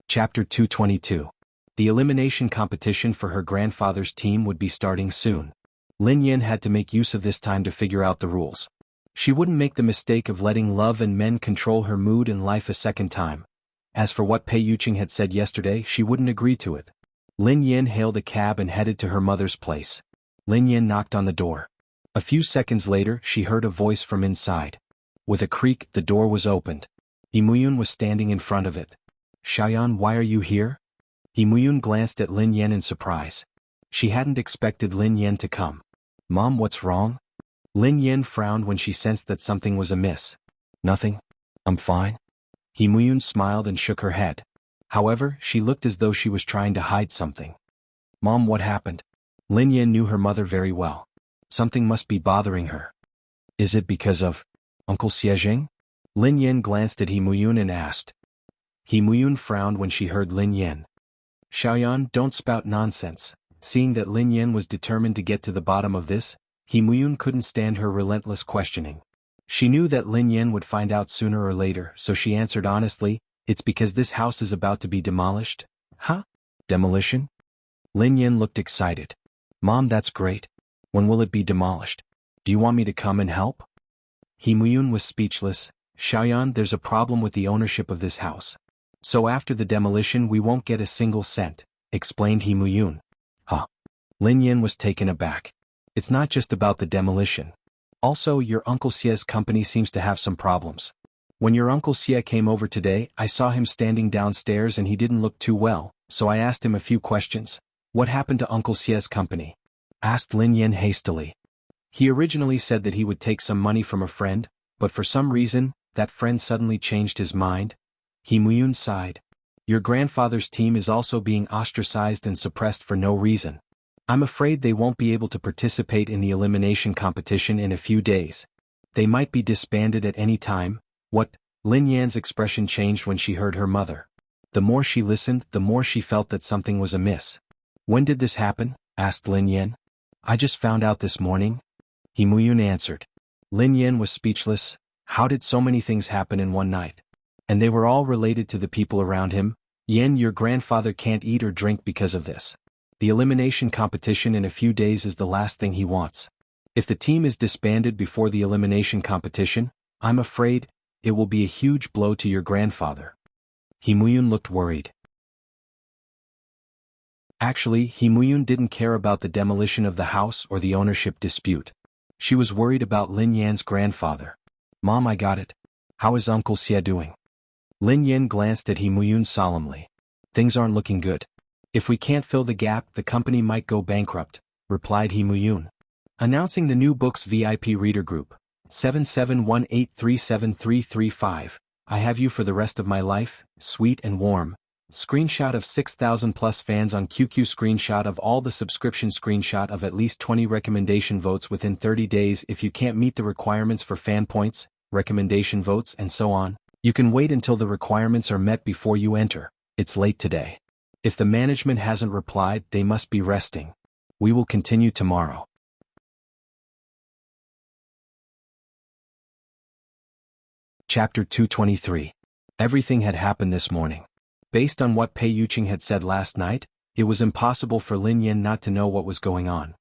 Chapter 222. The elimination competition for her grandfather's team would be starting soon. Lin Yin had to make use of this time to figure out the rules. She wouldn't make the mistake of letting love and men control her mood and life a second time. As for what Pei Yuqing had said yesterday, she wouldn't agree to it. Lin Yin hailed a cab and headed to her mother's place. Lin Yin knocked on the door. A few seconds later, she heard a voice from inside. With a creak, the door was opened. Yimuyun was standing in front of it. Xiaoyan, why are you here? Yimuyun glanced at Lin Yin in surprise. She hadn't expected Lin Yin to come. Mom, what's wrong? Lin Yin frowned when she sensed that something was amiss. Nothing. I'm fine. Yimuyun smiled and shook her head. However, she looked as though she was trying to hide something. Mom, what happened? Lin Yin knew her mother very well. Something must be bothering her. Is it because of Uncle Xiejing? Lin Yin glanced at Yimuyun and asked. Yimuyun frowned when she heard Lin Yin. Xiaoyan, don't spout nonsense. Seeing that Lin Yin was determined to get to the bottom of this, Yimuyun couldn't stand her relentless questioning. She knew that Lin Yin would find out sooner or later, so she answered honestly, it's because this house is about to be demolished. Huh? Demolition? Lin Yin looked excited. Mom, that's great. When will it be demolished? Do you want me to come and help? Yimuyun was speechless. Xiaoyan, there's a problem with the ownership of this house. So after the demolition we won't get a single cent, explained Yimuyun. Huh? Lin Yin was taken aback. It's not just about the demolition. Also, your Uncle Xie's company seems to have some problems. When your Uncle Xie came over today, I saw him standing downstairs and he didn't look too well, so I asked him a few questions. What happened to Uncle Xie's company? Asked Lin Yin hastily. He originally said that he would take some money from a friend, but for some reason, that friend suddenly changed his mind. Yimuyun sighed. Your grandfather's team is also being ostracized and suppressed for no reason. I'm afraid they won't be able to participate in the elimination competition in a few days. They might be disbanded at any time. What? Lin Yan's expression changed when she heard her mother. The more she listened, the more she felt that something was amiss. When did this happen? Asked Lin Yan. I just found out this morning. Yimuyun answered. Lin Yan was speechless. How did so many things happen in one night? And they were all related to the people around him. Yan, your grandfather can't eat or drink because of this. The elimination competition in a few days is the last thing he wants. If the team is disbanded before the elimination competition, I'm afraid, it will be a huge blow to your grandfather. Yimuyun looked worried. Actually, Yimuyun didn't care about the demolition of the house or the ownership dispute. She was worried about Lin Yan's grandfather. Mom, I got it. How is Uncle Xie doing? Lin Yin glanced at Yimuyun solemnly. Things aren't looking good. If we can't fill the gap, the company might go bankrupt, replied Yimuyun. Announcing the new books VIP reader group, 771837335. I have you for the rest of my life, sweet and warm. Screenshot of 6,000 plus fans on QQ. Screenshot of all the subscription. Screenshot of at least 20 recommendation votes within 30 days. If you can't meet the requirements for fan points, recommendation votes and so on, you can wait until the requirements are met before you enter. It's late today. If the management hasn't replied, they must be resting. We will continue tomorrow. Chapter 223. Everything had happened this morning. Based on what Pei Yuqing had said last night, it was impossible for Lin Yin not to know what was going on.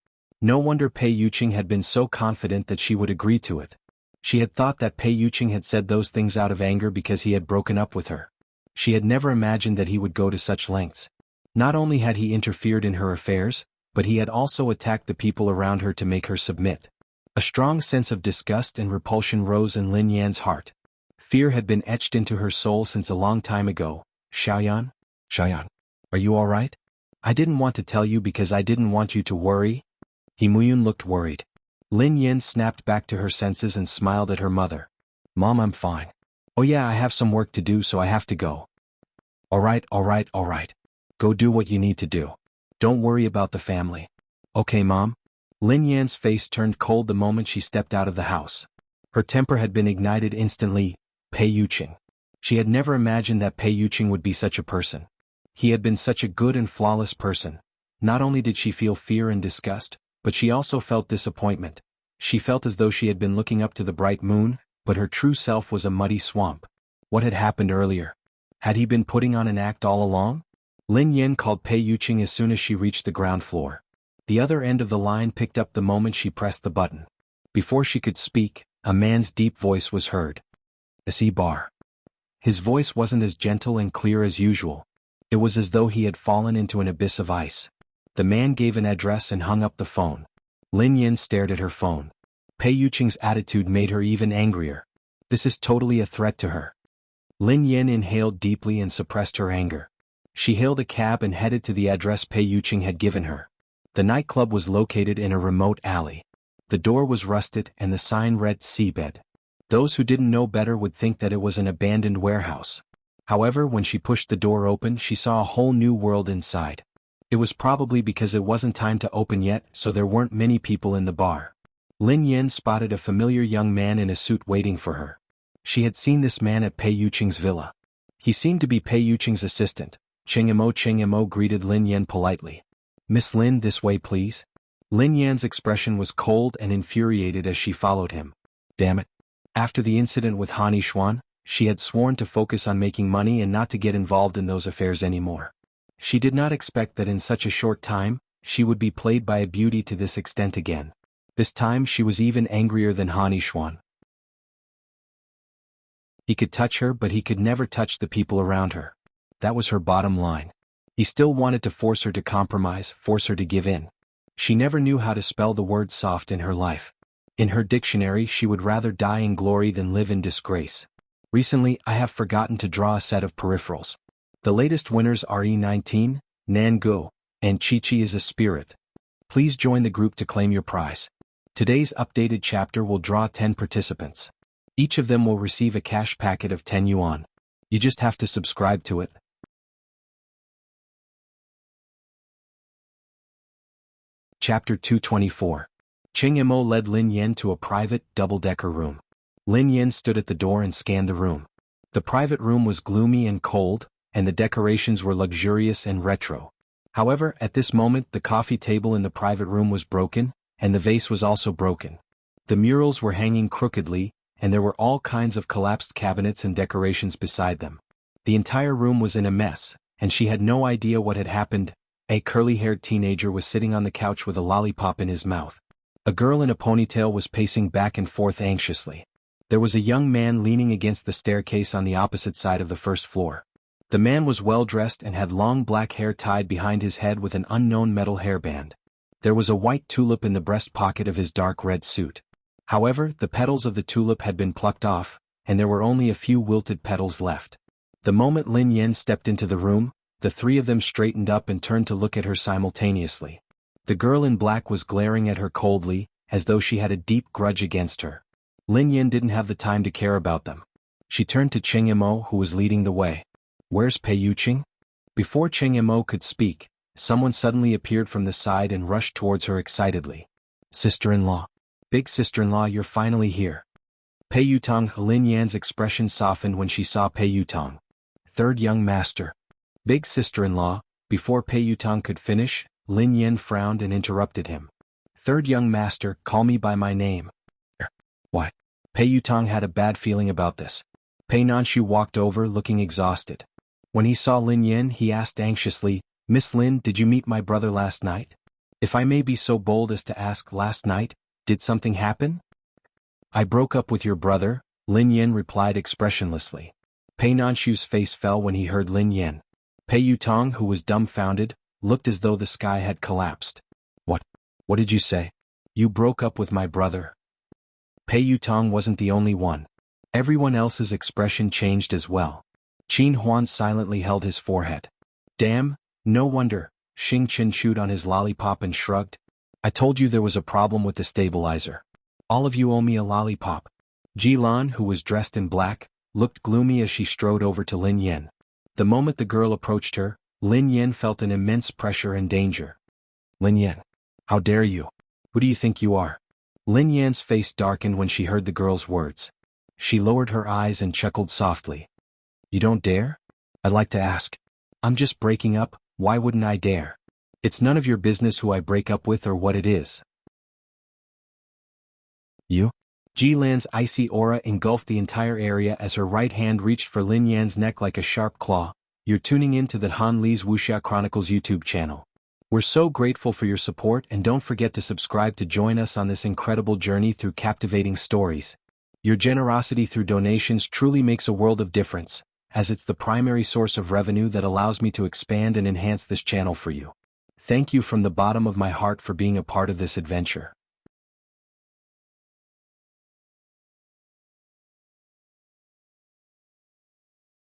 No wonder Pei Yuqing had been so confident that she would agree to it. She had thought that Pei Yuqing had said those things out of anger because he had broken up with her. She had never imagined that he would go to such lengths. Not only had he interfered in her affairs, but he had also attacked the people around her to make her submit. A strong sense of disgust and repulsion rose in Lin Yan's heart. Fear had been etched into her soul since a long time ago. Xiaoyan? Xiaoyan, are you all right? I didn't want to tell you because I didn't want you to worry. He Muyun looked worried. Lin Yan snapped back to her senses and smiled at her mother. Mom, I'm fine. Oh yeah, I have some work to do, so I have to go. All right. Go do what you need to do. Don't worry about the family. Okay, Mom? Lin Yan's face turned cold the moment she stepped out of the house. Her temper had been ignited instantly. Pei Yuqing. She had never imagined that Pei Yuqing would be such a person. He had been such a good and flawless person. Not only did she feel fear and disgust, but she also felt disappointment. She felt as though she had been looking up to the bright moon, but her true self was a muddy swamp. What had happened earlier? Had he been putting on an act all along? Lin Yan called Pei Yuqing as soon as she reached the ground floor. The other end of the line picked up the moment she pressed the button. Before she could speak, a man's deep voice was heard. "S.E. Bar." His voice wasn't as gentle and clear as usual. It was as though he had fallen into an abyss of ice. The man gave an address and hung up the phone. Lin Yan stared at her phone. Pei Yuqing's attitude made her even angrier. This is totally a threat to her. Lin Yan inhaled deeply and suppressed her anger. She hailed a cab and headed to the address Pei Yuqing had given her. The nightclub was located in a remote alley. The door was rusted and the sign read Seabed. Those who didn't know better would think that it was an abandoned warehouse. However, when she pushed the door open, she saw a whole new world inside. It was probably because it wasn't time to open yet, so there weren't many people in the bar. Lin Yan spotted a familiar young man in a suit waiting for her. She had seen this man at Pei Yuqing's villa. He seemed to be Pei Yuqing's assistant. Cheng Mo greeted Lin Yan politely. "Miss Lin, this way please." Lin Yan's expression was cold and infuriated as she followed him. Damn it. After the incident with Han Yishuan, she had sworn to focus on making money and not to get involved in those affairs anymore. She did not expect that in such a short time, she would be played by a beauty to this extent again. This time she was even angrier than Han Yishuan. He could touch her, but he could never touch the people around her. That was her bottom line. He still wanted to force her to compromise, force her to give in. She never knew how to spell the word soft in her life. In her dictionary, she would rather die in glory than live in disgrace. Recently, I have forgotten to draw a set of peripherals. The latest winners are E19, Nangu, and Chi-Chi is a spirit. Please join the group to claim your prize. Today's updated chapter will draw 10 participants. Each of them will receive a cash packet of 10 yuan. You just have to subscribe to it. Chapter 224. Cheng Mo led Lin Yan to a private, double-decker room. Lin Yan stood at the door and scanned the room. The private room was gloomy and cold, and the decorations were luxurious and retro. However, at this moment the coffee table in the private room was broken, and the vase was also broken. The murals were hanging crookedly, and there were all kinds of collapsed cabinets and decorations beside them. The entire room was in a mess, and she had no idea what had happened. A curly-haired teenager was sitting on the couch with a lollipop in his mouth. A girl in a ponytail was pacing back and forth anxiously. There was a young man leaning against the staircase on the opposite side of the first floor. The man was well-dressed and had long black hair tied behind his head with an unknown metal hairband. There was a white tulip in the breast pocket of his dark red suit. However, the petals of the tulip had been plucked off, and there were only a few wilted petals left. The moment Lin Yan stepped into the room, the three of them straightened up and turned to look at her simultaneously. The girl in black was glaring at her coldly, as though she had a deep grudge against her. Lin Yan didn't have the time to care about them. She turned to Cheng Mo, who was leading the way. "Where's Pei Yuqing?" Before Cheng Mo could speak, someone suddenly appeared from the side and rushed towards her excitedly. "Sister-in-law. Big sister-in-law, you're finally here." Pei Yutong. Lin Yan's expression softened when she saw Pei Yutong. "Third young master." "Big sister-in-law." Before Pei Yutong could finish, Lin Yan frowned and interrupted him. "Third young master, call me by my name." Why? Pei Yutong had a bad feeling about this. Pei Nanshu walked over looking exhausted. When he saw Lin Yan, he asked anxiously, "Miss Lin, did you meet my brother last night?" If I may be so bold as to ask, last night, did something happen? I broke up with your brother, Lin Yen replied expressionlessly. Pei Nanshu's face fell when he heard Lin Yen. Pei Yutong, who was dumbfounded, looked as though the sky had collapsed. What did you say? You broke up with my brother. Pei Yutong wasn't the only one. Everyone else's expression changed as well. Qin Huan silently held his forehead. Damn, no wonder, Xing Chen chewed on his lollipop and shrugged. I told you there was a problem with the stabilizer. All of you owe me a lollipop. Ji Lan, who was dressed in black, looked gloomy as she strode over to Lin Yen. The moment the girl approached her, Lin Yen felt an immense pressure and danger. Lin Yen, how dare you? Who do you think you are? Lin Yan's face darkened when she heard the girl's words. She lowered her eyes and chuckled softly. You don't dare? I'd like to ask. I'm just breaking up, why wouldn't I dare? It's none of your business who I break up with or what it is. You? Ji Lan's icy aura engulfed the entire area as her right hand reached for Lin Yan's neck like a sharp claw. You're tuning in to the Han Li's Wuxia Chronicles YouTube channel. We're so grateful for your support, and don't forget to subscribe to join us on this incredible journey through captivating stories. Your generosity through donations truly makes a world of difference, as it's the primary source of revenue that allows me to expand and enhance this channel for you. Thank you from the bottom of my heart for being a part of this adventure.